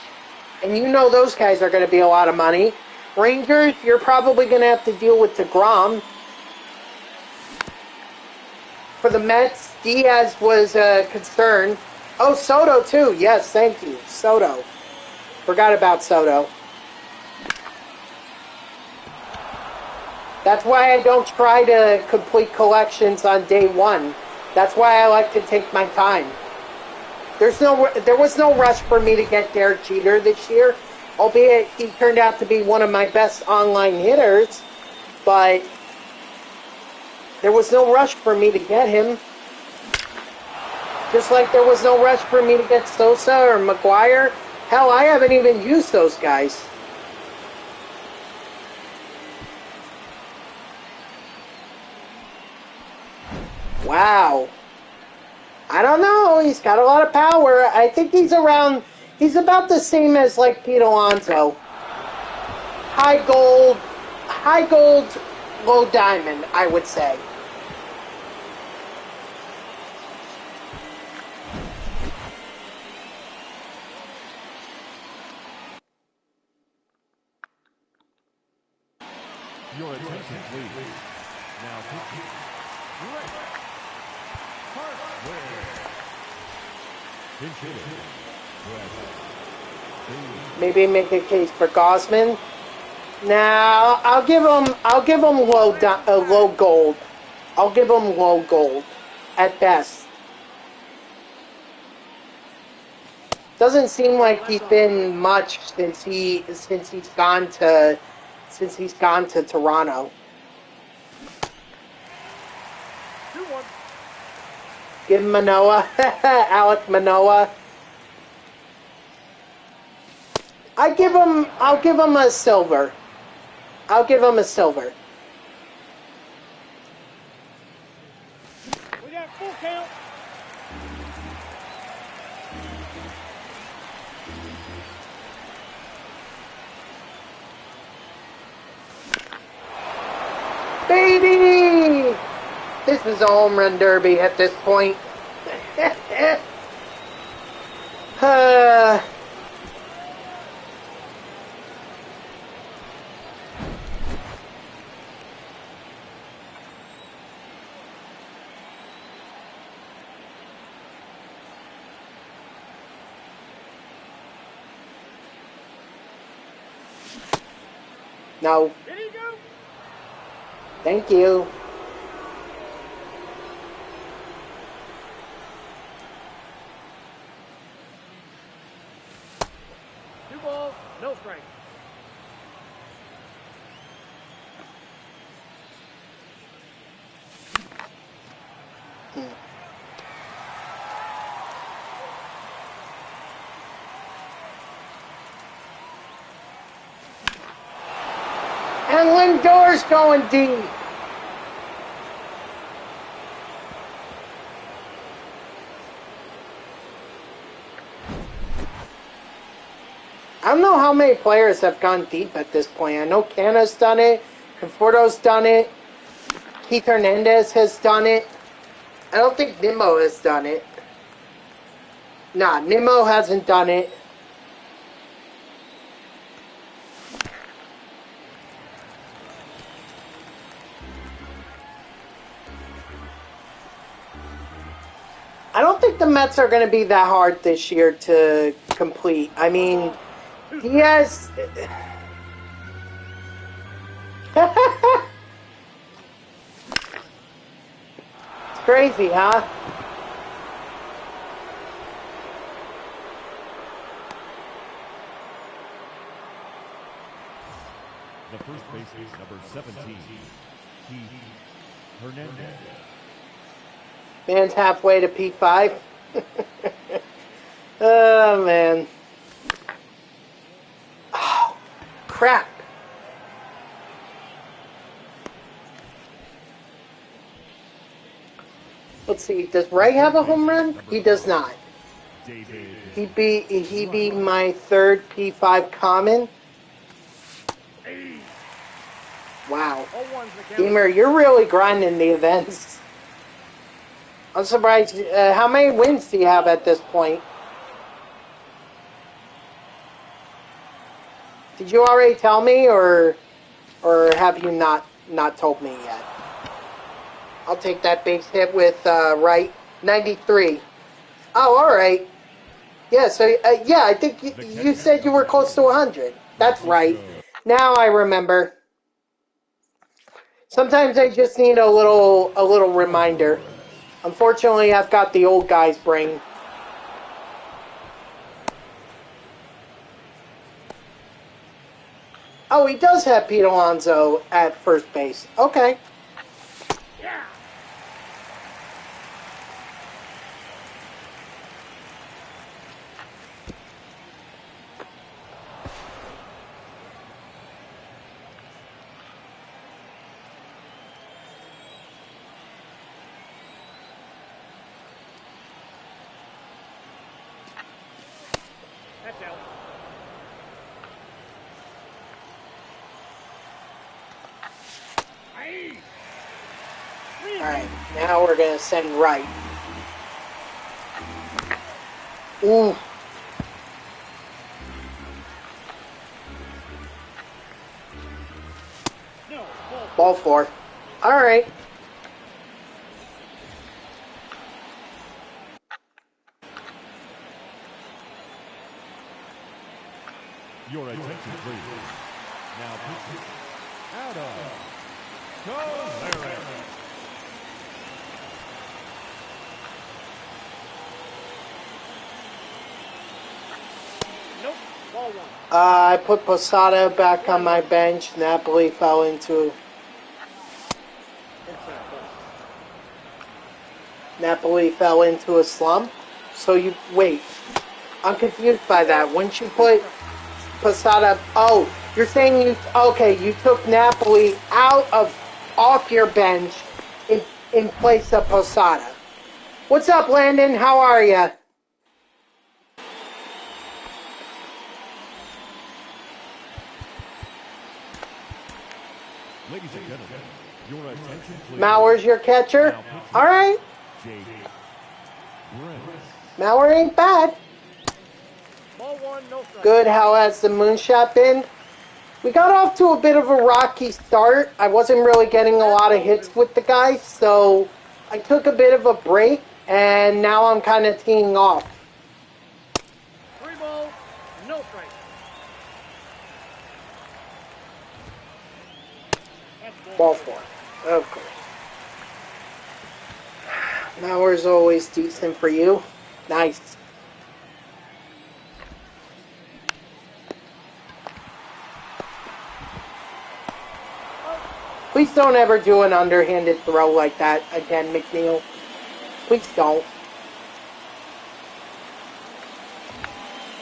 And you know those guys are going to be a lot of money. Rangers, you're probably going to have to deal with DeGrom. For the Mets, Diaz was a concern. Oh, Soto too. Yes, thank you. Soto. Forgot about Soto. That's why I don't try to complete collections on day one. That's why I like to take my time. There was no rush for me to get Derek Jeter this year, albeit he turned out to be one of my best online hitters, but there was no rush for me to get him. Just like there was no rush for me to get Sosa or McGuire. Hell, I haven't even used those guys. Wow. I don't know. He's got a lot of power. I think he's around He's about the same as like Pete Alonso. High gold, low diamond, I would say. Your attention, please. Now, pitching. Right. Where? Pinch hitter. Maybe make a case for Gosman. Now I'll give him low gold. I'll give him low gold at best. Doesn't seem like he's been much since he's gone to Toronto. 2-1. Give him Manoa, Alec Manoa. I'll give him a silver. I'll give him a silver. We got full count. Baby! This is a home run derby at this point. No. Did he go? Thank you. Two balls, no strikes. And Lindor's going deep. I don't know how many players have gone deep at this point. I know Canna's done it. Conforto's done it. Keith Hernandez has done it. I don't think Nimmo has done it. Nah, Nimmo hasn't done it. I don't think the Mets are going to be that hard this year to complete. I mean, he has... It's crazy, huh? The first baseman, number 17, Keith Hernandez. Man's halfway to P5. Oh, man. Oh, crap. Let's see. Does Ray have a home run? He does not. He'd be my third P5 common. Wow. Gamer, you're really grinding the events. I'm surprised. How many wins do you have at this point? Did you already tell me, or have you not told me yet? I'll take that base hit with right 93. Oh, all right. Yeah. So yeah, I think you said you were close to 100. That's right. Now I remember. Sometimes I just need a little reminder. Unfortunately, I've got the old guy's brain. Oh, he does have Pete Alonso at first base. Okay. Yeah. That's out. Aye. Alright, now we're going to send right. Ooh. No, Ball four. Alright. Your attention, please. Now, pitching. Out of. Go, nope, ball one. I put Posada back on my bench. Napoli fell into... Napoli fell into a slump. So you... Wait. I'm confused by that. Wouldn't you put Posada... Oh, you're saying you... Okay, you took Napoli off your bench in place of Posada. What's up, Landon? How are you? Ladies and gentlemen, your attention, please. Mauer's your catcher? All right. Mauer ain't bad. Ball one, no strike. Good. How has the moonshot been? We got off to a bit of a rocky start. I wasn't really getting a lot of hits with the guy, so I took a bit of a break, and now I'm kind of teeing off. 3 balls, no strike. Ball four. Of course. Mauer's always decent for you. Nice. Please don't ever do an underhanded throw like that again, McNeil. Please don't.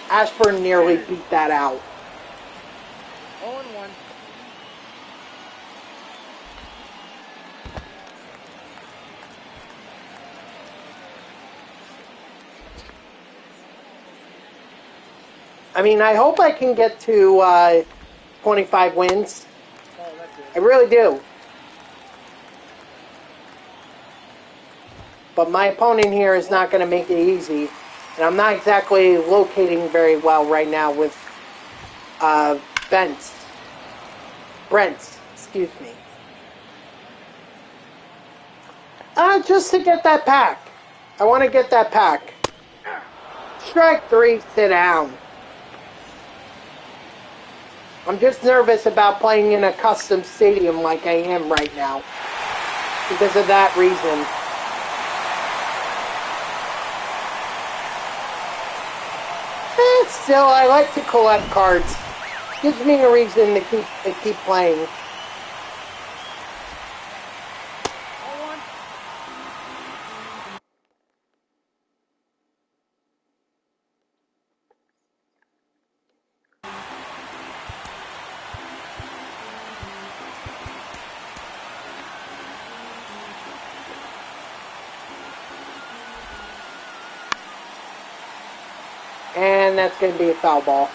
Ashburn nearly beat that out. 0-1. I mean, I hope I can get to 25 wins. Oh, that's it. I really do. But my opponent here is not going to make it easy. And I'm not exactly locating very well right now with Brent, excuse me. Just to get that pack. I want to get that pack. Strike three, sit down. I'm just nervous about playing in a custom stadium like I am right now. Because of that reason. Still, I like to collect cards. Gives me a reason to keep playing. And that's going to be a foul ball.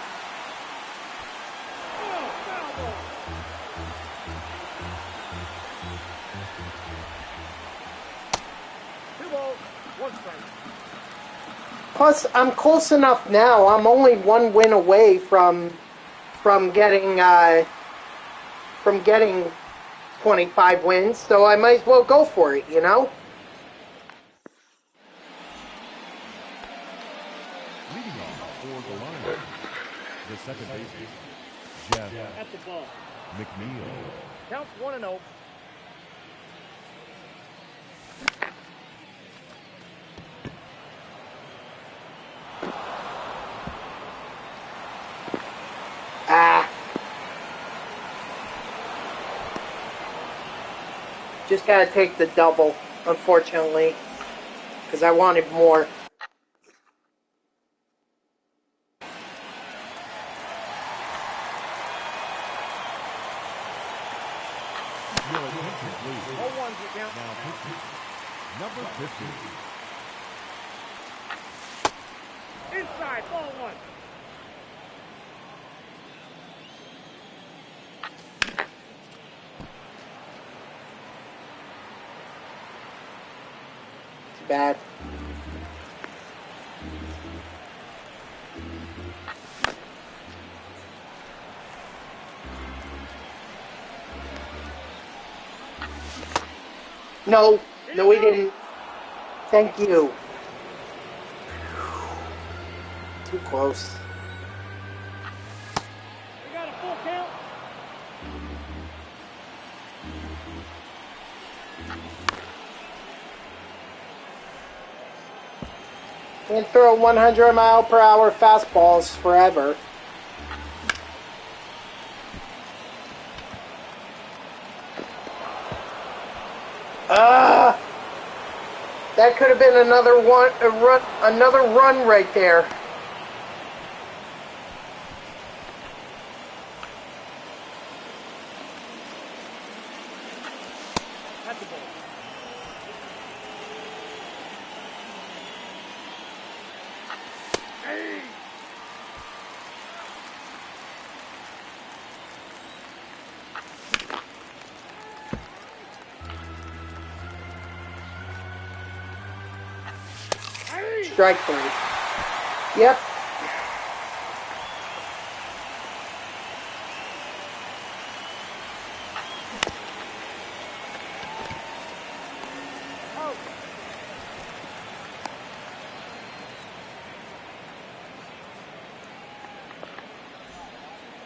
Plus, I'm close enough now. I'm only one win away from getting 25 wins, so I might as well go for it, you know? Leading off for the line, the second baseman, Jeff At the ball. McNeil. Counts 1-0. Just gotta take the double, unfortunately, because I wanted more. Your attention, please. 0-1's your count. Now pitching, number 50. Inside, ball one. Too bad. No, no, we didn't. Thank you. Too close. We got a full count. Can't throw 100-mile-per-hour fastballs forever. That could have been another run right there. That's the ball. Hey! Strike 3. Yep. Oh.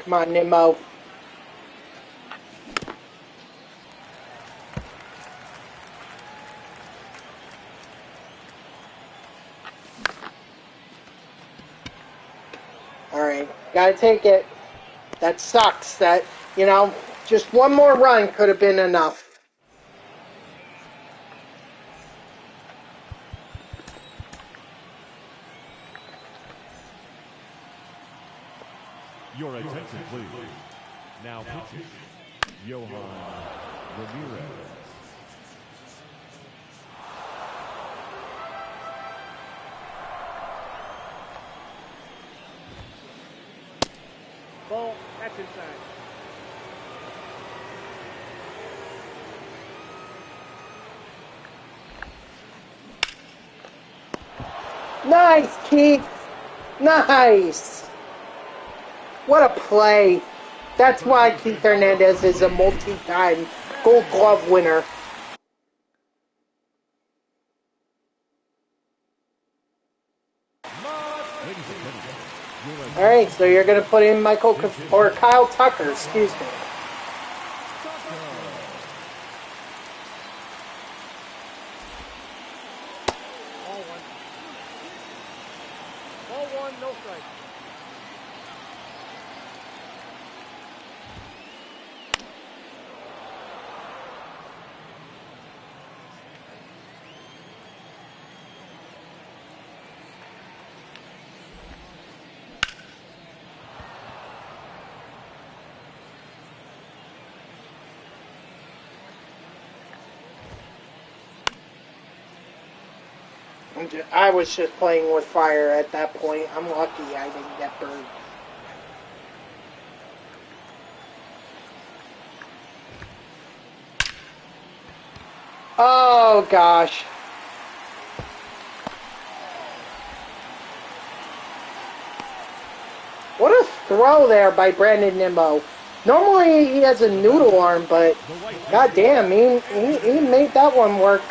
Come on, Nimmo. Alright, gotta take it. That sucks. That, you know, just one more run could have been enough. Your attention, please. Now pitching, Johan Ramirez. Ball. That's inside. Nice, Keith. Nice. What a play. That's why Keith Hernandez is a multi-time Gold Glove winner. All right, so you're going to put in Kyle Tucker, excuse me. Ball 1, no strike. I was just playing with fire at that point. I'm lucky I didn't get burned. Oh, gosh. What a throw there by Brandon Nimmo. Normally he has a noodle arm, but goddamn, he made that one work.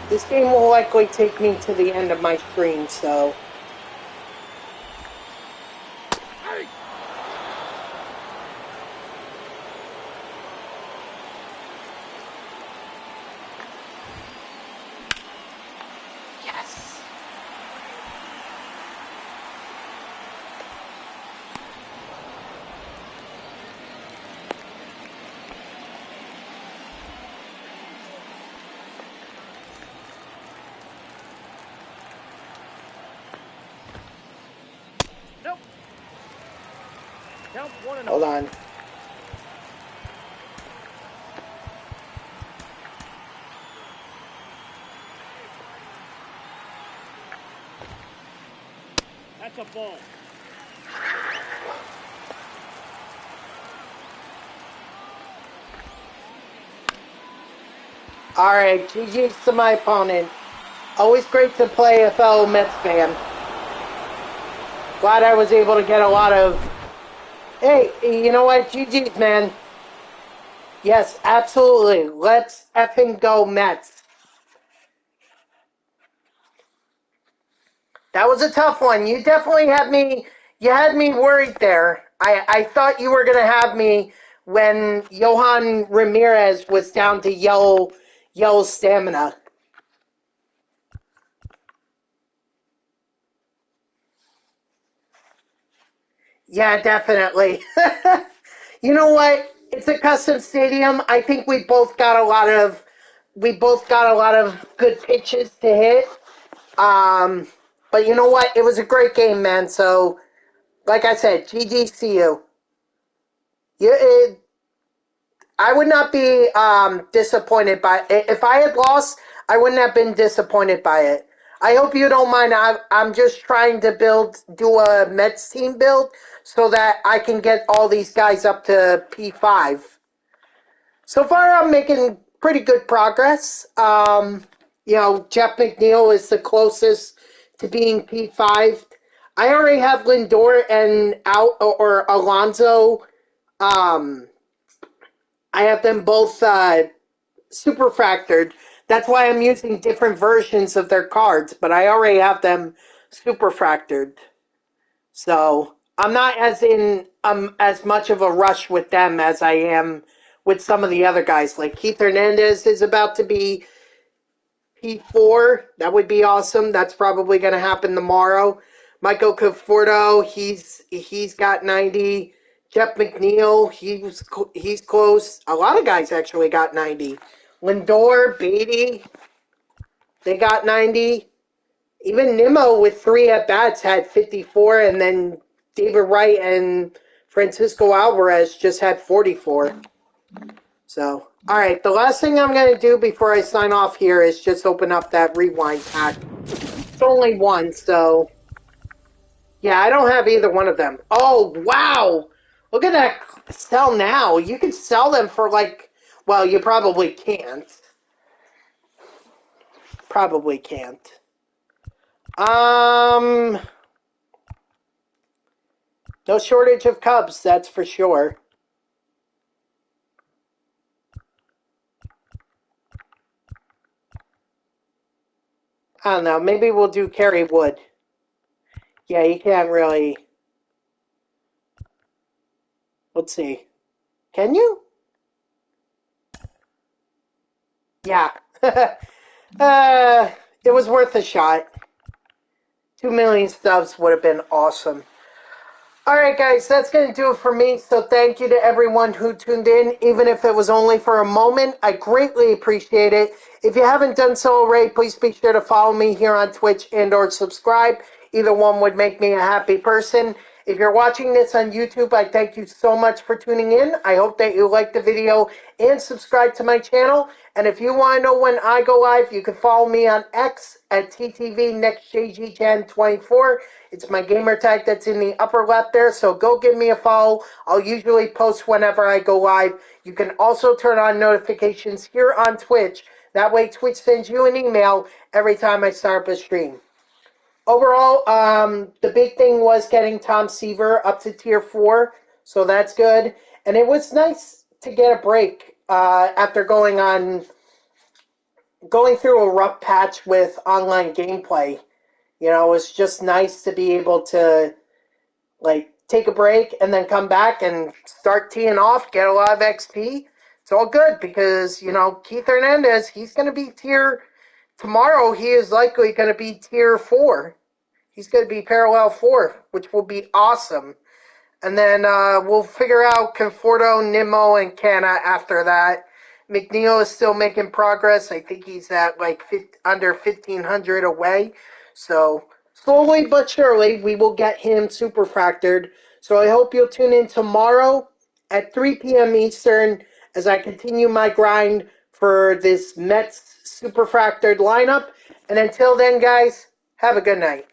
This game will likely take me to the end of my screen, so... Yes! Nope. Count 1-0. Hold on. a ball. All right, GG's to my opponent. Always great to play a fellow Mets fan. Glad I was able to get a lot of... Hey, you know what? GG's, man. Yes, absolutely. Let's effing go Mets. That was a tough one. You definitely had me... You had me worried there. I thought you were going to have me when Johan Ramirez was down to yellow stamina. Yeah, definitely. You know what? It's a custom stadium. I think we both got a lot of good pitches to hit. But you know what? It was a great game, man. So, like I said, GGCU. I would not be disappointed by it. If I had lost, I wouldn't have been disappointed by it. I hope you don't mind. I'm just trying to do a Mets team build so that I can get all these guys up to P5. So far, I'm making pretty good progress. Jeff McNeil is the closest to being P5. I already have Lindor and Alonso. I have them both Superfractored. That's why I'm using different versions of their cards, but I already have them Superfractored. So I'm not as much of a rush with them as I am with some of the other guys. Like Keith Hernandez is about to be P4. That would be awesome. That's probably going to happen tomorrow. Michael Conforto, he's got 90. Jeff McNeil, he's close. A lot of guys actually got 90. Lindor, Beatty, they got 90. Even Nimmo with 3 at-bats had 54, and then David Wright and Francisco Alvarez just had 44. So, all right, the last thing I'm going to do before I sign off here is just open up that rewind pack. It's only one, so... Yeah, I don't have either one of them. Oh, wow! Look at that sell now. You can sell them for like... Well, you probably can't. Probably can't. No shortage of Cubs, that's for sure. I don't know, maybe we'll do Kerry Wood. Yeah, you can't really... Let's see. Can you? Yeah. It was worth a shot. 2 million subs would have been awesome. Alright guys, that's going to do it for me, so thank you to everyone who tuned in, even if it was only for a moment. I greatly appreciate it. If you haven't done so already, please be sure to follow me here on Twitch and or subscribe. Either one would make me a happy person. If you're watching this on YouTube, I thank you so much for tuning in. I hope that you liked the video and subscribe to my channel. And if you want to know when I go live, you can follow me on X at TTVNextJG1024. It's my gamer tag that's in the upper left there, so go give me a follow. I'll usually post whenever I go live. You can also turn on notifications here on Twitch. That way Twitch sends you an email every time I start up a stream. Overall, the big thing was getting Tom Seaver up to tier 4, so that's good. And it was nice to get a break after going through a rough patch with online gameplay. You know, it was just nice to be able to, like, take a break and then come back and start teeing off, get a lot of XP. It's all good because, you know, Keith Hernandez, he's going to be tomorrow he is likely going to be tier 4. He's going to be parallel 4, which will be awesome. And then we'll figure out Conforto, Nimmo, and Canna after that. McNeil is still making progress. I think he's at like under 1,500 away. So slowly but surely, we will get him Superfractored. So I hope you'll tune in tomorrow at 3 p.m. Eastern as I continue my grind for this Mets Superfractored lineup. And until then, guys, have a good night.